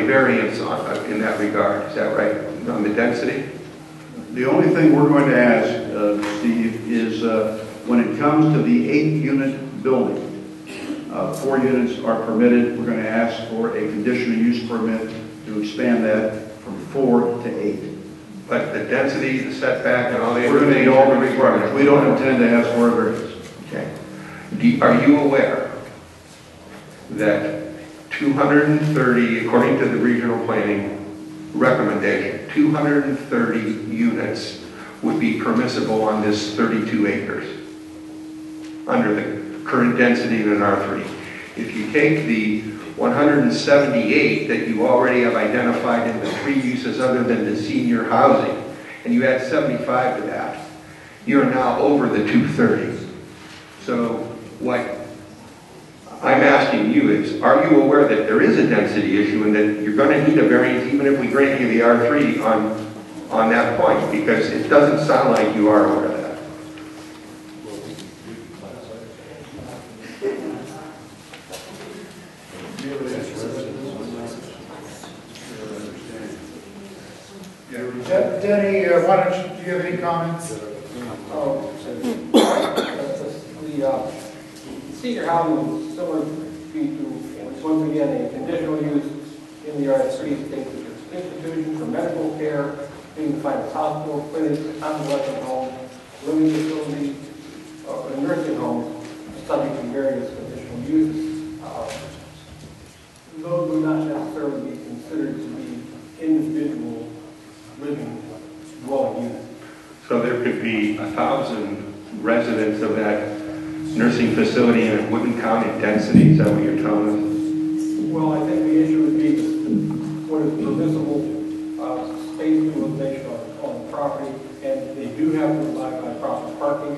variance in that regard. Is that right, on the density? The only thing we're going to ask, Steve, is when it comes to the 8-unit building, 4 units are permitted. We're going to ask for a conditional use permit to expand that from 4 to 8. But the density, the setback, and all the We're other going to things meet all the requirements. We don't intend to ask for a variance. Okay. Are you aware that 230, according to the regional planning recommendation, 230 units would be permissible on this 32 acres under the current density in an R3? If you take the 178 that you already have identified in the 3 uses other than the senior housing, and you add 75 to that, you're now over the 230. So what I'm asking you is, are you aware that there is a density issue and that you're going to need a variance even if we grant you the R3 on that point? Because it doesn't sound like you are aware of that. Denny, why don't you, do you have any comments? The senior housing is similar to, once again, a conditional use in the R3 states that it's institution for medical care, being defined as hospital, clinic, convalescent home, living facility, or nursing home, subject to various conditional uses. Those would not necessarily be considered to be individual living dwelling units. So there could be 1,000 residents of that nursing facility and it wouldn't count in density. Is that what you're telling us? Well, I think the issue would be what is permissible space utilization on the property, and they do have to abide by proper parking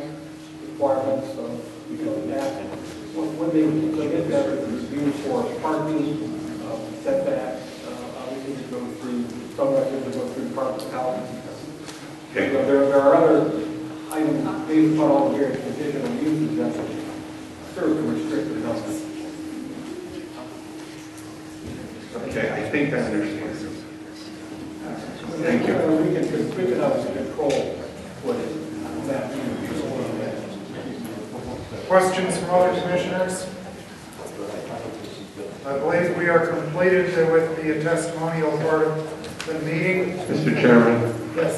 requirements. So because of that, when they get that review for parking, setbacks, obviously to go through, some residents go through Department of Housing. Okay. So there are other items based upon all the various conditional uses that serve to restrict the numbers. Okay, I think I understand. Thank you. We can obviously control what that means. Questions from other commissioners? I believe we are completed with the testimonial part of the meeting. Mr. Chairman? Yes.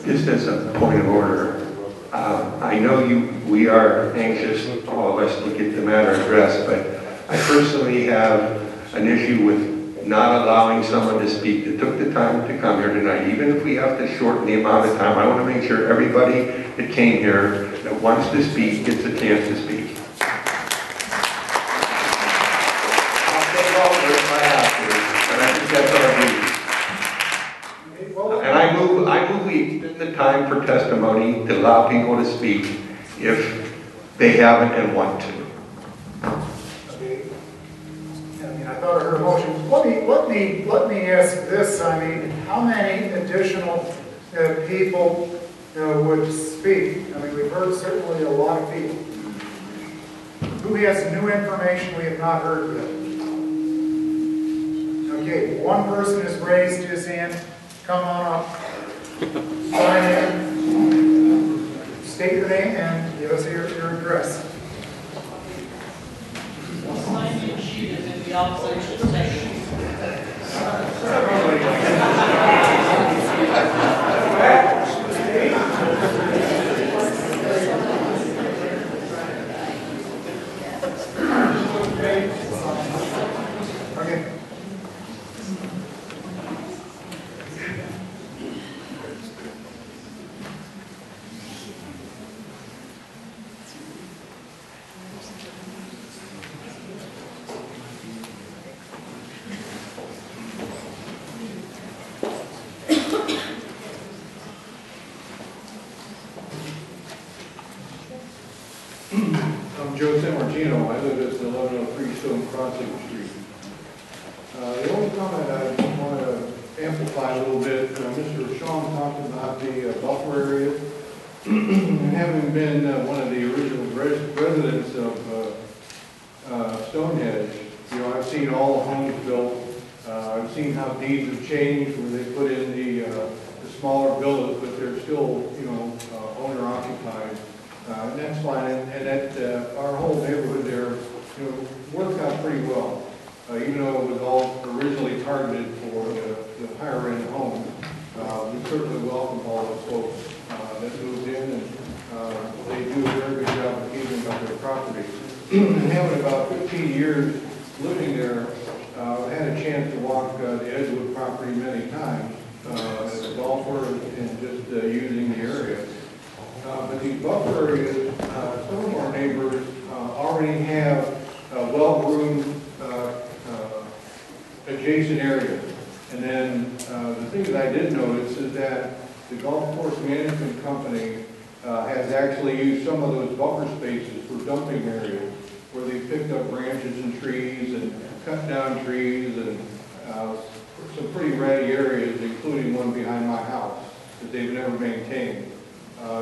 Just as a point of order, I know we are anxious, all of us, to get the matter addressed, but I personally have an issue with not allowing someone to speak that took the time to come here tonight. Even if we have to shorten the amount of time, I want to make sure everybody that came here that wants to speak gets a chance to speak. I'll take all of it if I have to, and I think that's our duty. And I move we extend the time for testimony to allow people to speak if they haven't and want to. her motion. Let me ask this. I mean, how many additional people would speak? I mean, we've heard certainly a lot of people. Who has new information we have not heard yet? Okay, one person has raised his hand. Come on up. Sign in. State your name and give us your address. Sign-in sheet is in the opposition section. Okay. I'm Joe Sammartino. I live at 1103 Stone Crossing Street. The only comment I want to amplify a little bit, Mr. Sean talked about the buffer area. And having been one of the original residents of Stonehenge, you know, I've seen all the homes built. I've seen how deeds have changed where they put in the smaller villas, but they're still, you know, owner occupied. And that's fine, and that our whole neighborhood there, you know, worked out pretty well. Even though it was all originally targeted for the higher end homes, we certainly welcome all those folks that moved in, and they do a very good job of keeping up their property. And having about 15 years living there, I had a chance to walk the Edgewood property many times as a golfer and just using the area. But these buffer areas, some of our neighbors already have well-groomed adjacent areas. And then the thing that I did notice is that the golf course management company has actually used some of those buffer spaces for dumping areas where they picked up branches and trees and cut down trees and some pretty ratty areas, including one behind my house that they've never maintained.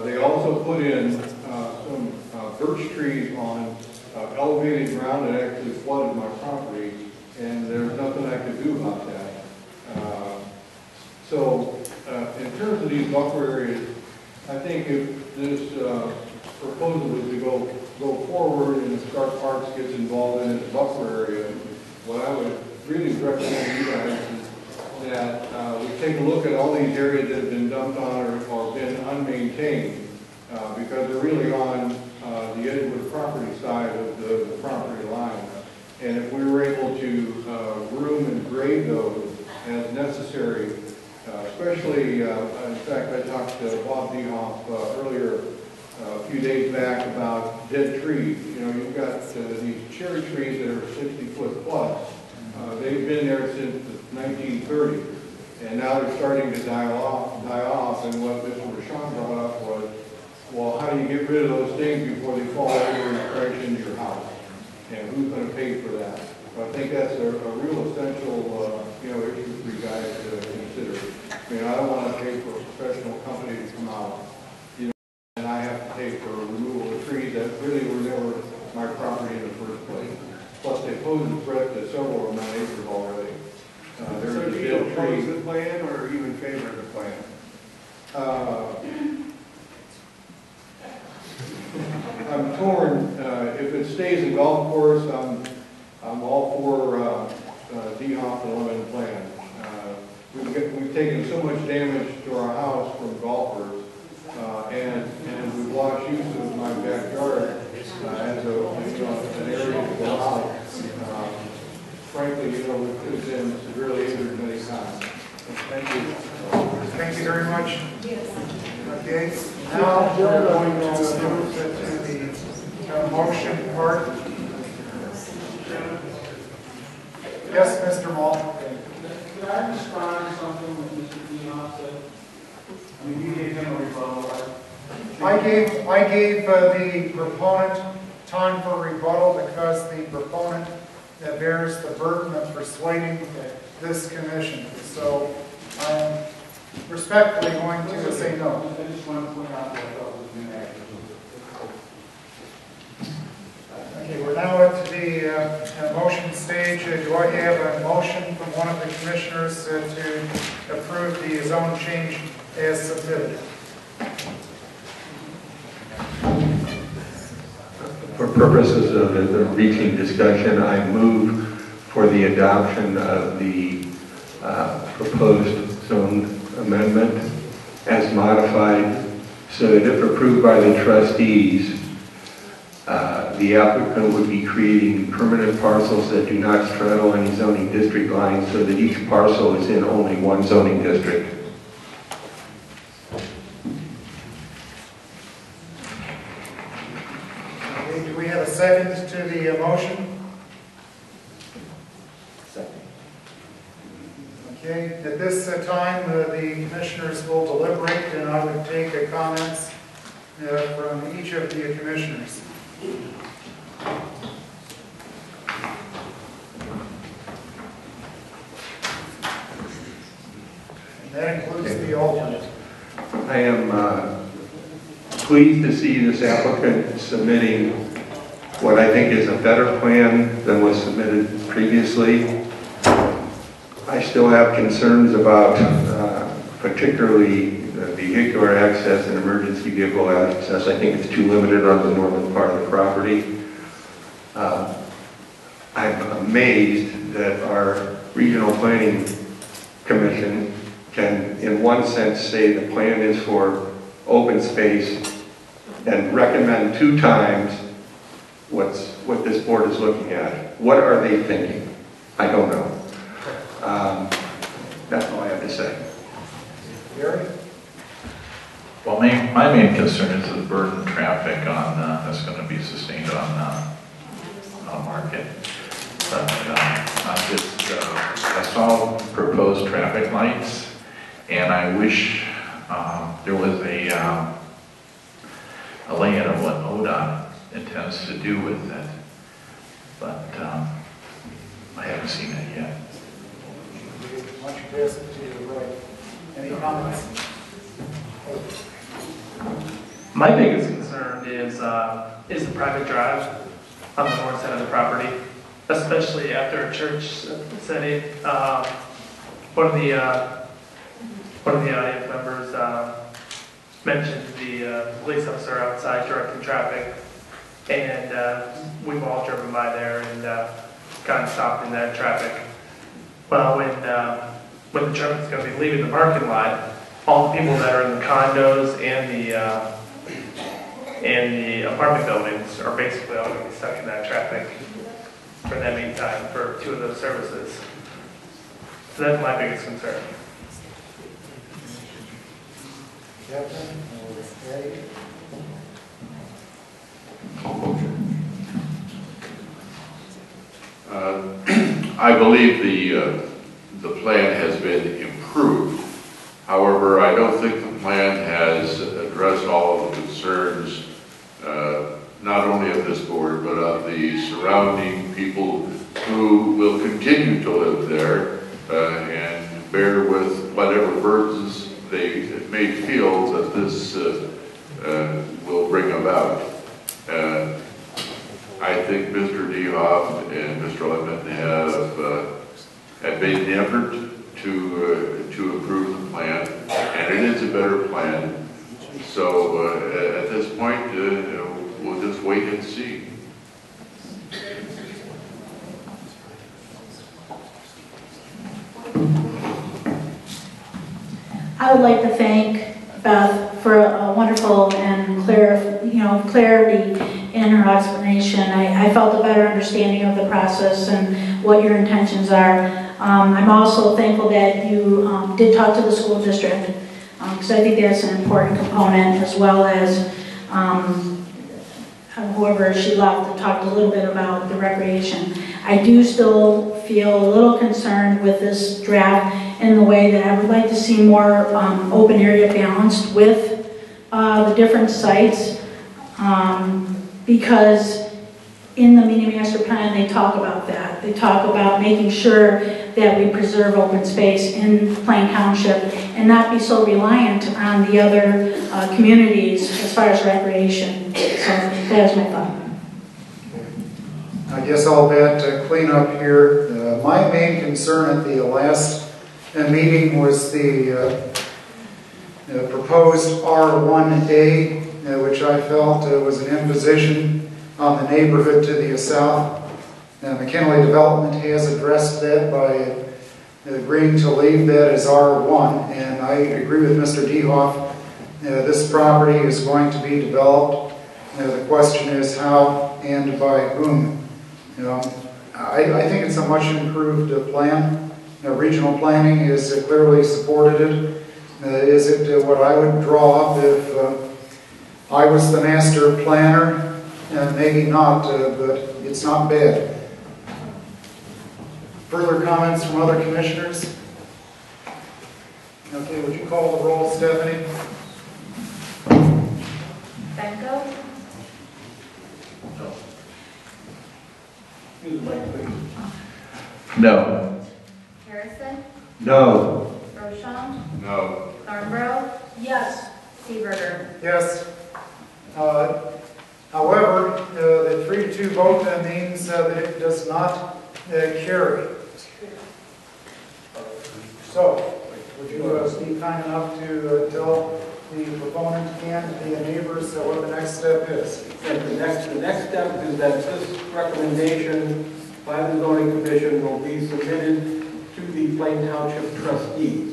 They also put in some birch trees on elevated ground that actually flooded my property, and there's nothing I could do about that. So in terms of these buffer areas, I think if this proposal was to go forward and if Stark Parks gets involved in this buffer area, what I would really recommend you guys is that we take a look at all these areas that have been dumped on or been unmaintained, because they're really on the Edgewood property side of the property line. And if we were able to groom and grade those as necessary, especially, in fact, I talked to Bob Dehoff earlier a few days back about dead trees. You know, you've got these cherry trees that are 60-foot plus. They've been there since the 1930s, and now they're starting to die off. And what Mr. Rashawn brought up was, well, how do you get rid of those things before they fall over and crash into your house? And who's going to pay for that? So I think that's a real essential, issue for you guys to consider. I mean, I don't want to pay for a professional company to come out, and I have to pay for removal of trees that really were never my property in the first place. Plus, they pose a threat to several of my neighbors already. So do you oppose the plan, or are you in favor of the plan? I'm torn. If it stays a golf course, I'm all for Dehoff and Lemon plan. We've taken so much damage to our house from golfers, and we've lost use of my backyard as an area to go out. Frankly, we could have been severely injured many times. Thank you. Thank you very much. Okay, now we're going to move to the motion part. Yes, Mr. Mall. Could I respond to something that Mr. Dehoff said? I mean, you gave him a rebuttal, right? I gave the proponent time for rebuttal because the proponent that bears the burden of persuading this commission. So I'm respectfully going to say no. I just want to point out that I thought was inaccurate. Okay, we're now at the motion stage. Do I have a motion from one of the commissioners to approve the zone change as submitted? For purposes of the routine discussion, I move for the adoption of the proposed zone amendment as modified, so that if approved by the trustees, the applicant would be creating permanent parcels that do not straddle any zoning district lines, so that each parcel is in only one zoning district. Okay, do we have a second to the motion? Second. Okay, at this time, the commissioners will deliberate, and I would take comments from each of the commissioners. And that includes the alternate. I am pleased to see this applicant submitting what I think is a better plan than was submitted previously. I still have concerns about particularly vehicular access and emergency vehicle access. I think it's too limited on the northern part of the property. I'm amazed that our regional planning commission can, in one sense, say the plan is for open space and recommend 2 times what this board is looking at. What are they thinking? I don't know. That's all I have to say. Gary? Well, my main concern is the burden of traffic on, that's going to be sustained on Market. But I saw proposed traffic lights, and I wish there was a layout of what ODOT intends to do with it, but I haven't seen it yet. Why don't you pass it to your right? Any comments? My biggest concern is the private drive on the north side of the property, especially after a church setting. One of the audience members mentioned the police officer outside directing traffic, and we've all driven by there and gotten stopped in that traffic. Well, when the traffic's going to be leaving the parking lot, all the people that are in the condos and the apartment buildings are basically all going to be stuck in that traffic for that meantime for 2 of those services. So that's my biggest concern. I believe the plan has been improved. However, I don't think the plan has addressed all of the concerns, not only of this board, but of the surrounding people who will continue to live there and bear with whatever burdens they may feel that this will bring about. I think Mr. Dehoff and Mr. Lemon have made an effort to improve the plan, and it is a better plan. So at this point, we'll just wait and see. I would like to thank Beth for a wonderful and clarity in her explanation. I felt a better understanding of the process and what your intentions are. I'm also thankful that you did talk to the school district, because I think that's an important component, as well as whoever she left talked a little bit about the recreation. I do still feel a little concerned with this draft in the way that I would like to see more open area balanced with the different sites, because in the mini master plan, they talk about that. They talk about making sure that we preserve open space in Plain Township and not be so reliant on the other communities as far as recreation. So that is my thought. I guess I'll bet clean up here. My main concern at the last meeting was the proposed R1A, which I felt was an imposition on the neighborhood to the south. McKinley Development has addressed that by agreeing to leave that as R1, and I agree with Mr. Dehoff. This property is going to be developed. The question is how and by whom. I think it's a much improved plan. Regional planning is clearly supported it. Is it what I would draw up if I was the master planner? Maybe not, but it's not bad. Further comments from other commissioners? Okay, would you call the roll, Stephanie? Benko? No. Harrison? No. Rochon? No. Thornborough? Yes. Seaberger? Yes. However, the 3-2 vote means that it does not carry. So, would you be kind enough to tell the proponent and the neighbors what the next step is? And the next step is that this recommendation by the zoning commission will be submitted to the Plain Township trustees.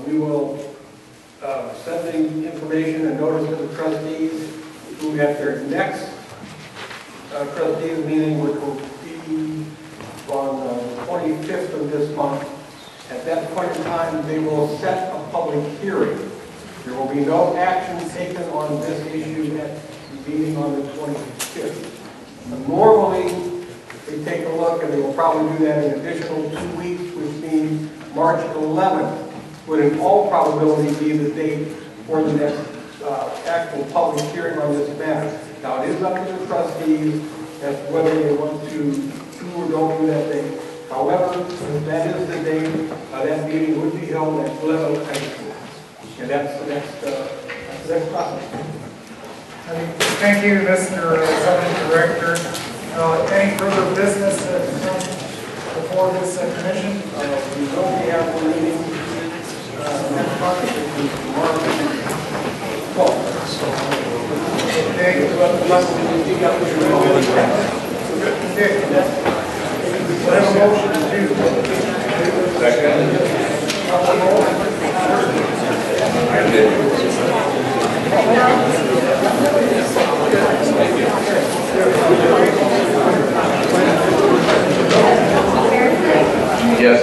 We will send the information and notice to the trustees who at their next trustees meeting, which will be on the 25th of this month. At that point in time, they will set a public hearing. There will be no action taken on this issue at the meeting on the 25th. Normally, they take a look, and they will probably do that in an additional 2 weeks, which means March 11th would in all probability be the date for the next actual public hearing on this matter. Now, it is up to the trustees as to whether they want to do or don't do that date. However, if that is the date, that meeting would be held at Glen High School. And that's the next process. Thank you, Mr. Zoning Director. Any further business before this commission? We will be having a meeting next month, which is tomorrow. Okay. What have a motion to do? Second. Yes.